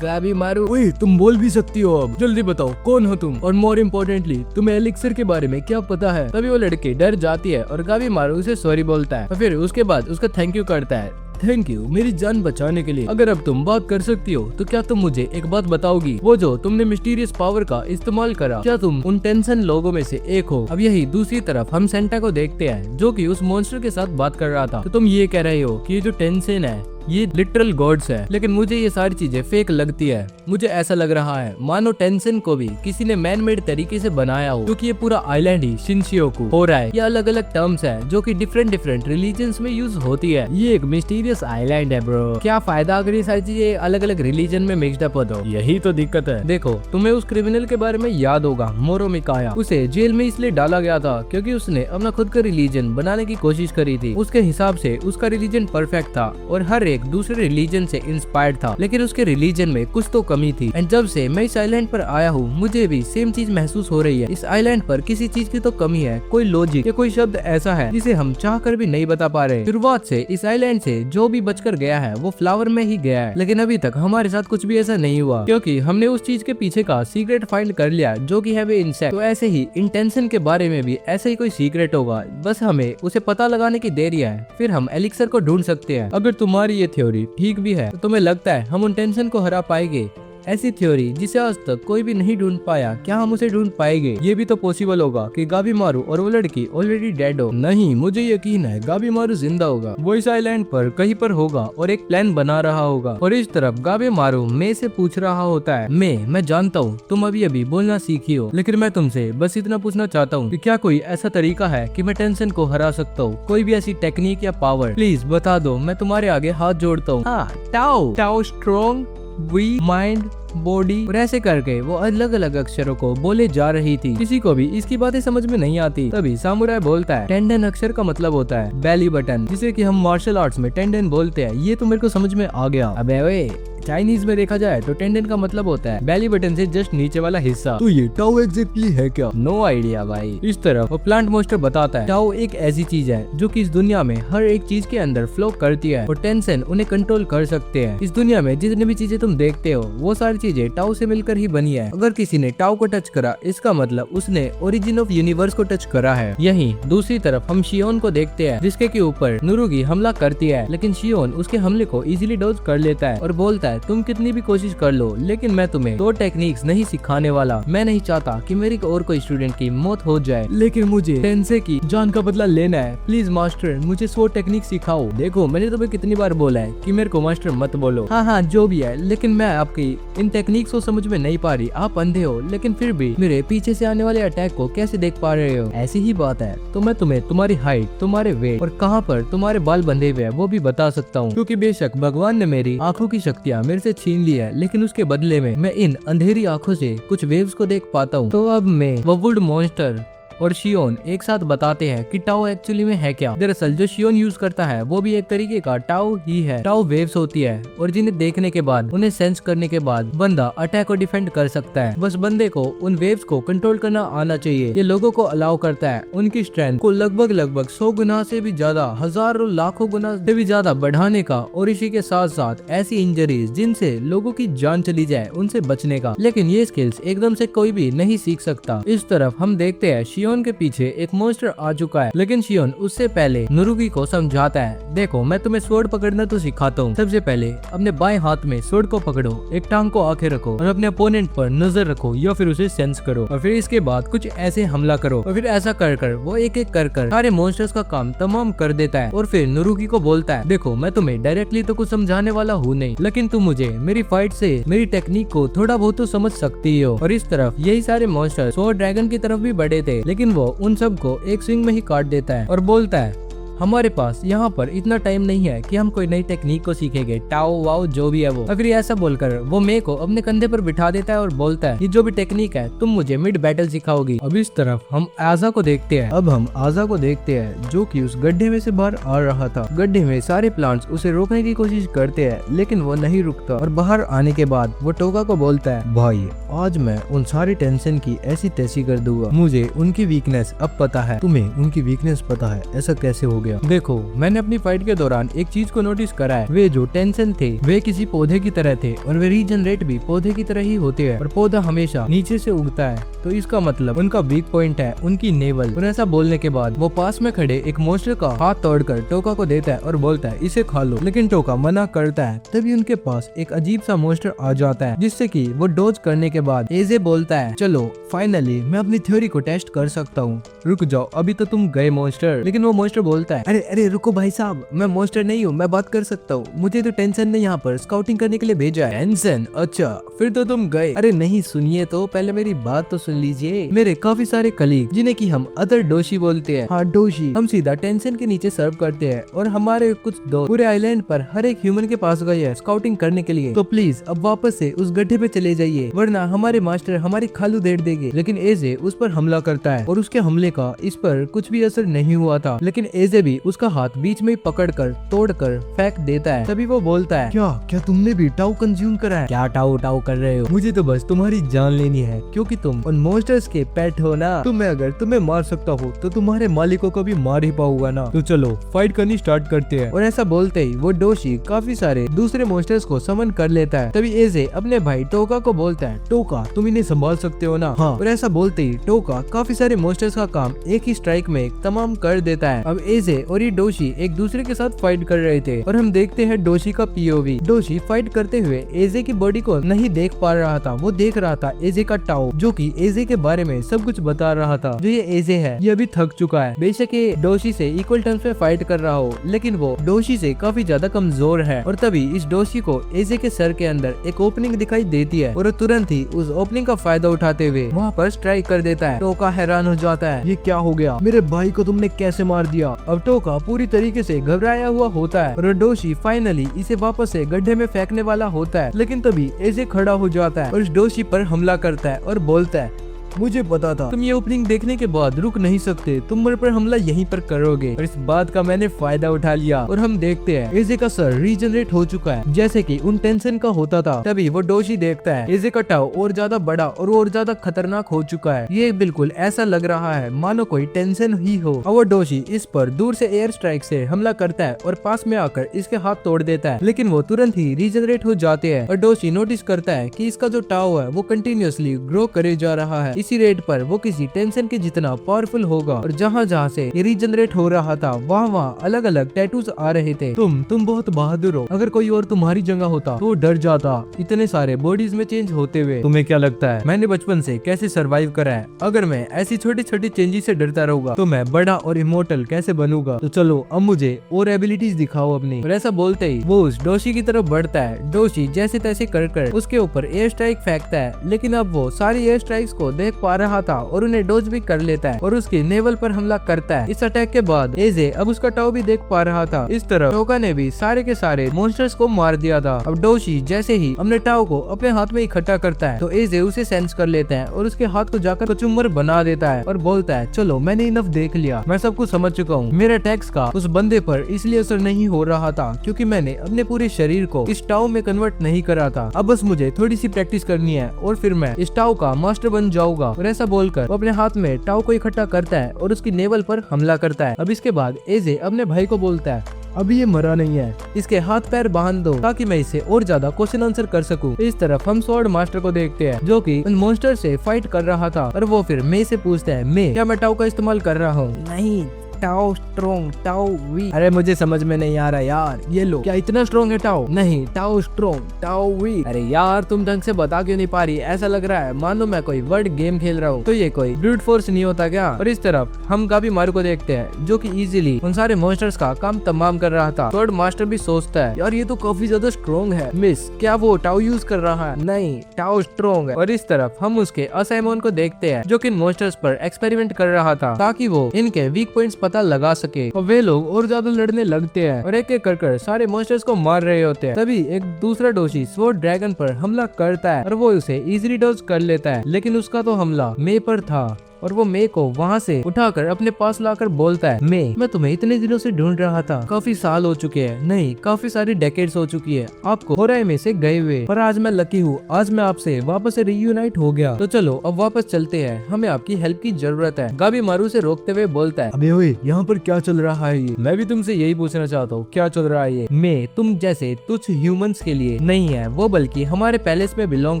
गाबीमारू ओए तुम बोल भी सकती हो, अब जल्दी बताओ कौन हो तुम, और मोर इम्पोर्टेंटली तुम्हें एलिक्सर के बारे में क्या पता है? तभी वो लड़की डर जाती है और गाबीमारू उसे सॉरी बोलता है, और फिर उसके बाद उसका थैंक यू करता है। थैंक यू मेरी जान बचाने के लिए। अगर अब तुम बात कर सकती हो तो क्या तुम मुझे एक बात बताओगी, वो जो तुमने मिस्टीरियस पावर का इस्तेमाल करा, क्या तुम उन टेंशन लोगों में से एक हो? अब यही दूसरी तरफ हम सेंटा को देखते हैं, जो कि उस मॉन्स्टर के साथ बात कर रहा था। तो तुम ये कह रहे हो कि ये जो टेंशन है ये लिटरल गॉड्स है, लेकिन मुझे ये सारी चीजें फेक लगती है। मुझे ऐसा लग रहा है मानो टेंशन को भी किसी ने मैन मेड तरीके से बनाया हो, क्योंकि ये पूरा आइलैंड ही शिनशियोकू हो रहा है। ये अलग अलग टर्म्स है जो कि डिफरेंट रिलीजन्स में यूज होती है। ये एक मिस्टीरियस आइलैंड है ब्रो। क्या फायदा अगर ये सारी चीजें अलग अलग रिलीजन में मिक्सड अप हो तो? यही तो दिक्कत है। देखो तुम्हें उस क्रिमिनल के बारे में याद होगा, मोरो मिकाया। उसे जेल में इसलिए डाला गया था क्योंकि उसने अपना खुद का रिलीजन बनाने की कोशिश करी थी। उसके हिसाब से उसका रिलीजन परफेक्ट था और हर एक दूसरे रिलीजन से इंस्पायर्ड था, लेकिन उसके रिलीजन में कुछ तो कमी थी। एंड जब से मैं इस आइलैंड पर आया हूँ मुझे भी सेम चीज महसूस हो रही है। इस आइलैंड पर किसी चीज की तो कमी है, कोई लॉजिक या कोई शब्द ऐसा है जिसे हम चाह कर भी नहीं बता पा रहे। शुरुआत से इस आइलैंड से जो भी बचकर गया है वो फ्लावर में ही गया है, लेकिन अभी तक हमारे साथ कुछ भी ऐसा नहीं हुआ क्योंकि हमने उस चीज के पीछे का सीक्रेट फाइंड कर लिया जो कि है वे इंसेक्ट। तो ऐसे ही इंटेंशन के बारे में भी ऐसे ही कोई सीक्रेट होगा, बस हमें उसे पता लगाने की देरी है, फिर हम एलिक्सर को ढूंढ सकते हैं। अगर तुम्हारी ये थ्योरी ठीक भी है तो तुम्हें लगता है हम उन टेंशन को हरा पाएंगे? ऐसी थ्योरी जिसे आज तक कोई भी नहीं ढूंढ पाया, क्या हम उसे ढूंढ पाएंगे? ये भी तो पॉसिबल होगा कि गाबीमारू और वो लड़की ऑलरेडी डेड हो। नहीं, मुझे यकीन है गाबीमारू जिंदा होगा, वो इस आइलैंड पर कहीं पर होगा और एक प्लान बना रहा होगा। और इस तरफ गाबीमारू मे से पूछ रहा होता है, मैं जानता हूँ तुम अभी अभी बोलना सीखी हो, लेकिन मैं तुमसे बस इतना पूछना चाहता हूँ कि क्या कोई ऐसा तरीका है कि मैं टेंशन को हरा सकता हूँ? कोई भी ऐसी टेक्निक या पावर प्लीज बता दो, मैं तुम्हारे आगे हाथ जोड़ता हूँ। टाओ स्ट्रॉन्ग वी माइंड बॉडी और ऐसे करके वो अलग अलग अक्षरों को बोले जा रही थी। किसी को भी इसकी बातें समझ में नहीं आती। तभी सामुराई बोलता है टेंडन अक्षर का मतलब होता है बेली बटन, जिसे कि हम मार्शल आर्ट्स में टेंडन बोलते हैं। ये तो मेरे को समझ में आ गया। अबे ओए, चाइनीज में देखा जाए तो टेंडन का मतलब होता है बेली बटन से जस्ट नीचे वाला हिस्सा। तो ये टाओ एग्जैक्टली है क्या? नो आइडिया भाई। इस तरफ वो प्लांट मोस्टर बताता है टाओ एक ऐसी चीज है जो कि इस दुनिया में हर एक चीज के अंदर फ्लो करती है और टेंशन उन्हें कंट्रोल कर सकते हैं। इस दुनिया में जितनी भी चीजें तुम देखते हो वो सारी चीजें टाओ से मिलकर ही बनी है। अगर किसी ने टाओ को टच करा इसका मतलब उसने ओरिजिन ऑफ यूनिवर्स को टच करा है। यहीं दूसरी तरफ हम शियोन को देखते हैं जिसके के ऊपर नुरुगी हमला करती है, लेकिन शियोन उसके हमले को इजीली डॉज कर लेता है और बोलता है तुम कितनी भी कोशिश कर लो लेकिन मैं तुम्हें दो टेक्निक्स नहीं सिखाने वाला। मैं नहीं चाहता कि मेरी और कोई स्टूडेंट की मौत हो जाए, लेकिन मुझे टेंसे की जान का बदला लेना है। प्लीज मास्टर मुझे 100 टेक्निक सिखाओ। देखो मैंने तुम्हें कितनी बार बोला है कि मेरे को मास्टर मत बोलो। हाँ जो भी है, लेकिन मैं आपकी इन टेक्निक्स को समझ में नहीं पा रही। आप अंधे हो लेकिन फिर भी मेरे पीछे से आने वाले अटैक को कैसे देख पा रहे हो? ऐसी ही बात है तो मैं तुम्हें तुम्हारी हाइट, तुम्हारे वेट और कहाँ पर तुम्हारे बाल बंधे हुए हैं वो भी बता सकता हूँ। क्योंकि बेशक भगवान ने मेरी आंखों की शक्तियाँ मेरे से छीन ली है, लेकिन उसके बदले में मैं इन अंधेरी आंखों से कुछ वेव्स को देख पाता हूँ। तो अब मैं वो वुड मॉन्स्टर और शियोन एक साथ बताते हैं कि टाओ एक्चुअली में है क्या। दरअसल जो शियोन यूज करता है वो भी एक तरीके का टाओ ही है। टाओ वेव्स होती है और जिन्हें देखने के बाद, उन्हें सेंस करने के बाद बंदा अटैक और डिफेंड कर सकता है। बस बंदे को उन वेव्स को कंट्रोल करना आना चाहिए। ये लोगों को अलाउ करता है उनकी स्ट्रेंथ को लगभग 100 गुना से भी ज्यादा, हजारों लाखों गुना से भी ज्यादा बढ़ाने का, और इसी के साथ साथ ऐसी इंजरीज जिनसे लोगों की जान चली जाए उनसे बचने का। लेकिन ये स्किल्स एकदम से कोई भी नहीं सीख सकता। इस तरफ हम देखते हैं शियोन के पीछे एक मॉन्स्टर आ चुका है, लेकिन शियोन उससे पहले नुरुगी को समझाता है देखो मैं तुम्हें स्वॉर्ड पकड़ना तो सिखाता हूँ। सबसे पहले अपने बाएं हाथ में स्वॉर्ड को पकड़ो, एक टांग को आगे रखो और अपने अपोनेंट पर नजर रखो या फिर उसे सेंस करो, और फिर इसके बाद कुछ ऐसे हमला करो। और फिर ऐसा कर कर वो एक एक कर कर सारे मॉन्स्टर्स का काम तमाम कर देता है। और फिर नुरुगी को बोलता है देखो मैं तुम्हें डायरेक्टली तो कुछ समझाने वाला हूँ नहीं, लेकिन तुम मुझे मेरी फाइट से मेरी टेक्निक को थोड़ा बहुत तो समझ सकती हो। और इस तरफ यही सारे मॉन्स्टर स्वॉर्ड ड्रैगन की तरफ भी बढ़े थे, लेकिन वो उन सबको एक स्विंग में ही काट देता है और बोलता है हमारे पास यहाँ पर इतना टाइम नहीं है कि हम कोई नई टेक्निक को सीखेंगे, टाओ वाओ जो भी है वो। और फिर ऐसा बोलकर वो मे को अपने कंधे पर बिठा देता है और बोलता है ये जो भी टेक्निक है तुम मुझे मिड बैटल सिखाओगी। अब इस तरफ हम आजा को देखते हैं। अब हम आजा को देखते हैं जो कि उस गड्ढे में से बाहर आ रहा था। गड्ढे में सारे प्लांट्स उसे रोकने की कोशिश करते हैं, लेकिन वो नहीं रुकता। और बाहर आने के बाद वो टोका को बोलता है भाई आज मैं उन सारी टेंशन की ऐसी तैसी कर दूंगा। मुझे उनकी वीकनेस अब पता है, तुम्हें उनकी वीकनेस पता है, ऐसा कैसे हो गया? देखो मैंने अपनी फाइट के दौरान एक चीज को नोटिस करा है, वे जो टेंशन थे वे किसी पौधे की तरह थे और वे रीजनरेट भी पौधे की तरह ही होते हैं, और पौधा हमेशा नीचे से उगता है, तो इसका मतलब उनका वीक पॉइंट है उनकी नेवल। और ऐसा बोलने के बाद वो पास में खड़े एक मॉन्स्टर का हाथ तोड़कर टोका को देता है और बोलता है इसे खा लो, लेकिन टोका मना करता है। तभी उनके पास एक अजीब सा मॉन्स्टर आ जाता है, जिससे कि वो डॉज करने के बाद एजे बोलता है चलो फाइनली मैं अपनी थ्योरी को टेस्ट कर सकता हूँ। रुक जाओ अभी तो तुम गए मॉन्स्टर। लेकिन वो मॉन्स्टर बोलता है अरे अरे रुको भाई साहब, मैं मॉन्स्टर नहीं हूँ, मैं बात कर सकता हूँ। मुझे तो टेंशन ने यहाँ पर स्काउटिंग करने के लिए भेजा है। टेंशन? अच्छा फिर तो तुम गए। अरे नहीं सुनिए तो पहले मेरी बात तो सुन लीजिए। मेरे काफी सारे कलीग जिन्हें की हम अदर डोशी बोलते हैं, हाँ डोशी, हम सीधा टेंशन के नीचे सर्व करते हैं, और हमारे कुछ दोस्त पूरे आइलैंड पर हर एक ह्यूमन के पास गए हैं स्काउटिंग करने के लिए। तो प्लीज अब वापस से उस गड्ढे पे चले जाइए, वरना हमारे मास्टर हमारी खालू देड़ देंगे। लेकिन एजे उस पर हमला करता है और उसके हमले का इस पर कुछ भी असर नहीं हुआ था, लेकिन एजे भी उसका हाथ बीच में पकड़कर तोड़कर फेंक देता है। तभी वो बोलता है क्या क्या तुमने भी टाउ कंज्यूम करा है? क्या टाउ टाउ कर रहे हो? मुझे तो बस तुम्हारी जान लेनी है, क्योंकि तुम उन मॉन्स्टर्स के पेट हो ना। तो मैं अगर तुम्हें मार सकता हूँ तो तुम्हारे मालिकों को भी मार ही पाऊंगा ना। तो चलो फाइट करनी स्टार्ट करते हैं। और ऐसा बोलते ही वो डोशी काफी सारे दूसरे मॉन्स्टर्स को समन कर लेता है। तभी एजे अपने भाई टोका को बोलता है टोका तुम इन्हें संभाल सकते हो ना? हाँ। और ऐसा बोलते ही टोका काफी सारे मॉन्स्टर्स का काम एक ही स्ट्राइक में तमाम कर देता है। अब एजे और ये डोशी एक दूसरे के साथ फाइट कर रहे थे, और हम देखते हैं डोशी का पीओवी। डोशी फाइट करते हुए एजे की बॉडी को नहीं देख पा रहा था, वो देख रहा था एजे का टाओ, जो कि एजे के बारे में सब कुछ बता रहा था। जो ये एजे है ये अभी थक चुका है, बेशक ये डोशी से इक्वल टर्म्स में फाइट कर रहा हो, लेकिन वो डोशी से काफी ज्यादा कमजोर है। और तभी इस डोशी को एजे के सर के अंदर एक ओपनिंग दिखाई देती है, और वो तुरंत ही उस ओपनिंग का फायदा उठाते हुए वहाँ पर स्ट्राइक कर देता है। टोका हैरान हो जाता है ये क्या हो गया, मेरे भाई को तुमने कैसे मार दिया? अब टोका पूरी तरीके से घबराया हुआ होता है और डोशी फाइनली इसे वापस से गड्ढे में फेंकने वाला होता है, लेकिन तभी एजे खड़ा हो जाता है और डोशी पर हमला करता है और बोलता है, मुझे पता था तुम ये ओपनिंग देखने के बाद रुक नहीं सकते, तुम मेरे पर हमला यहीं पर करोगे और इस बात का मैंने फायदा उठा लिया। और हम देखते हैं एजे का सर रीजनरेट हो चुका है जैसे कि उन टेंशन का होता था। तभी वो डोशी देखता है एजे का टाओ और ज्यादा बड़ा और ज्यादा खतरनाक हो चुका है। ये बिल्कुल ऐसा लग रहा है मानो कोई टेंशन ही हो। और वो डोशी इस पर दूर से एयर स्ट्राइक से हमला करता है और पास में आकर इसके हाथ तोड़ देता है, लेकिन वो तुरंत ही रीजनरेट हो जाते हैं। और डोशी नोटिस करता है कि इसका जो टाओ है वो कंटिन्यूअसली ग्रो करे जा रहा है। इसी रेट पर वो किसी टेंशन के जितना पावरफुल होगा। और जहाँ जहाँ से ये रीजनरेट हो रहा था वहाँ अलग अलग टैटूज आ रहे थे। तुम बहुत बहादुर हो, अगर कोई और तुम्हारी जगह होता तो डर जाता इतने सारे बॉडीज में चेंज होते हुए। तुम्हें क्या लगता है मैंने बचपन से कैसे सरवाइव करा है? अगर मैं ऐसी छोटी छोटी चेंजेस से डरता रहूंगा तो मैं बड़ा और इमोर्टल कैसे बनूंगा? तो चलो अब मुझे और एबिलिटीज दिखाओ अपनी। और ऐसा बोलते ही वो उस डोशी की तरफ बढ़ता है। डोशी जैसे तैसे कर उसके ऊपर एयर स्ट्राइक फेंकता है, लेकिन अब वो सारी एयर स्ट्राइक्स को देख पा रहा था और उन्हें डोज भी कर लेता है और उसकी नेवल पर हमला करता है। इस अटैक के बाद एजे अब उसका टाओ भी देख पा रहा था। इस तरह टोका ने भी सारे के सारे मॉन्स्टर्स को मार दिया था। अब डोशी जैसे ही अपने टाओ को अपने हाथ में इकट्ठा करता है तो एजे उसे सेंस कर लेता है और उसके हाथ को जाकर कचुम्बर बना देता है और बोलता है, चलो मैंने इनफ देख लिया, मैं सब कुछ समझ चुका हूँ। मेरे अटैक्स का उस बंदे पर इसलिए असर नहीं हो रहा था क्योंकि मैंने अपने पूरे शरीर को इस टाओ में कन्वर्ट नहीं करा था। अब बस मुझे थोड़ी सी प्रैक्टिस करनी है और फिर मैं इस टाओ का मास्टर बन जाऊंगा। और ऐसा बोलकर वो अपने हाथ में टाओ को इकट्ठा करता है और उसकी नेवल पर हमला करता है। अब इसके बाद एजे अपने भाई को बोलता है, अभी ये मरा नहीं है, इसके हाथ पैर बांध दो ताकि मैं इसे और ज्यादा क्वेश्चन आंसर कर सकूं। इस तरफ हम स्वॉर्ड मास्टर को देखते हैं जो कि उन मॉन्स्टर से फाइट कर रहा था और वो फिर मे से पूछता है, मे क्या मैं टाओ का इस्तेमाल कर रहा हूँ? नहीं, टाओ स्ट्रॉन्ग, टाओ वीक। अरे मुझे समझ में नहीं आ रहा यार, ये लो, क्या इतना स्ट्रॉन्ग है टाओ? नहीं, टाओ स्ट्रॉन्ग, टाओ वीक। अरे यार तुम ढंग से बता क्यों नहीं पा रही? ऐसा लग रहा है मानो मैं कोई वर्ड गेम खेल रहा हूँ, तो ये कोई ब्रूट फोर्स नहीं होता क्या? और इस तरफ हम गाबी मारू को देखते हैं जो कि इजीली उन सारे मॉन्स्टर्स का काम तमाम कर रहा था। थर्ड मास्टर भी सोचता है, यार ये तो काफी ज्यादा स्ट्रॉन्ग है, मिस क्या वो टाओ यूज कर रहा है? नहीं, टाओ स्ट्रॉन्ग है। और इस तरफ हम उसके असाइमोन को देखते हैं जो कि मॉन्स्टर्स पर एक्सपेरिमेंट कर रहा था ताकि वो इनके वीक पॉइंट्स पता लगा सके। और वे लोग और ज्यादा लड़ने लगते हैं और एक एक कर सारे मॉन्स्टर्स को मार रहे होते हैं। तभी एक दूसरा डोशी स्वॉर्ड ड्रैगन पर हमला करता है और वो उसे इजीली डॉज कर लेता है, लेकिन उसका तो हमला मे पर था और वो मे को वहाँ से उठाकर अपने पास लाकर बोलता है, मे मैं तुम्हें इतने दिनों से ढूंढ रहा था, काफी साल हो चुके हैं, नहीं काफी सारी डेकेड्स हो चुकी है आपको होराई में से गए हुए, पर आज मैं लकी हूँ, आज मैं आपसे वापस से रीयूनाइट हो गया। तो चलो अब वापस चलते हैं, हमें आपकी हेल्प की जरूरत है। गाबी मारू से रोकते हुए बोलता है, अबे ओए यहाँ पर क्या चल रहा है ये? मैं भी तुमसे यही पूछना चाहता हूँ, क्या चल रहा है ये? मे तुम जैसे तुच्छ ह्यूमंस के लिए नहीं है वो, बल्कि हमारे पैलेस में बिलोंग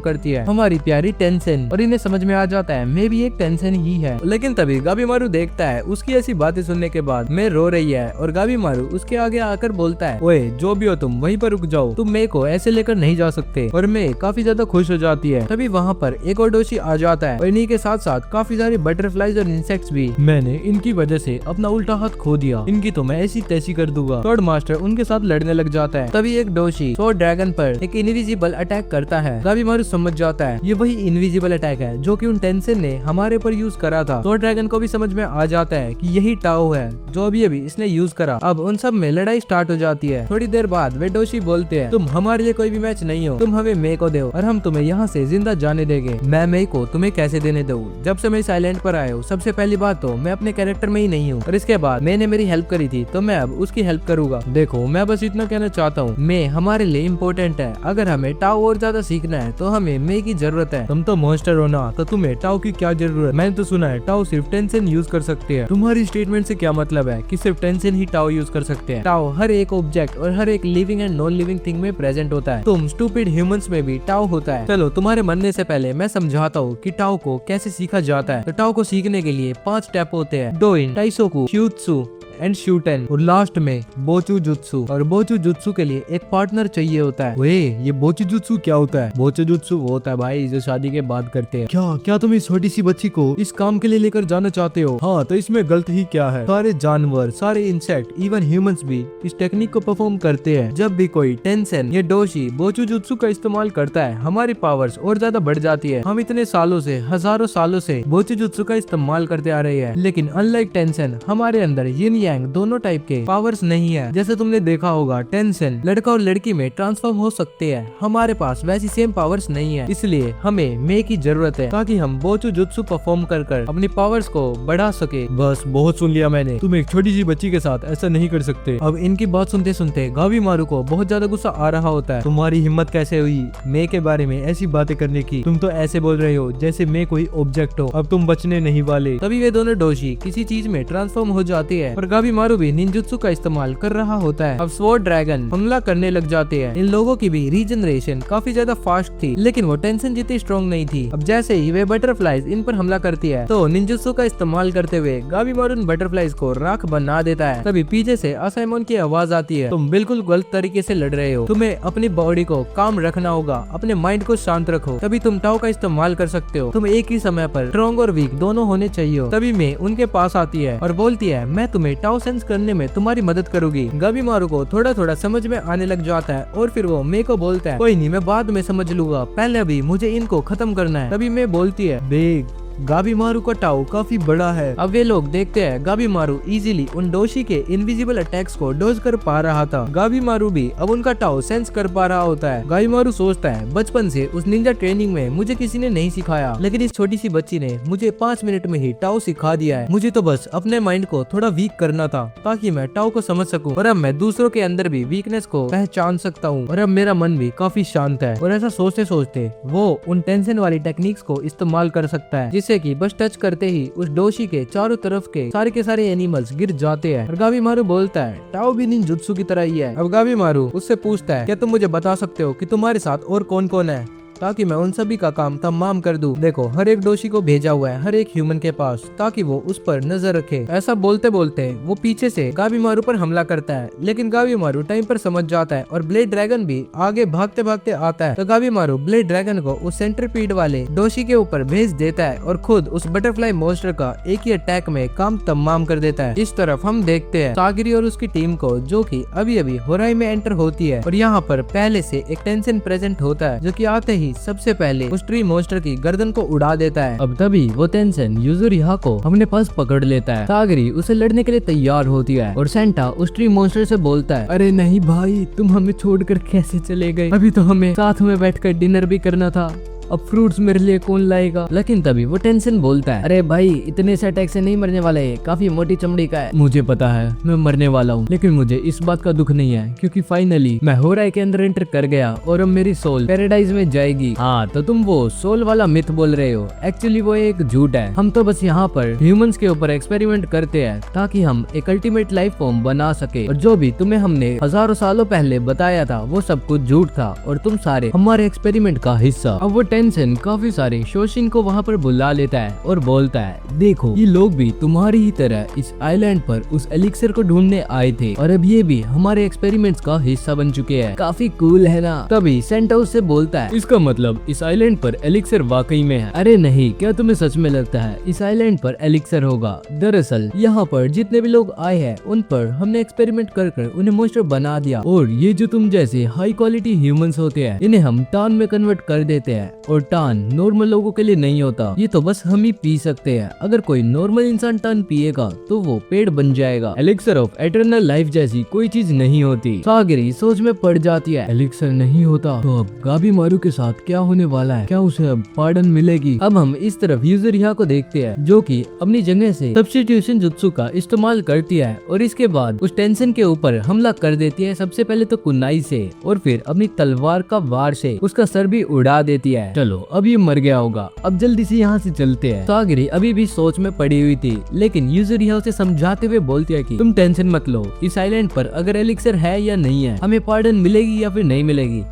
करती है, हमारी प्यारी टेंशन। और इन्हें समझ में आ जाता है मे भी एक टेंशन ही है। लेकिन तभी गाबी मारू देखता है उसकी ऐसी बातें सुनने के बाद मैं रो रही है और गाबी मारू उसके आगे आकर बोलता है, ओए जो भी हो तुम वहीं पर रुक जाओ, तुम मे को ऐसे लेकर नहीं जा सकते। और मे काफी ज्यादा खुश हो जाती है। तभी वहाँ पर एक और डोशी आ जाता है और इन्हीं के साथ साथ काफी सारे बटरफ्लाईज और इंसेक्ट्स भी। मैंने इनकी वजह से अपना उल्टा हाथ खो दिया, इनकी तो मैं ऐसी तैसी कर दूंगा। थर्ड मास्टर उनके साथ लड़ने लग जाता है। तभी एक डोशी स्वॉर्ड ड्रैगन पर एक इनविजिबल अटैक करता है। गाबी मारू समझ जाता है ये वही इनविजिबल अटैक है जो कि उन टेंशन ने हमारे पर यूज करा था। स्वॉर्ड ड्रैगन को भी समझ में आ जाता है कि यही टाओ है जो अभी इसने यूज करा। अब उन सब में लड़ाई स्टार्ट हो जाती है। थोड़ी देर बाद वे डोशी बोलते हैं, तुम हमारे लिए कोई भी मैच नहीं हो, तुम हमें मे को दो और हम तुम्हें यहाँ से जिंदा जाने देंगे। मैं मे को तुम्हें कैसे देने दूं? जब से मैं इस आइलैंड पर आया हूँ सबसे पहली बात तो मैं अपने कैरेक्टर में ही नहीं हूँ, और इसके बाद मैंने मेरी हेल्प करी थी तो मैं अब उसकी हेल्प करूंगा। देखो मैं बस इतना कहना चाहता हूँ, मे हमारे लिए इम्पोर्टेंट है, अगर हमें टाओ और ज्यादा सीखना है तो हमें मे की जरूरत है। तुम तो मॉन्स्टर हो ना, तो तुम्हें टाओ की क्या जरूरत? मैंने तो सुना है टाओ सिर्फ टेंशन यूज कर सकते हैं। तुम्हारी स्टेटमेंट से क्या मतलब है कि सिर्फ टेंशन ही टाओ यूज कर सकते हैं? टाओ हर एक ऑब्जेक्ट और हर एक living and non living thing में प्रेजेंट होता है। तुम स्टूपिड ह्यूमंस में भी टाओ होता है। चलो तुम्हारे मरने से पहले मैं समझाता हूँ कि टाओ को कैसे सीखा जाता है। तो टाओ को सीखने के लिए 5 स्टेप होते हैं, डोइन, टाइसोकु, श्यूत्सु एंड शूटेन, और लास्ट में बोचू जुत्सु। और बोचू जुत्सु के लिए एक पार्टनर चाहिए होता है। ओए ये बोचू जुत्सु क्या होता है? बोचू जुत्सु वो होता है भाई जो शादी के बाद करते हैं। क्या तुम इस छोटी सी बच्ची को इस काम के लिए लेकर जाना चाहते हो? हाँ तो इसमें गलत ही क्या है? सारे जानवर, सारे इंसेक्ट, इवन ह्यूमंस भी इस टेक्निक को परफॉर्म करते हैं। जब भी कोई टेंशन या डोशी बोचू जुत्सु का इस्तेमाल करता है हमारी पावर्स और ज्यादा बढ़ जाती है। हम इतने सालों से, हजारों सालों से बोचू जुत्सु का इस्तेमाल करते आ रहे हैं, लेकिन अनलाइक टेंशन हमारे अंदर यिन यांग दोनों टाइप के पावर्स नहीं है। जैसे तुमने देखा होगा टेंसेन लड़का और लड़की में ट्रांसफॉर्म हो सकते हैं, हमारे पास वैसी सेम पावर्स नहीं है, इसलिए हमें मे की जरूरत है ताकि हम बोचू जुत्सु परफॉर्म कर अपनी पावर्स को बढ़ा सके। बस बहुत सुन लिया मैंने, तुम एक छोटी सी बच्ची के साथ ऐसा नहीं कर सकते। अब इनकी बात सुनते सुनते गाबीमारू को बहुत ज्यादा गुस्सा आ रहा होता है। तुम्हारी हिम्मत कैसे हुई मे के बारे में ऐसी बातें करने की? तुम तो ऐसे बोल रहे हो जैसे मे कोई ऑब्जेक्ट हो, अब तुम बचने नहीं वाले। तभी वे दोनों डोशी किसी चीज में ट्रांसफॉर्म हो जाते हैं और गाबीमारू भी निंजुत्सु का इस्तेमाल कर रहा होता है। अब स्वॉर्ड ड्रैगन हमला करने लग जाते हैं। इन लोगों की भी रीजनरेशन काफी ज्यादा फास्ट थी, लेकिन वो टेंशन जितनी स्ट्रॉन्ग नहीं थी। अब जैसे ही वे बटरफ्लाइज इन पर हमला करती है तो निंजुत्सु का इस्तेमाल करते हुए गाबीमारू बटरफ्लाइज को राख बना देता है। तभी पीछे से असाइमोन की आवाज आती है, तुम बिल्कुल गलत तरीके से लड़ रहे हो, तुम्हें अपनी बॉडी को काम रखना होगा, अपने माइंड को शांत रखो, तभी तुम टाओ का इस्तेमाल कर सकते हो। तुम एक ही समय पर स्ट्रॉन्ग और वीक दोनों होने चाहिए। तभी मैं उनके पास आती है और बोलती है, मैं तुम्हें टाओ सेंस करने में तुम्हारी मदद करूंगी। गाबीमारू को थोड़ा थोड़ा समझ में आने लग जाता है और फिर वो मे को बोलता है, कोई नहीं, मैं बाद में समझ लूंगा, पहले अभी मुझे इनको खत्म करना है। तभी मैं बोलती है, बेग गाबीमारू का टाओ काफी बड़ा है। अब वे लोग देखते हैं गाबीमारू इजीली उन डोशी के इनविजिबल अटैक्स को डोज कर पा रहा था। गाबीमारू भी अब उनका टाओ सेंस कर पा रहा होता है। गाबीमारू सोचता है, बचपन से उस निंजा ट्रेनिंग में मुझे किसी ने नहीं सिखाया, लेकिन इस छोटी सी बच्ची ने मुझे 5 मिनट में ही टाओ सिखा दिया है। मुझे तो बस अपने माइंड को थोड़ा वीक करना था ताकि मैं टाओ को समझ सकूं, और अब मैं दूसरों के अंदर भी वीकनेस को पहचान सकता हूँ, और अब मेरा मन भी काफी शांत है। और ऐसा सोचते सोचते वो उन टेंशन वाली टेक्निक्स को इस्तेमाल कर सकता है, जिससे कि बस टच करते ही उस डोशी के चारों तरफ के सारे एनिमल्स गिर जाते हैं। और गाबीमारू बोलता है, टाओ भी निंजुत्सु की तरह ही है। अब गाबीमारू उससे पूछता है, क्या तुम मुझे बता सकते हो कि तुम्हारे साथ और कौन कौन है, ताकि मैं उन सभी का काम तमाम कर दूं। देखो, हर एक डोशी को भेजा हुआ है हर एक ह्यूमन के पास, ताकि वो उस पर नजर रखे। ऐसा बोलते बोलते वो पीछे से गाबीमारू पर हमला करता है, लेकिन गाबीमारू टाइम पर समझ जाता है और ब्लेड ड्रैगन भी आगे भागते भागते आता है। तो गाबीमारू ब्लेड ड्रैगन को उस सेंट्रीपीड वाले डोशी के ऊपर भेज देता है और खुद उस बटरफ्लाई मॉन्स्टर का एक ही अटैक में काम तमाम कर देता है। इस तरफ हम देखते हैं सागिरी और उसकी टीम को, जो कि अभी अभी होराई में एंटर होती है, और यहाँ पर पहले से एक टेंशन प्रेजेंट होता है, जो कि आते ही सबसे पहले उस ट्री मॉन्स्टर की गर्दन को उड़ा देता है। अब तभी वो टेंशन यूजुरिहा को अपने पास पकड़ लेता है। सागरी उसे लड़ने के लिए तैयार होती है और सेंटा उस ट्री मॉन्स्टर से बोलता है, अरे नहीं भाई, तुम हमें छोड़कर कैसे चले गए? अभी तो हमें साथ में बैठकर डिनर भी करना था, अब फ्रूट्स मेरे लिए कौन लाएगा? लेकिन तभी वो टेंशन बोलता है, अरे भाई, इतने से अटैक से नहीं मरने वाले, काफी मोटी चमड़ी का है। मुझे पता है मैं मरने वाला हूँ, लेकिन मुझे इस बात का दुख नहीं है, क्योंकि फाइनली मैं होराई के अंदर एंटर कर गया और अब मेरी सोल पैराडाइज में जाएगी। हाँ, तो तुम वो सोल वाला मिथ बोल रहे हो, एक्चुअली वो एक झूठ है। हम तो बस यहाँ पर ह्यूमंस के ऊपर एक्सपेरिमेंट करते हैं ताकि हम एक अल्टीमेट लाइफ फॉर्म बना सके, और जो भी तुम्हें हमने हजारों सालों पहले बताया था वो सब कुछ झूठ था और तुम सारे हमारे एक्सपेरिमेंट का हिस्सा। अब वो टेंशन काफी सारे शोशिन को वहाँ पर बुला लेता है और बोलता है, देखो, ये लोग भी तुम्हारी ही तरह इस आइलैंड पर उस एलिक्सर को ढूंढने आए थे और अब ये भी हमारे एक्सपेरिमेंट्स का हिस्सा बन चुके हैं। काफी कूल है ना? तभी सेंटा उससे बोलता है, इसका मतलब इस आइलैंड पर एलिक्सर वाकई में है? अरे नहीं, क्या तुम्हें सच में लगता है इस आइलैंड पर एलिक्सर होगा? दरअसल यहाँ पर जितने भी लोग आए हैं उन पर हमने एक्सपेरिमेंट कर उन्हें मॉन्स्टर बना दिया, और ये जो तुम जैसे हाई क्वालिटी ह्यूमंस होते हैं इन्हें हम टान में कन्वर्ट कर देते हैं, और टान नॉर्मल लोगों के लिए नहीं होता, ये तो बस हम ही पी सकते हैं। अगर कोई नॉर्मल इंसान टर्न पिएगा तो वो पेड़ बन जाएगा। एलिक्सर ऑफ एटर्नल लाइफ जैसी कोई चीज नहीं होती। सागिरी सोच में पड़ जाती है, एलिक्सर नहीं होता तो अब गाबीमारू के साथ क्या होने वाला है? क्या उसे अब पार्डन मिलेगी? अब हम इस तरफ यूजुरिहा को देखते हैं, जो कि अपनी जगह से सब्स्टिट्यूशन जुत्सु का इस्तेमाल करती है और इसके बाद उस टेंशन के ऊपर हमला कर देती है। सबसे पहले तो कुनाई से और फिर अपनी तलवार का वार से उसका सर भी उड़ा देती है। चलो, अब ये मर गया होगा, अब जल्दी से यहाँ से चलते हैं। सागिरी अभी भी सोच में पड़ी हुई थी, लेकिन यूजुरिहा उसे समझाते हुए बोलती है कि तुम टेंशन मत लो, इस आइलैंड पर अगर एलिक्सर है या नहीं है, हमें पार्डन मिलेगी या फिर नहीं मिलेगी,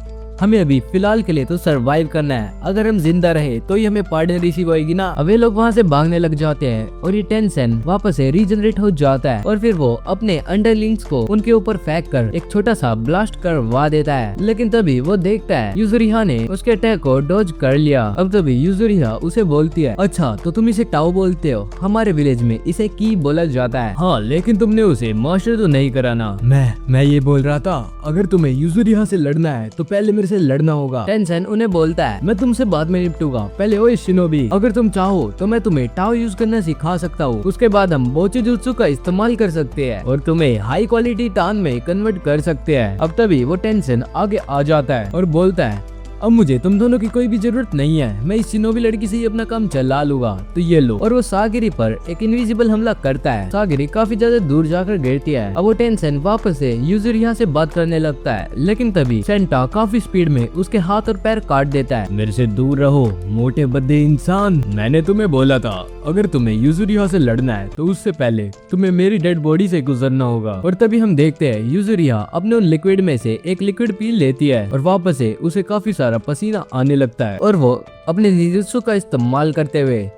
हमें अभी फिलहाल के लिए तो सरवाइव करना है। अगर हम जिंदा रहे तो ही हमें पार्डन रिसीव होगी ना। अब वे लोग वहाँ से भागने लग जाते हैं और ये टेंशन वापस से रीजनरेट हो जाता है और फिर वो अपने अंडरलिंग्स को उनके ऊपर फेंक कर एक छोटा सा ब्लास्ट करवा देता है। लेकिन तभी वो देखता है यूजुरिहा ने उसके अटैक को डॉज कर लिया। अब तभी यूजुरिहा उसे बोलती है, अच्छा तो तुम इसे टाओ बोलते हो, हमारे विलेज में इसे की बोला जाता है। हाँ, लेकिन तुमने उसे मास्टर तो नहीं कराना। मैं ये बोल रहा था, अगर तुम्हें यूजुरिहा से लड़ना है तो पहले मेरे से लड़ना होगा। टेंशन उन्हें बोलता है मैं तुमसे बाद में निपटूंगा, पहले ओए शिनोबी अगर तुम चाहो तो मैं तुम्हें टाओ यूज करना सिखा सकता हूँ, उसके बाद हम बोची जुत्सु का इस्तेमाल कर सकते हैं और तुम्हें हाई क्वालिटी टान में कन्वर्ट कर सकते हैं। अब तभी वो टेंशन आगे आ जाता है और बोलता है अब मुझे तुम दोनों की कोई भी जरूरत नहीं है, मैं इस शिनोबी लड़की से ही अपना काम चला लूंगा, तो ये लो। और वो सागिरी पर एक इनविजिबल हमला करता है। सागिरी काफी ज्यादा दूर जाकर गिरती है। अब वो टेंशन वापस से यूजुरिया से बात करने लगता है, लेकिन तभी सेंटा काफी स्पीड में उसके हाथ और पैर काट देता है। मेरे से दूर रहो मोटे बद्दे इंसान, मैंने तुम्हें बोला था अगर तुम्हें यूजुरिया से लड़ना है तो उससे पहले तुम्हें मेरी डेड बॉडी से गुजरना होगा। और तभी हम देखते हैं यूजुरिया अपने उन लिक्विड में से एक लिक्विड पी लेती है और वापस से उसे काफी पसीना आने लगता है और वो अपने निजुत्सु का इस्तेमाल करते हुए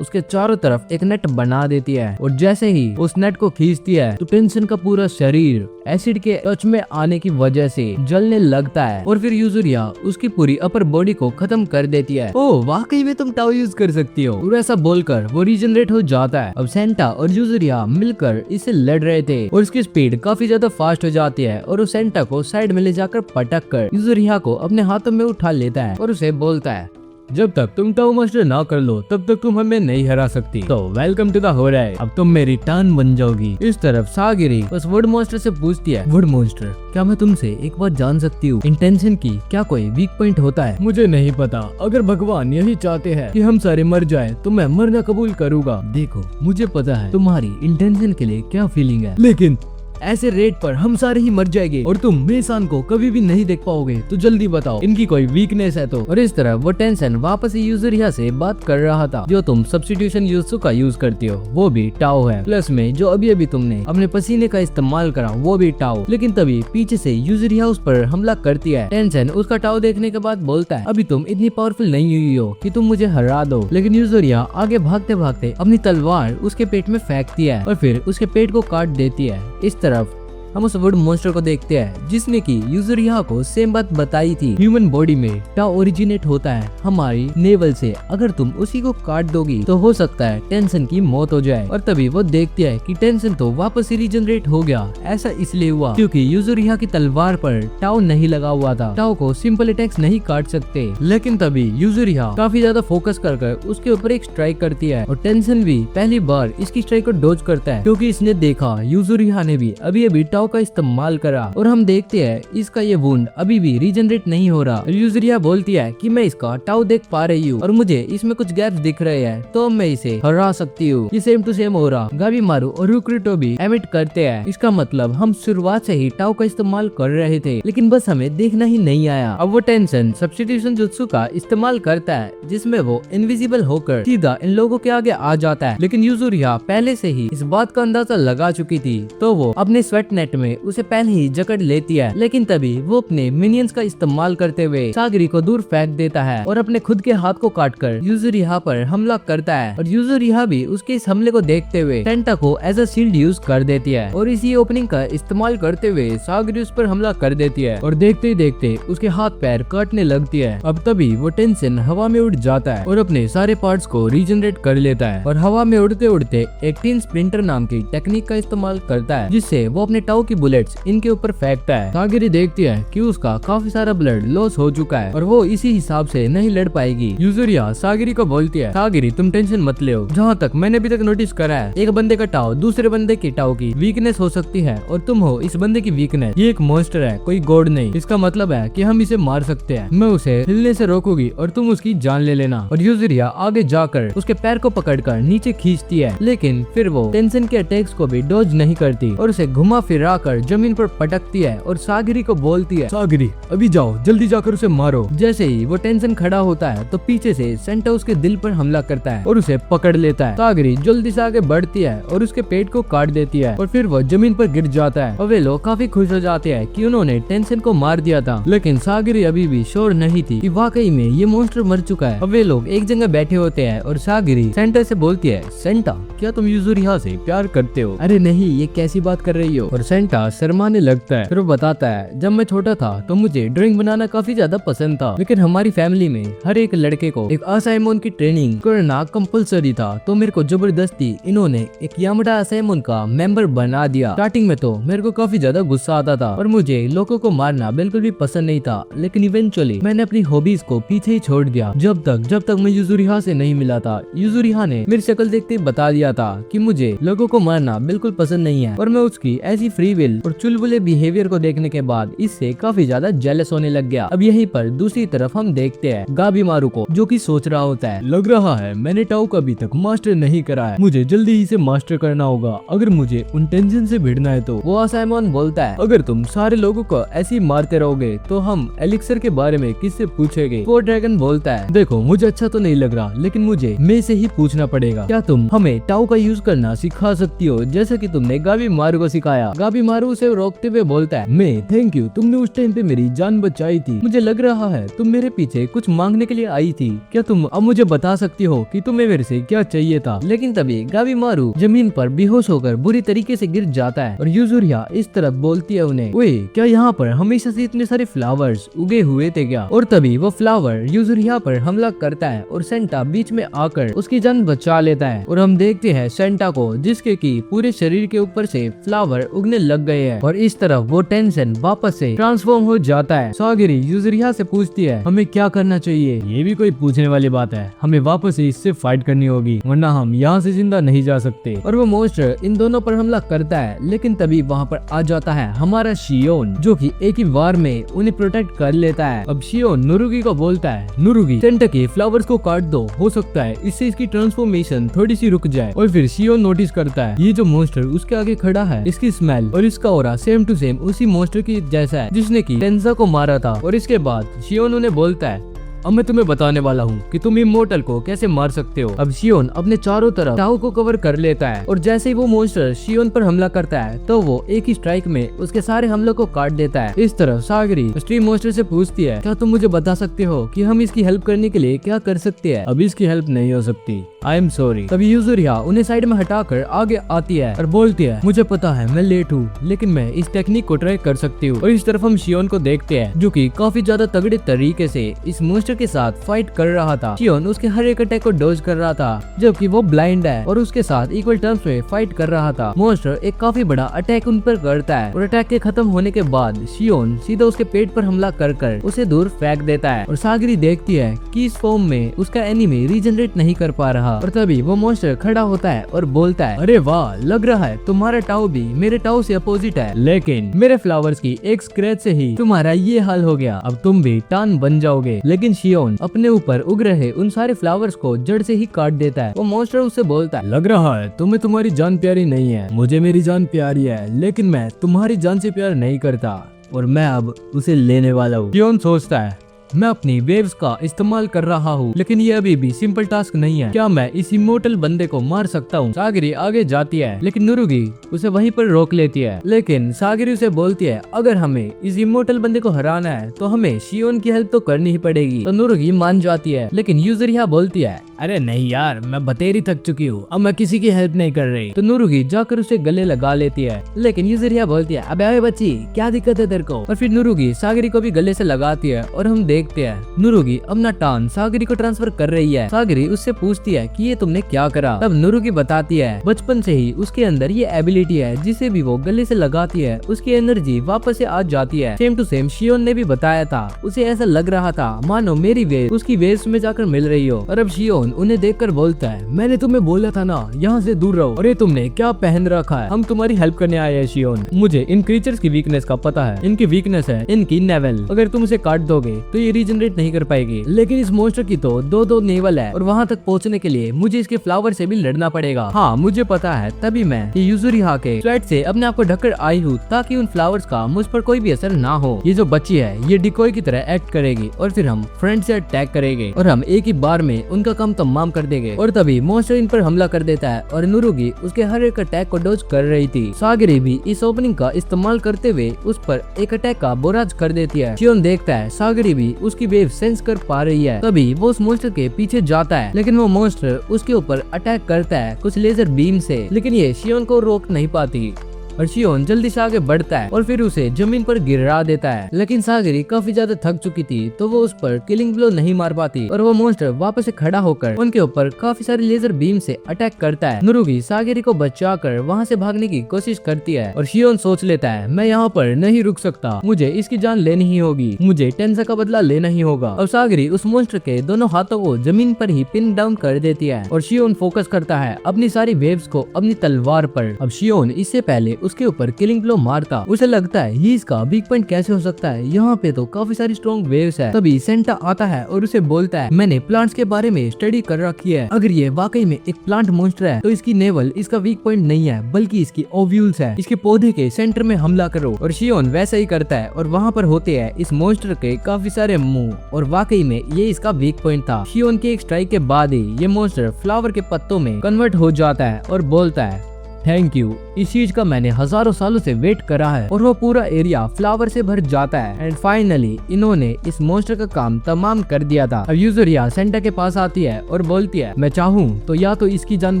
उसके चारों तरफ एक नेट बना देती है। और जैसे ही उस नेट को खींचती है तो टेंशन का पूरा शरीर एसिड के टच में आने की वजह से जलने लगता है और फिर यूजुरिया उसकी पूरी अपर बॉडी को खत्म कर देती है। ओह वाकई में तुम टाओ यूज कर सकती हो, और ऐसा बोलकर वो रीजनरेट हो जाता है। अब सेंटा और यूजुरिया मिलकर इससे लड़ रहे थे और इसकी स्पीड काफी ज्यादा फास्ट हो जाती है और वो सेंटा को साइड में ले जाकर पटक कर यूजुरिया को अपने हाथों में उठा लेता है और उसे बोलता है जब तक तुम टाओ मास्टर ना कर लो तब तक तुम हमें नहीं हरा सकती, तो वेलकम टू द होराई, अब तुम मेरी टान बन जाओगी। इस तरफ सागिरी बस वुड मॉन्स्टर से पूछती है वुड मॉन्स्टर क्या मैं तुमसे एक बात जान सकती हूँ, इंटेंशन की क्या कोई वीक पॉइंट होता है? मुझे नहीं पता, अगर भगवान यही चाहते हैं कि हम सारे मर जाए तो मैं मरना कबूल करूँगा। देखो मुझे पता है तुम्हारी इंटेंशन के लिए क्या फीलिंग है, लेकिन ऐसे रेट पर हम सारे ही मर जाएंगे और तुम मेसान को कभी भी नहीं देख पाओगे, तो जल्दी बताओ इनकी कोई वीकनेस है तो। और इस तरह वो टेंशन वापस यूजुरिया से बात कर रहा था, जो तुम सब्स्टिट्यूशन यूजुत्सु का यूज करती हो वो भी टाओ है, प्लस में जो अभी अभी तुमने अपने पसीने का इस्तेमाल करा वो भी टाओ। लेकिन तभी पीछे से यूजुरिया उस पर हमला करती है। टेंशन उसका टाओ देखने के बाद बोलता है अभी तुम इतनी पावरफुल नहीं हुई हो कि तुम मुझे हरा दो, लेकिन यूजुरिया आगे भागते भागते अपनी तलवार उसके पेट में फेंकती है और फिर उसके पेट को काट देती है। इस तरफ हम उस वुड मॉन्स्टर को देखते हैं जिसने की यूजुरिया को सेम बात बताई थी, ह्यूमन बॉडी में टाओ ओरिजिनेट होता है हमारी नेवल से, अगर तुम उसी को काट दोगी तो हो सकता है टेंशन की मौत हो जाए। और तभी वो देखती है कि टेंशन तो वापस ही रीजनरेट हो गया। ऐसा इसलिए हुआ क्योंकि यूजुरिया की तलवार पर टाओ नहीं लगा हुआ था, टाओ को सिंपल अटैक्स नहीं काट सकते। लेकिन तभी यूजुरिया काफी ज्यादा फोकस कर उसके ऊपर एक स्ट्राइक करती है और टेंशन भी पहली बार इसकी स्ट्राइक को डॉज करता है क्योंकि इसने देखा यूजुरिया ने भी अभी अभी टाओ का इस्तेमाल करा और हम देखते हैं इसका ये वुंड अभी भी रीजनरेट नहीं हो रहा। यूजुरिया बोलती है कि मैं इसका टाओ देख पा रही हूँ और मुझे इसमें कुछ गैप्स दिख रहे हैं, तो मैं इसे हरा सकती हूँ। ये सेम टू सेम हो रहा गाबीमारू और रुक्रिटो भी एमिट करते हैं। इसका मतलब हम शुरुआत से ही टाओ का इस्तेमाल कर रहे थे, लेकिन बस हमें देखना ही नहीं आया। अब वो टेंशन सब्स्टिट्यूशन जुत्सु का इस्तेमाल करता है जिसमें वो इनविजिबल होकर सीधा इन लोगों के आगे आ जाता है, लेकिन यूजुरिया पहले से ही इस बात का अंदाजा लगा चुकी थी, तो वो अपने स्वेट नेट में उसे पहले ही जकड़ लेती है। लेकिन तभी वो अपने मिनियंस का इस्तेमाल करते हुए सागिरी को दूर फेंक देता है और अपने खुद के हाथ को काटकर यूजुरिया पर हमला करता है। और यूजुरिया भी उसके इस हमले को देखते हुए सेंटा को एज अ शील्ड यूज कर देती है और इसी ओपनिंग का इस्तेमाल करते हुए सागिरी उस पर हमला कर देती है और देखते ही देखते उसके हाथ पैर काटने लगती है। अब तभी वो टेंशन हवा में उड़ जाता है और अपने सारे पार्ट्स को रीजनरेट कर लेता है और हवा में उड़ते उड़ते एक टीन स्प्लिंटर नाम की टेक्निक का इस्तेमाल करता है, जिससे वो अपने टाओ की बुलेट्स इनके ऊपर फेंकता है। सागिरी देखती है कि उसका काफी सारा ब्लड लॉस हो चुका है और वो इसी हिसाब से नहीं लड़ पाएगी। यूजुरिया सागिरी को बोलती है सागिरी तुम टेंशन मत ले, जहाँ तक मैंने अभी तक नोटिस करा है एक बंदे का टाओ दूसरे बंदे के टाओ की वीकनेस हो सकती है और तुम हो इस बंदे की वीकनेस। ये एक मॉन्स्टर है, कोई गॉड नहीं। इसका मतलब है कि हम इसे मार सकते हैं। मैं उसे हिलने से रोकूंगी और तुम उसकी जान ले लेना। और यूजुरिया आगे जाकर उसके पैर को पकड़कर नीचे खींचती है, लेकिन फिर वो टेंशन के अटैक्स को भी डॉज नहीं करती और उसे घुमा फिरा कर जमीन पर पटकती है और सागिरी को बोलती है सागिरी अभी जाओ जल्दी जाकर उसे मारो। जैसे ही वो टेंशन खड़ा होता है तो पीछे से सेंटा उसके दिल पर हमला करता है और उसे पकड़ लेता है। सागिरी जल्दी से आगे बढ़ती है और उसके पेट को काट देती है और फिर वो जमीन पर गिर जाता है और वे लोग काफी खुश हो जाते हैं कि उन्होंने टेंशन को मार दिया था। लेकिन सागिरी अभी भी श्योर नहीं थी कि वाकई में ये मॉन्स्टर मर चुका है। अब वे लोग एक जगह बैठे होते हैं और सागिरी सेंटा से बोलती है सेंटा क्या तुम यूजुरिया से प्यार करते हो? अरे नहीं, ये कैसी बात कर रही हो? और सेंटा शर्माने लगता है। फिर वो बताता है, जब मैं छोटा था तो मुझे ड्राइंग बनाना काफी ज्यादा पसंद था, लेकिन हमारी फैमिली में हर एक लड़के को एक असाइमोन की ट्रेनिंग करना कंपलसरी था, तो मेरे को जबरदस्ती इन्होंने एक यामाडा असाइमोन का मेंबर बना दिया। स्टार्टिंग में तो मेरे को काफी ज्यादा गुस्सा आता था और मुझे लोगों को मारना बिल्कुल भी पसंद नहीं था, लेकिन इवेंचुअली मैंने अपनी हॉबीज को पीछे ही छोड़ दिया। जब तक मैं युजुरिहा से नहीं मिला था। युजुरिहा ने मेरी शक्ल देखते ही बता दिया था कि मुझे लोगों को मारना बिल्कुल पसंद नहीं है, और मैं उसकी ऐसी फ्री विल और चुलबुले बिहेवियर को देखने के बाद इससे काफी ज्यादा जेलस होने लग गया। अब यहीं पर दूसरी तरफ हम देखते हैं गाबीमारू को, जो कि सोच रहा होता है, लग रहा है मैंने टाओ का अभी तक मास्टर नहीं करा है, मुझे जल्दी ही से मास्टर करना होगा अगर मुझे उन टेंशन से भिड़ना है तो। वो असाइमोन बोलता है, अगर तुम सारे लोगों को ऐसे ही मारते रहोगे तो हम एलिक्सर के बारे में किससे पूछेंगे। वो ड्रैगन बोलता है, देखो मुझे अच्छा तो नहीं लग रहा, लेकिन मुझे मैं से ही पूछना पड़ेगा, क्या तुम हमें टाओ का यूज करना सिखा सकती हो जैसे कि तुमने गाबीमारू को सिखाया। गाबीमारू उसे रोकते हुए बोलता है, मैं थैंक यू, तुमने उस टाइम पे मेरी जान बचाई थी, मुझे लग रहा है तुम मेरे पीछे कुछ मांगने के लिए आई थी, क्या तुम अब मुझे बता सकती हो कि तुम्हें मेरे से क्या चाहिए था। लेकिन तभी गाबीमारू जमीन पर बेहोश होकर बुरी तरीके से गिर जाता है और युजुरिहा इस तरफ बोलती है उन्हें, ओए क्या यहाँ पर हमेशा से इतने सारे फ्लावर्स उगे हुए थे क्या। और तभी वो फ्लावर युजुरिहा पर हमला करता है और सेंटा बीच में आकर उसकी जान बचा लेता है, और हम देखते हैं सेंटा को जिसके की पूरे शरीर के ऊपर से फ्लावर उगने लग गए हैं, और इस तरफ वो टेंशन वापस से ट्रांसफॉर्म हो जाता है। सागिरी युजुरिहा से पूछती है, हमें क्या करना चाहिए। ये भी कोई पूछने वाली बात है, हमें वापस से इससे फाइट करनी होगी, वरना हम यहाँ से जिंदा नहीं जा सकते। और वो मोस्टर इन दोनों पर हमला करता है, लेकिन तभी वहाँ पर आ जाता है हमारा शियोन, जो कि एक ही वार में उन्हें प्रोटेक्ट कर लेता है। अब शियोन नुरुगी को बोलता है, नुरुगी सेंटा के फ्लावर्स को काट दो, हो सकता है इससे इसकी ट्रांसफॉर्मेशन थोड़ी सी रुक जाए। और फिर शियोन नोटिस करता है ये जो मोस्टर उसके आगे खड़ा है, इसकी स्मेल और इसका ऑरा सेम टू सेम उसी मोस्टर की जैसा है जिसने की टेंजा को मारा था। और इसके बाद शियोन उन्हें बोलता है, अब मैं तुम्हें बताने वाला हूँ कि तुम इमोर्टल को कैसे मार सकते हो। अब शियोन अपने चारों तरफ टाओ को कवर कर लेता है, और जैसे ही वो मोन्स्टर शियोन पर हमला करता है तो वो एक ही स्ट्राइक में उसके सारे हमलों को काट देता है। इस तरफ सागरी स्ट्रीम मोन्स्टर से पूछती है, क्या तुम मुझे बता सकते हो कि हम इसकी हेल्प करने के लिए क्या कर सकते हैं। अब इसकी हेल्प नहीं हो सकती, आई एम सॉरी। तभी युजुरिहा उन्हें साइड में हटाकर आगे आती है और बोलती है, मुझे पता है मैं लेट हूँ, लेकिन मैं इस टेक्निक को ट्राई कर सकती हूँ। और इस तरफ हम शियोन को देखते हैं जो कि काफी ज्यादा तगड़े तरीके से इस मोन्स्टर के साथ फाइट कर रहा था। शियोन उसके हर एक अटैक को डॉज कर रहा था, जबकि वो ब्लाइंड है और उसके साथ इक्वल टर्म्स में फाइट कर रहा था। मोन्स्टर एक काफी बड़ा अटैक उन पर करता है, और अटैक के खत्म होने के बाद शियोन सीधा उसके पेट पर हमला कर उसे दूर फेंक देता है। और सागरी देखती है कि इस फॉर्म में उसका एनिमी रीजनरेट नहीं कर पा रहा, और तभी वो मोन्स्टर खड़ा होता है और बोलता है, अरे वाह, लग रहा है तुम्हारा टाओ भी मेरे टाओ से अपोजिट है, लेकिन मेरे फ्लावर्स की एक स्क्रैच से ही तुम्हारा ये हाल हो गया, अब तुम भी टान बन जाओगे। लेकिन शियोन अपने ऊपर उग रहे उन सारे फ्लावर्स को जड़ से ही काट देता है। वो मोन्स्टर उससे बोलता है, लग रहा है तुम्हें तुम्हारी जान प्यारी नहीं है, मुझे मेरी जान प्यारी है, लेकिन मैं तुम्हारी जान से प्यार नहीं करता, और मैं अब उसे लेने वाला हूँ। शियोन सोचता है, मैं अपनी वेव्स का इस्तेमाल कर रहा हूँ, लेकिन ये अभी भी सिंपल टास्क नहीं है, क्या मैं इस इमोर्टल बंदे को मार सकता हूँ। सागरी आगे जाती है, लेकिन नुरुगी उसे वहीं पर रोक लेती है। लेकिन सागरी उसे बोलती है, अगर हमें इस इमोर्टल बंदे को हराना है तो हमें शियोन की हेल्प तो करनी ही पड़ेगी। तो नुरुगी मान जाती है, लेकिन युजुरिहा बोलती है, अरे नहीं यार, मैं बतेरी थक चुकी हूँ, अब मैं किसी की हेल्प नहीं कर रही। तो नुरुगी जाकर उसे गले लगा लेती है, लेकिन युजुरिहा बोलती है, अबे बच्ची क्या दिक्कत है तेरे को। और फिर नुरुगी सागरी को भी गले से लगाती है, और हम देखते हैं नुरुगी अपना टान सागरी को ट्रांसफर कर रही है। सागरी उससे पूछती है कि ये तुमने क्या करा। तब नुरुगी बताती है, बचपन से ही उसके अंदर ये एबिलिटी है, जिसे भी वो गले से लगाती है उसकी एनर्जी वापस से आ जाती है। सेम टू सेम शियोन ने भी बताया था, उसे ऐसा लग रहा था मानो मेरी वेव उसकी वेव्स में जाकर मिल रही हो। और अब शियोन उन्हें देखकर बोलता है, मैंने तुम्हें बोला था ना यहाँ से दूर रहो, और ये तुमने क्या पहन रखा है। हम तुम्हारी हेल्प करने आए हैं शियोन, मुझे इन क्रीचर्स की वीकनेस का पता है। इनकी वीकनेस है इनकी नेवल, अगर तुम उसे काट दोगे तो ये रीजनरेट नहीं कर पाएगी, लेकिन इस मोन्स्टर की तो दो नेवल है, और वहाँ तक पहुँचने के लिए मुझे इसके फ्लावर से भी लड़ना पड़ेगा। हाँ मुझे पता है, तभी मैं ये युजुरिहा के स्वेट से अपने आप को ढककर आई हूँ, ताकि उन फ्लावर्स का मुझ पर कोई भी असर ना हो। ये जो बच्ची है ये डिकोय की तरह एक्ट करेगी, और फिर हम फ्रंट से अटैक करेंगे, और हम एक ही बार में उनका काम तमाम कर देंगे। और तभी मोन्स्टर इन पर हमला कर देता है, और नुरुगी उसके हर एक अटैक को डॉज कर रही थी। सागरी भी इस ओपनिंग का इस्तेमाल करते हुए उस पर एक अटैक का बोराज कर देती है। शियोन देखता है सागरी भी उसकी वेव सेंस कर पा रही है, तभी वो उस मोन्स्टर के पीछे जाता है, लेकिन वो मोन्स्टर उसके ऊपर अटैक करता है कुछ लेजर बीम से, लेकिन ये शियोन को रोक नहीं पाती। और शियोन जल्दी से आगे बढ़ता है और फिर उसे जमीन पर गिरा देता है। लेकिन सागरी काफी ज्यादा थक चुकी थी तो वो उस पर किलिंग ब्लो नहीं मार पाती और वो मॉन्स्टर वापस से खड़ा होकर उनके ऊपर काफी सारे लेजर बीम से अटैक करता है। नुरुगी सागरी को बचाकर वहाँ से भागने की कोशिश करती है और शियोन सोच लेता है मैं यहाँ पर नहीं रुक सकता, मुझे इसकी जान लेनी ही होगी, मुझे टेंसा का बदला लेना ही होगा। और सागरी उस मॉन्स्टर के दोनों हाथों को जमीन पर ही पिन डाउन कर देती है और शियोन फोकस करता है अपनी सारी वेव्स को अपनी तलवार पर। अब शियोन इससे पहले उसके ऊपर किलिंग ब्लो मारता, उसे लगता है ये इसका वीक पॉइंट कैसे हो सकता है, यहाँ पे तो काफी सारी स्ट्रॉन्ग वेव्स है। तभी सेंटा आता है और उसे बोलता है मैंने प्लांट्स के बारे में स्टडी कर रखी है, अगर ये वाकई में एक प्लांट मॉन्स्टर है तो इसकी नेवल इसका वीक पॉइंट नहीं है बल्कि इसकी ओव्यूल्स है, इसके पौधे के सेंटर में हमला करो। और शियोन वैसा ही करता है और वहाँ पर होते हैं इस मॉन्स्टर के काफी सारे मुंह और वाकई में ये इसका वीक पॉइंट था। शियोन के एक स्ट्राइक के बाद ही ये मॉन्स्टर फ्लावर के पत्तों में कन्वर्ट हो जाता है और बोलता है थैंक यू, इस चीज का मैंने हजारों सालों से वेट करा है। और वो पूरा एरिया फ्लावर से भर जाता है एंड फाइनली इन्होंने इस मॉन्स्टर का काम तमाम कर दिया था। अब यूजुरिया सेंटा के पास आती है और बोलती है मैं चाहूँ तो या तो इसकी जान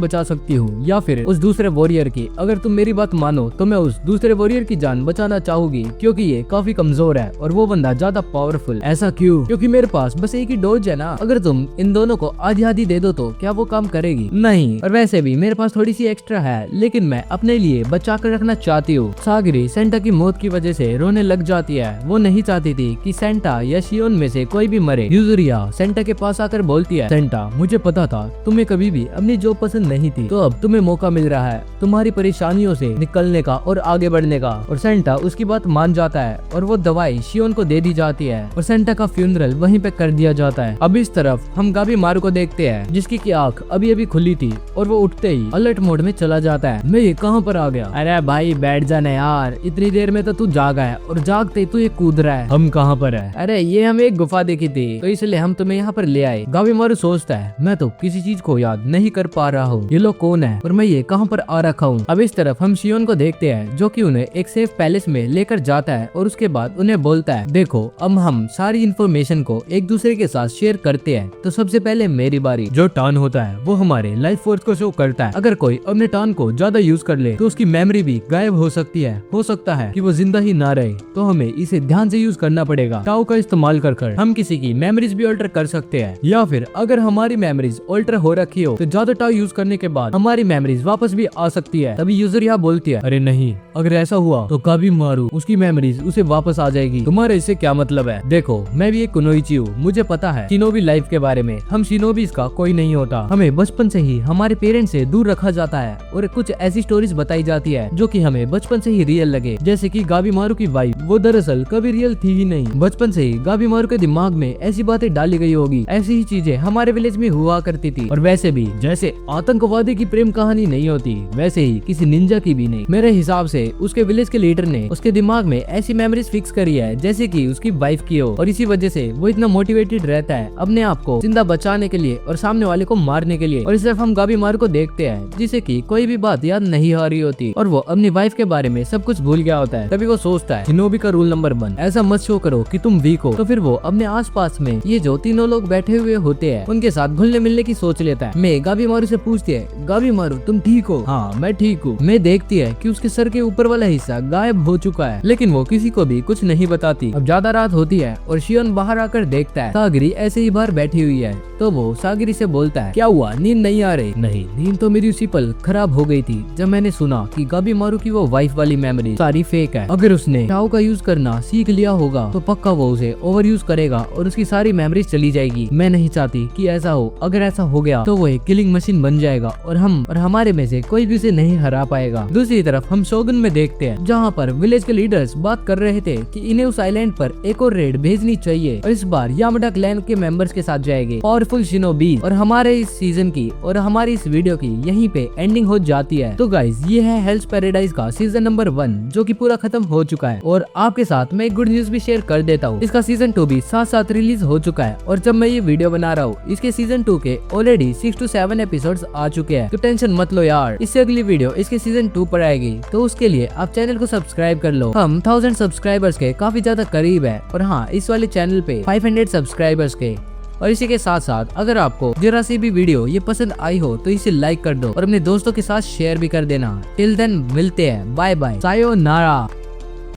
बचा सकती हूँ या फिर उस दूसरे वॉरियर की, अगर तुम मेरी बात मानो तो मैं उस दूसरे वॉरियर की जान बचाना चाहूंगी क्योंकि ये काफी कमजोर है और वो बंदा ज्यादा पावरफुल। ऐसा क्यों? क्योंकि मेरे पास बस एक ही डोज है ना, अगर तुम इन दोनों को आधी आधी दे दो तो क्या वो काम करेगी? नहीं, और वैसे भी मेरे पास थोड़ी सी एक्स्ट्रा है लेकिन मैं अपने लिए बचा कर रखना चाहती हूँ। सागरी सेंटा की मौत की वजह से रोने लग जाती है, वो नहीं चाहती थी कि सेंटा या शियोन में से कोई भी मरे। यूजुरिया सेंटा के पास आकर बोलती है सेंटा मुझे पता था तुम्हें कभी भी अपनी जॉब पसंद नहीं थी, तो अब तुम्हें मौका मिल रहा है तुम्हारी परेशानियों से निकलने का और आगे बढ़ने का। और सेंटा उसकी बात मान जाता है और वो दवाई शियोन को दे दी जाती है और सेंटा का फ्यूनरल वहीं पे कर दिया जाता है। अब इस तरफ हम गाबी मारू को देखते हैं जिसकी की आंख अभी अभी खुली थी और वो उठते ही अलर्ट मोड में चला जाता है। मैं ये कहाँ पर आ गया? अरे भाई बैठ जाना यार, इतनी देर में तो तू जागा है और जागते तू ये कूद रहा है। हम कहाँ पर है? अरे ये हमें एक गुफा देखी थी तो इसलिए हम तुम्हें यहाँ पर ले आए। गाबी मारू सोचता है मैं तो किसी चीज को याद नहीं कर पा रहा हूँ, ये लोग कौन है और मैं ये कहाँ पर आ रखा हूँ। अब इस तरफ हम शियोन को देखते हैं जो कि उन्हें एक सेफ पैलेस में लेकर जाता है और उसके बाद उन्हें बोलता है देखो अब हम सारी इन्फॉर्मेशन को एक दूसरे के साथ शेयर करते हैं, तो सबसे पहले मेरी बारी। जो टर्न होता है वो हमारे लाइफ फोर्स को शो करता है, अगर कोई अपने टर्न को ज्यादा यूज कर ले तो उसकी मेमोरी भी गायब हो सकती है, हो सकता है कि वो जिंदा ही ना रहे, तो हमें इसे ध्यान से यूज करना पड़ेगा। टाओ का इस्तेमाल कर हम किसी की मेमोरीज भी ऑल्टर कर सकते हैं, या फिर अगर हमारी मेमोरीज ऑल्टर हो रखी हो तो ज्यादा टाओ यूज करने के बाद हमारी मेमोरीज वापस भी आ सकती है। तभी यूजर यहाँ बोलती है अरे नहीं, अगर ऐसा हुआ तो गाबी मारू उसकी मेमोरीज उसे वापस आ जाएगी। तुम्हारे इससे क्या मतलब है? देखो मैं भी एक कुनोइची हूँ, मुझे पता है शिनोबी लाइफ के बारे में। हम शिनोबीज का कोई नहीं होता, हमें बचपन से ही हमारे पेरेंट्स से दूर रखा जाता है और कुछ ऐसी स्टोरीज बताई जाती है जो कि हमें बचपन से ही रियल लगे, जैसे कि गाबी मारू की वाइफ वो दरअसल कभी रियल थी ही नहीं। बचपन से ही गाबी मारू के दिमाग में ऐसी बातें डाली गई होगी, ऐसी ही चीजें हमारे विलेज में हुआ करती थी। और वैसे भी जैसे आतंकवादी की प्रेम कहानी नहीं होती वैसे ही किसी निंजा की भी नहीं। मेरे हिसाब से उसके विलेज के लीडर ने उसके दिमाग में ऐसी मेमोरीज फिक्स करी है जैसे कि उसकी वाइफ की हो, और इसी वजह से वो इतना मोटिवेटेड रहता है अपने आप को जिंदा बचाने के लिए और सामने वाले को मारने के लिए। और इस तरफ हम गाबी मारू को देखते हैं जिसे कि कोई भी बात याद नहीं आ रही होती और वो अपनी वाइफ के बारे में सब कुछ भूल गया होता है। तभी वो सोचता है शिनोबी का रूल नंबर 1, ऐसा मत शो करो कि तुम वीक हो। तो फिर वो अपने आसपास में ये जो तीनों लोग बैठे हुए होते हैं उनके साथ घुलने मिलने की सोच लेता है। मैं गाबी मारू से पूछती है गाबी मारू तुम ठीक हो? हाँ मैं ठीक हूँ। मैं देखती है कि उसके सर के ऊपर वाला हिस्सा गायब हो चुका है, लेकिन वो किसी को भी कुछ नहीं बताती। अब ज्यादा रात होती है और शियोन बाहर आकर देखता है सागरी ऐसे ही बाहर बैठी हुई है, तो वो सागरी से बोलता है क्या हुआ, नींद नहीं आ रही? नहीं, नींद तो मेरी उसी पल खराब हो गई थी जब मैंने सुना कि गाबी मारू की वो वाइफ वाली मेमोरी सारी फेक है। अगर उसने टाओ का यूज करना सीख लिया होगा तो पक्का वो उसे ओवर यूज करेगा और उसकी सारी मेमोरीज चली जाएगी। मैं नहीं चाहती कि ऐसा हो, अगर ऐसा हो गया तो वो एक किलिंग मशीन बन जाएगा और हमारे में से कोई भी उसे नहीं हरा पाएगा। दूसरी तरफ हम शोगुन में देखते हैं जहाँ पर विलेज के लीडर्स बात कर रहे थे कि इन्हें उस आइलैंड पर एक और रेड भेजनी चाहिए और इस बार यामाडा क्लैन के मेंबर्स के साथ जाएंगे पावरफुल शिनोबी। और हमारे इस सीजन की और हमारी इस वीडियो की यहीं पे एंडिंग हो जाती है। तो गाइज ये है हेल्स पैराडाइज का सीजन नंबर 1 जो कि पूरा खत्म हो चुका है। और आपके साथ मैं एक गुड न्यूज भी शेयर कर देता हूँ, इसका सीजन 2 भी साथ साथ रिलीज हो चुका है और जब मैं ये वीडियो बना रहा हूँ इसके सीजन 2 के ऑलरेडी 6 to 7 एपिसोड्स आ चुके हैं। तो टेंशन मत लो यार, इससे अगली वीडियो इसके सीजन 2 पर आएगी, तो उसके लिए आप चैनल को सब्सक्राइब कर लो। हम 1000 सब्सक्राइबर्स के काफी ज्यादा करीब है और हाँ इस वाले चैनल पे 500 सब्सक्राइबर्स के। और इसी के साथ साथ अगर आपको जरा सी भी वीडियो ये पसंद आई हो तो इसे लाइक कर दो और अपने दोस्तों के साथ शेयर भी कर देना। टिल देन मिलते हैं, बाय बाय, सायोनारा।